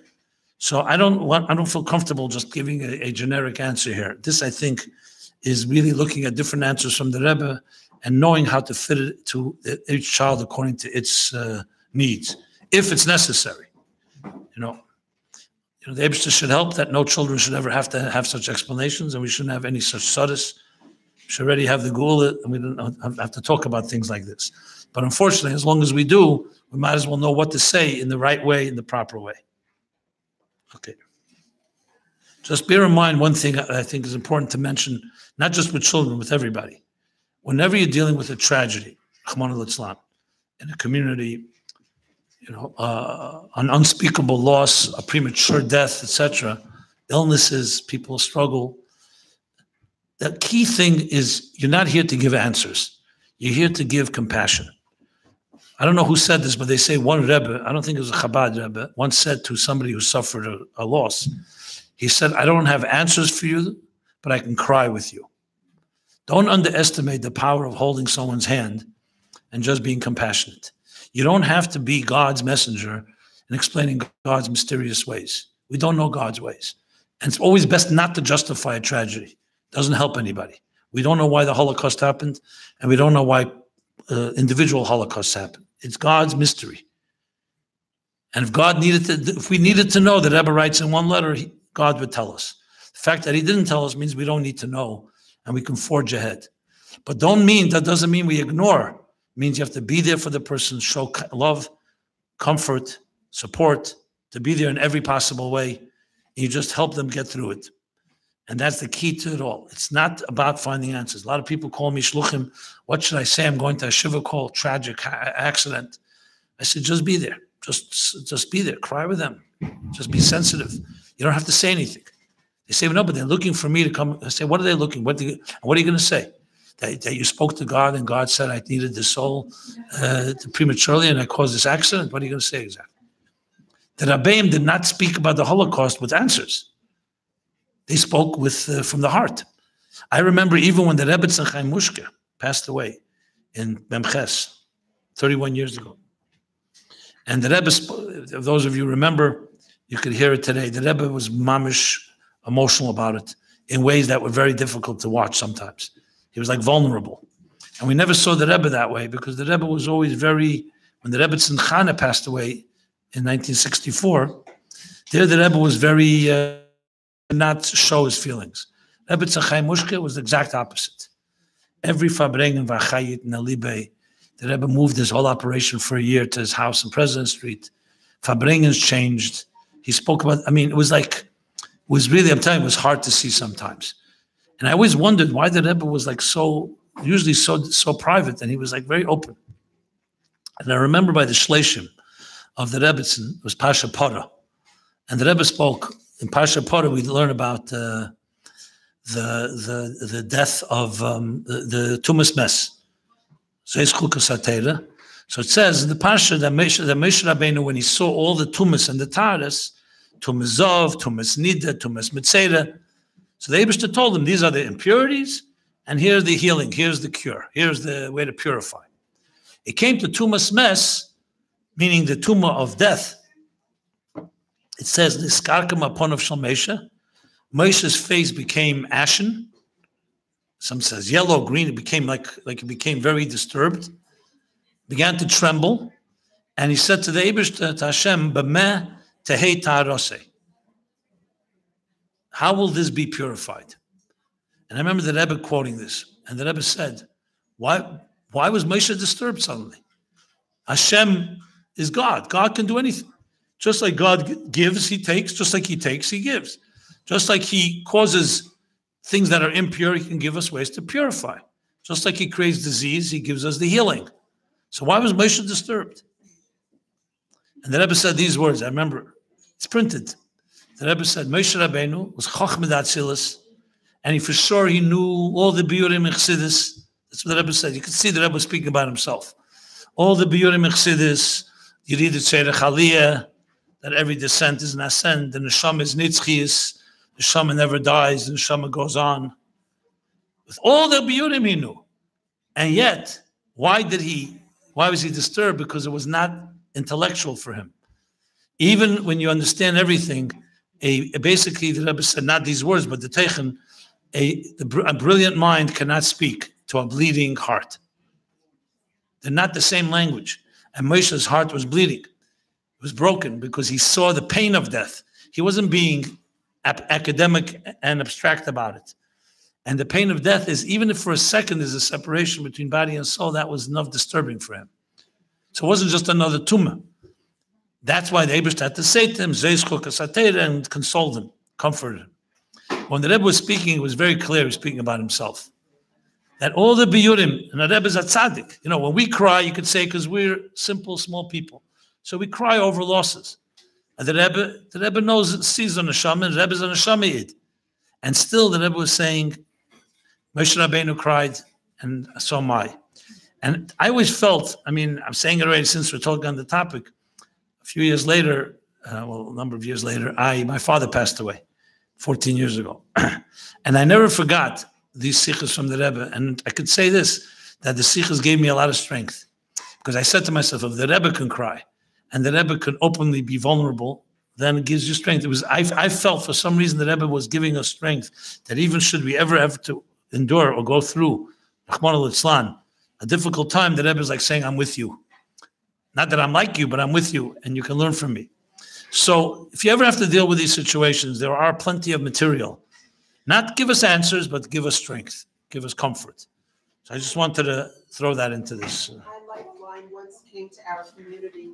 So I don't feel comfortable just giving a generic answer here. This, I think, is really looking at different answers from the Rebbe and knowing how to fit it to each child according to its needs, if it's necessary. The Eibishter should help that no children should ever have to have such explanations, and we shouldn't have any such suddas. We should already have the Gula, and we don't have to talk about things like this. But unfortunately, as long as we do, we might as well know what to say in the right way, in the proper way. Okay. Just bear in mind one thing I think is important to mention, not just with children, with everybody. Whenever you're dealing with a tragedy, Ch'mon al-Islam, in a community, an unspeakable loss, a premature death, etc., illnesses, people struggle. The key thing is you're not here to give answers. You're here to give compassion. I don't know who said this, but they say one Rebbe, I don't think it was a Chabad Rebbe, once said to somebody who suffered a loss, he said, I don't have answers for you, but I can cry with you. Don't underestimate the power of holding someone's hand and just being compassionate. You don't have to be God's messenger and explaining God's mysterious ways. We don't know God's ways. And it's always best not to justify a tragedy. It doesn't help anybody. We don't know why the Holocaust happened, and we don't know why individual Holocausts happened. It's God's mystery. And if we needed to know, that Rebbe writes in one letter, God would tell us. The fact that he didn't tell us means we don't need to know, and we can forge ahead. But that doesn't mean we ignore. It means you have to be there for the person, show love, comfort, support, to be there in every possible way. And you just help them get through it. And that's the key to it all. It's not about finding answers. A lot of people call me shluchim. What should I say? I'm going to a shiva call, tragic accident. I said, just be there. Just be there. Cry with them. Just be sensitive. You don't have to say anything. They say, no, but they're looking for me to come. I say, what are they looking? What are you going to say? That you spoke to God and God said I needed the soul prematurely and I caused this accident? What are you going to say exactly? The Rabbeim did not speak about the Holocaust with answers. They spoke from the heart. I remember even when the Rebbe Chaim Mushke passed away in Memches 31 years ago. And the Rebbe, if those of you remember, you could hear it today. The Rebbe was mamish emotional about it in ways that were very difficult to watch sometimes. He was like vulnerable. And we never saw the Rebbe that way because the Rebbe was always when the Rebbe Tzimchana passed away in 1964, there the Rebbe was very, not show his feelings. Rebbe Chaim Mushke was the exact opposite. Every Farbrengen v'achayit nalibe, the Rebbe moved his whole operation for a year to his house on President Street. Farbrengens changed. He spoke about, it was really, I'm telling you, it was hard to see sometimes. And I always wondered why the Rebbe was usually so private, and he was very open. And I remember by the Shleishim of the Rebbetzin, it was Pasha Pora. And the Rebbe spoke, in Pasha Pora, we learn about the death of the Tumas Mes. So it's Shluchos Farbrengen. So it says in the Pasha that Moshe Rabbeinu, when he saw all the Tumas and the Taras, Tumas Zov, Tumas Nida, Tumas Mitzera, so the Eibishter told him, these are the impurities, and here's the healing, here's the cure, here's the way to purify. It came to Tumas Mes, meaning the tumor of death. It says, Niskarkam upon of Shalmesha, Moshe's face became ashen. Some says yellow, green. It became it became very disturbed. Began to tremble, and he said to the Eibishter, to Hashem, B'meh tehei ta'arosei. How will this be purified? And I remember the Rebbe quoting this. And the Rebbe said, why was Moshe disturbed suddenly? Hashem is God. God can do anything. Just like God gives, he takes. Just like he takes, he gives. Just like he causes things that are impure, he can give us ways to purify. Just like he creates disease, he gives us the healing. So why was Moshe disturbed? And the Rebbe said these words. I remember. It's printed. The Rebbe said, Moshe Rabbeinu was Chochmeh Atzilus, and he for sure he knew all the Biurim and Chassidus. That's what the Rebbe said. You can see the Rebbe was speaking about himself. All the Biurim and Chassidus, you read it, Tzerech Aliyah, that every descent is an ascent, the Neshama is Nitzchias, the Neshama never dies, the Neshama goes on. With all the Biurim he knew. And yet, why was he disturbed? Because it was not intellectual for him. Even when you understand everything, basically the Rebbe said not these words, but the Teichen, a brilliant mind cannot speak to a bleeding heart. They're not the same language. And Moshe's heart was bleeding. It was broken because he saw the pain of death. He wasn't being academic and abstract about it. And the pain of death is, even if for a second there's a separation between body and soul, that was enough disturbing for him. So it wasn't just another tumor. That's why the Eibishter had to say to him, and console him, comfort him. When the Rebbe was speaking, it was very clear he was speaking about himself. That all the biyurim, and the Rebbe is a tzaddik. You know, when we cry, you could say, because we're simple, small people. So we cry over losses. And the Rebbe knows, sees on neshama, and the Rebbe is on neshama yid. And still the Rebbe was saying, Moshe Rabbeinu cried, and so am I. And I always felt, I mean, I'm saying it already since we're talking on the topic. A few years later, a number of years later, my father passed away 14 years ago. And I never forgot these Shlichus from the Rebbe. And I could say this, that the Shlichus gave me a lot of strength. Because I said to myself, if the Rebbe can cry, and the Rebbe can openly be vulnerable, then it gives you strength. I felt for some reason the Rebbe was giving us strength, that even should we ever have to endure or go through, Rahman al-Islam, a difficult time, the Rebbe is like saying, I'm with you. Not that I'm like you, but I'm with you, and you can learn from me. So if you ever have to deal with these situations, there are plenty of material. Not give us answers, but give us strength, give us comfort. So I just wanted to throw that into this. MyLife once came to our community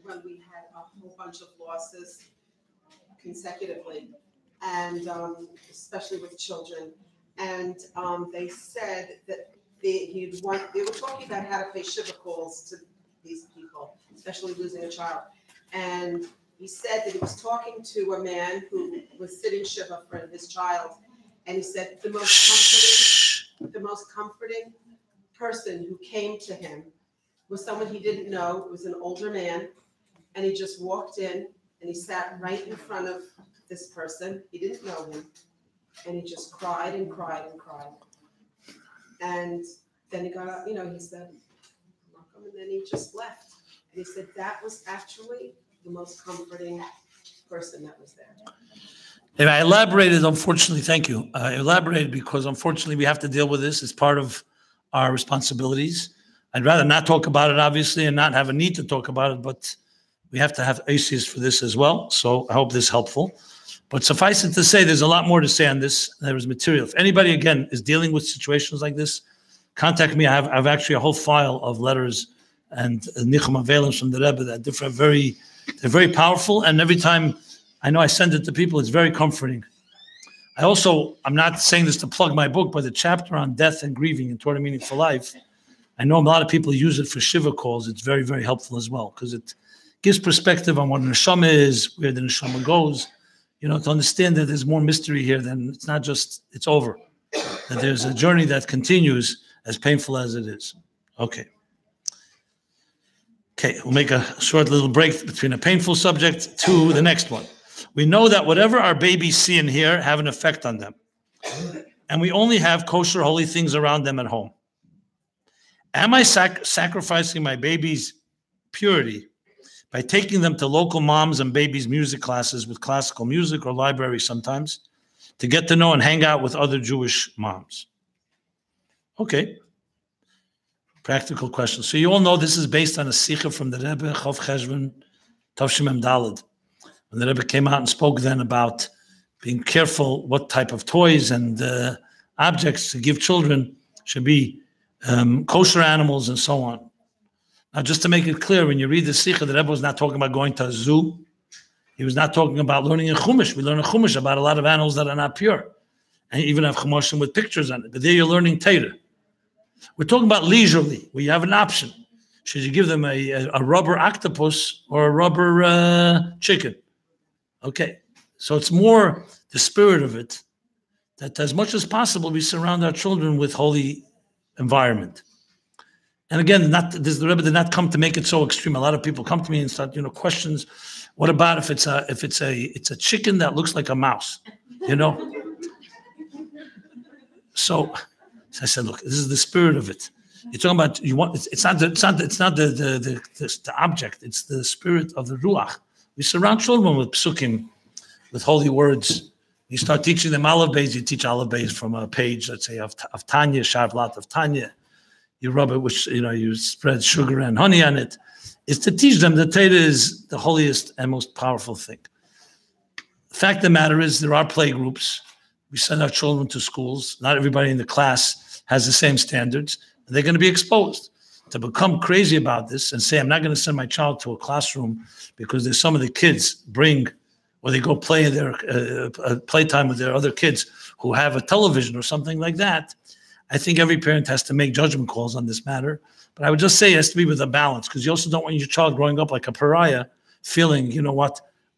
when we had a whole bunch of losses consecutively, and especially with children. And they said that they were talking about how to pay shiva calls to these people, especially losing a child. And he said that he was talking to a man who was sitting shiva for his child, and he said the most comforting person who came to him was someone he didn't know. It was an older man, and he just walked in and he sat right in front of this person. He didn't know him, and he just cried and cried and cried. And then he got up, he said, welcome, and then he just left. And he said that was actually the most comforting person that was there. And I elaborated, unfortunately, thank you. I elaborated because unfortunately we have to deal with this as part of our responsibilities. I'd rather not talk about it, obviously, and not have a need to talk about it, but we have to have ACs for this as well. So I hope this is helpful. But suffice it to say, there's a lot more to say on this. There is material. If anybody, again, is dealing with situations like this, contact me. I've actually a whole file of letters and nichum avelim from the Rebbe that they're very powerful. And every time I know I send it to people, it's very comforting. I'm not saying this to plug my book, but the chapter on death and grieving in Torah Meaningful Life, I know a lot of people use it for shiva calls. It's very, very helpful as well, because it gives perspective on what the neshama is, where the neshama goes, to understand that there's more mystery here than it's not just, it's over. That there's a journey that continues, as painful as it is. Okay, we'll make a short little break between a painful subject to the next one. We know that whatever our babies see and hear have an effect on them. And we only have kosher, holy things around them at home. Am I sacrificing my baby's purity by taking them to local moms and babies' music classes with classical music, or library sometimes, to get to know and hang out with other Jewish moms? Okay. Practical question. So you all know this is based on a sikha from the Rebbe, Chav Cheshvan, Tavshim Mem Daled. When the Rebbe came out and spoke then about being careful what type of toys and objects to give children should be kosher animals and so on. Now, just to make it clear, when you read the Sikha, the Rebbe was not talking about going to a zoo. He was not talking about learning in Chumash. We learn in Chumash about a lot of animals that are not pure. And you even have Chumashim with pictures on it. But there you're learning Torah. We're talking about leisurely, where you have an option. Should you give them a rubber octopus or a rubber chicken? Okay. So it's more the spirit of it, that as much as possible, we surround our children with holy environment. And again, the Rebbe did not come to make it so extreme. A lot of people come to me and start, questions. What about if it's a chicken that looks like a mouse? So I said, look, this is the spirit of it. You're talking about it's not the object. It's the spirit of the ruach. We surround children with psukim, with holy words. You start teaching them aleph beis. You teach aleph beis from a page, let's say, of Tanya, Shavlat of Tanya. You rub it with, you spread sugar and honey on it. It's to teach them that Torah is the holiest and most powerful thing. The fact of the matter is, there are play groups. We send our children to schools. Not everybody in the class has the same standards. And they're going to be exposed. To become crazy about this and say, I'm not going to send my child to a classroom because there's some of the kids bring, or they go play their playtime with their other kids who have a television or something like that. I think every parent has to make judgment calls on this matter. But I would just say it has to be with a balance, because you also don't want your child growing up like a pariah, feeling,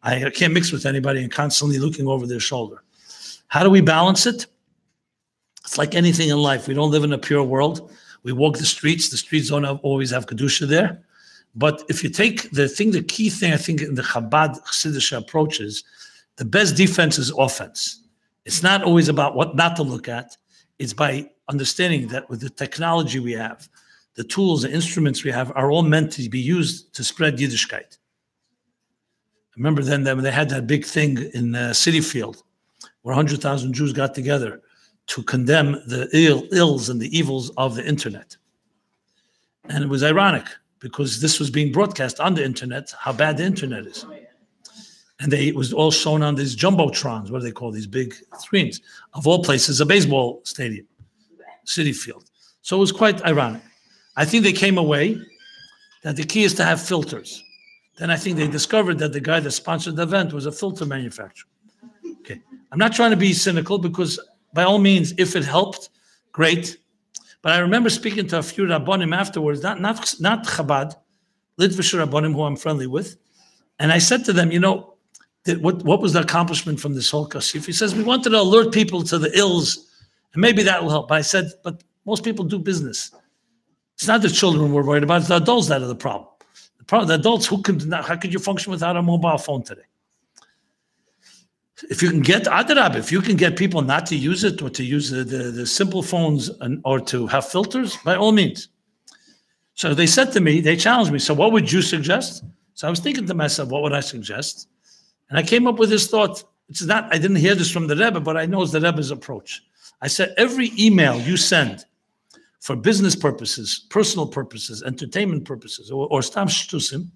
I can't mix with anybody and constantly looking over their shoulder. How do we balance it? It's like anything in life. We don't live in a pure world. We walk the streets. The streets don't always have Kedusha there. But if you take the key thing, I think, in the Chabad Chassidus approach is, the best defense is offense. It's not always about what not to look at. It's by understanding that with the technology we have, the tools, the instruments we have are all meant to be used to spread Yiddishkeit. Remember then that when they had that big thing in City Field, where 100,000 Jews got together to condemn the ills and the evils of the internet. And it was ironic, because this was being broadcast on the internet, how bad the internet is. And it was all shown on these jumbotrons, what do they call these big screens? Of all places, a baseball stadium, City Field. So it was quite ironic. I think they came away that the key is to have filters. Then I think they discovered that the guy that sponsored the event was a filter manufacturer. Okay, I'm not trying to be cynical, because by all means, if it helped, great. But I remember speaking to a few Rabbonim afterwards, not Chabad, Litvish Rabbonim, who I'm friendly with. And I said to them, what was the accomplishment from this whole kasif? He says, we wanted to alert people to the ills, and maybe that will help. But I said, but most people do business. It's not the children we're worried about, it's the adults that are the problem. The adults, how could you function without a mobile phone today? If you can get people not to use it, or to use the simple phones, or to have filters, by all means. So they said to me, they challenged me, so what would you suggest? So I was thinking to myself, what would I suggest? And I came up with this thought. I didn't hear this from the Rebbe, but I know it's the Rebbe's approach. I said, every email you send for business purposes, personal purposes, entertainment purposes, or stam shtusim,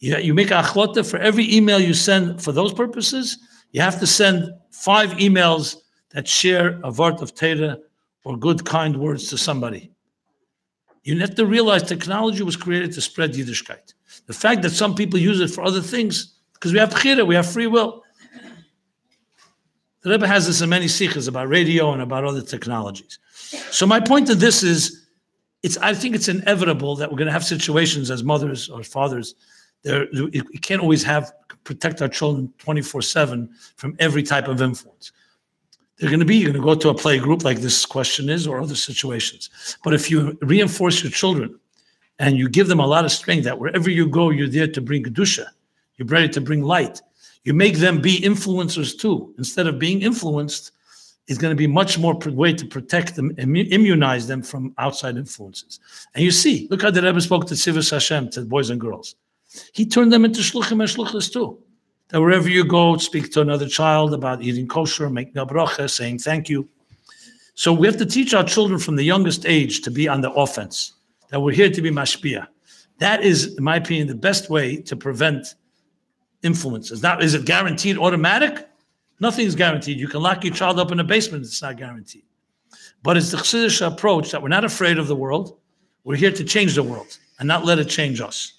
you make a achlota for every email you send for those purposes. You have to send 5 emails that share a word of Torah or good, kind words to somebody. You have to realize technology was created to spread Yiddishkeit. The fact that some people use it for other things, because we have bechira, we have free will. The Rebbe has this in many sikhs about radio and about other technologies. So my point of this is, I think it's inevitable that we're going to have situations as mothers or fathers. You can't always protect our children 24/7 from every type of influence. You're going to go to a play group like this question is, or other situations. But if you reinforce your children and you give them a lot of strength, that wherever you go, you're there to bring Kedusha, you're ready to bring light. You make them be influencers too. Instead of being influenced, it's going to be much more way to protect them, immunize them from outside influences. And you see, look how the Rebbe spoke to Tzivus Hashem, to boys and girls. He turned them into shluchim and shluchos too. That wherever you go, speak to another child about eating kosher, making a bracha, saying thank you. So we have to teach our children from the youngest age to be on the offense, that we're here to be mashpia. That is, in my opinion, the best way to prevent influences. Now, is it guaranteed automatic? Nothing is guaranteed. You can lock your child up in a basement, it's not guaranteed. But it's the Chassidish approach that we're not afraid of the world. We're here to change the world and not let it change us.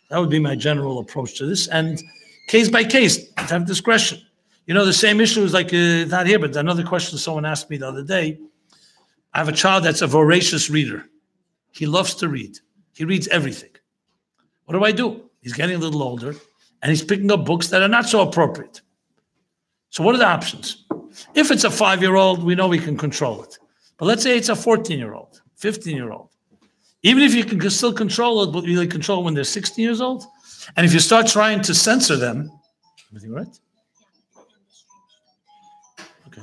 That would be my general approach to this. And case by case, have discretion. You know, the same issue is like, not here, but another question someone asked me the other day. I have a child that's a voracious reader. He loves to read. He reads everything. What do? He's getting a little older, and he's picking up books that are not so appropriate. So what are the options? If it's a 5-year-old, we know we can control it. But let's say it's a 14-year-old, 15-year-old. Even if you can still control it, but you really control when they're 16 years old. And if you start trying to censor them, everything right? Okay.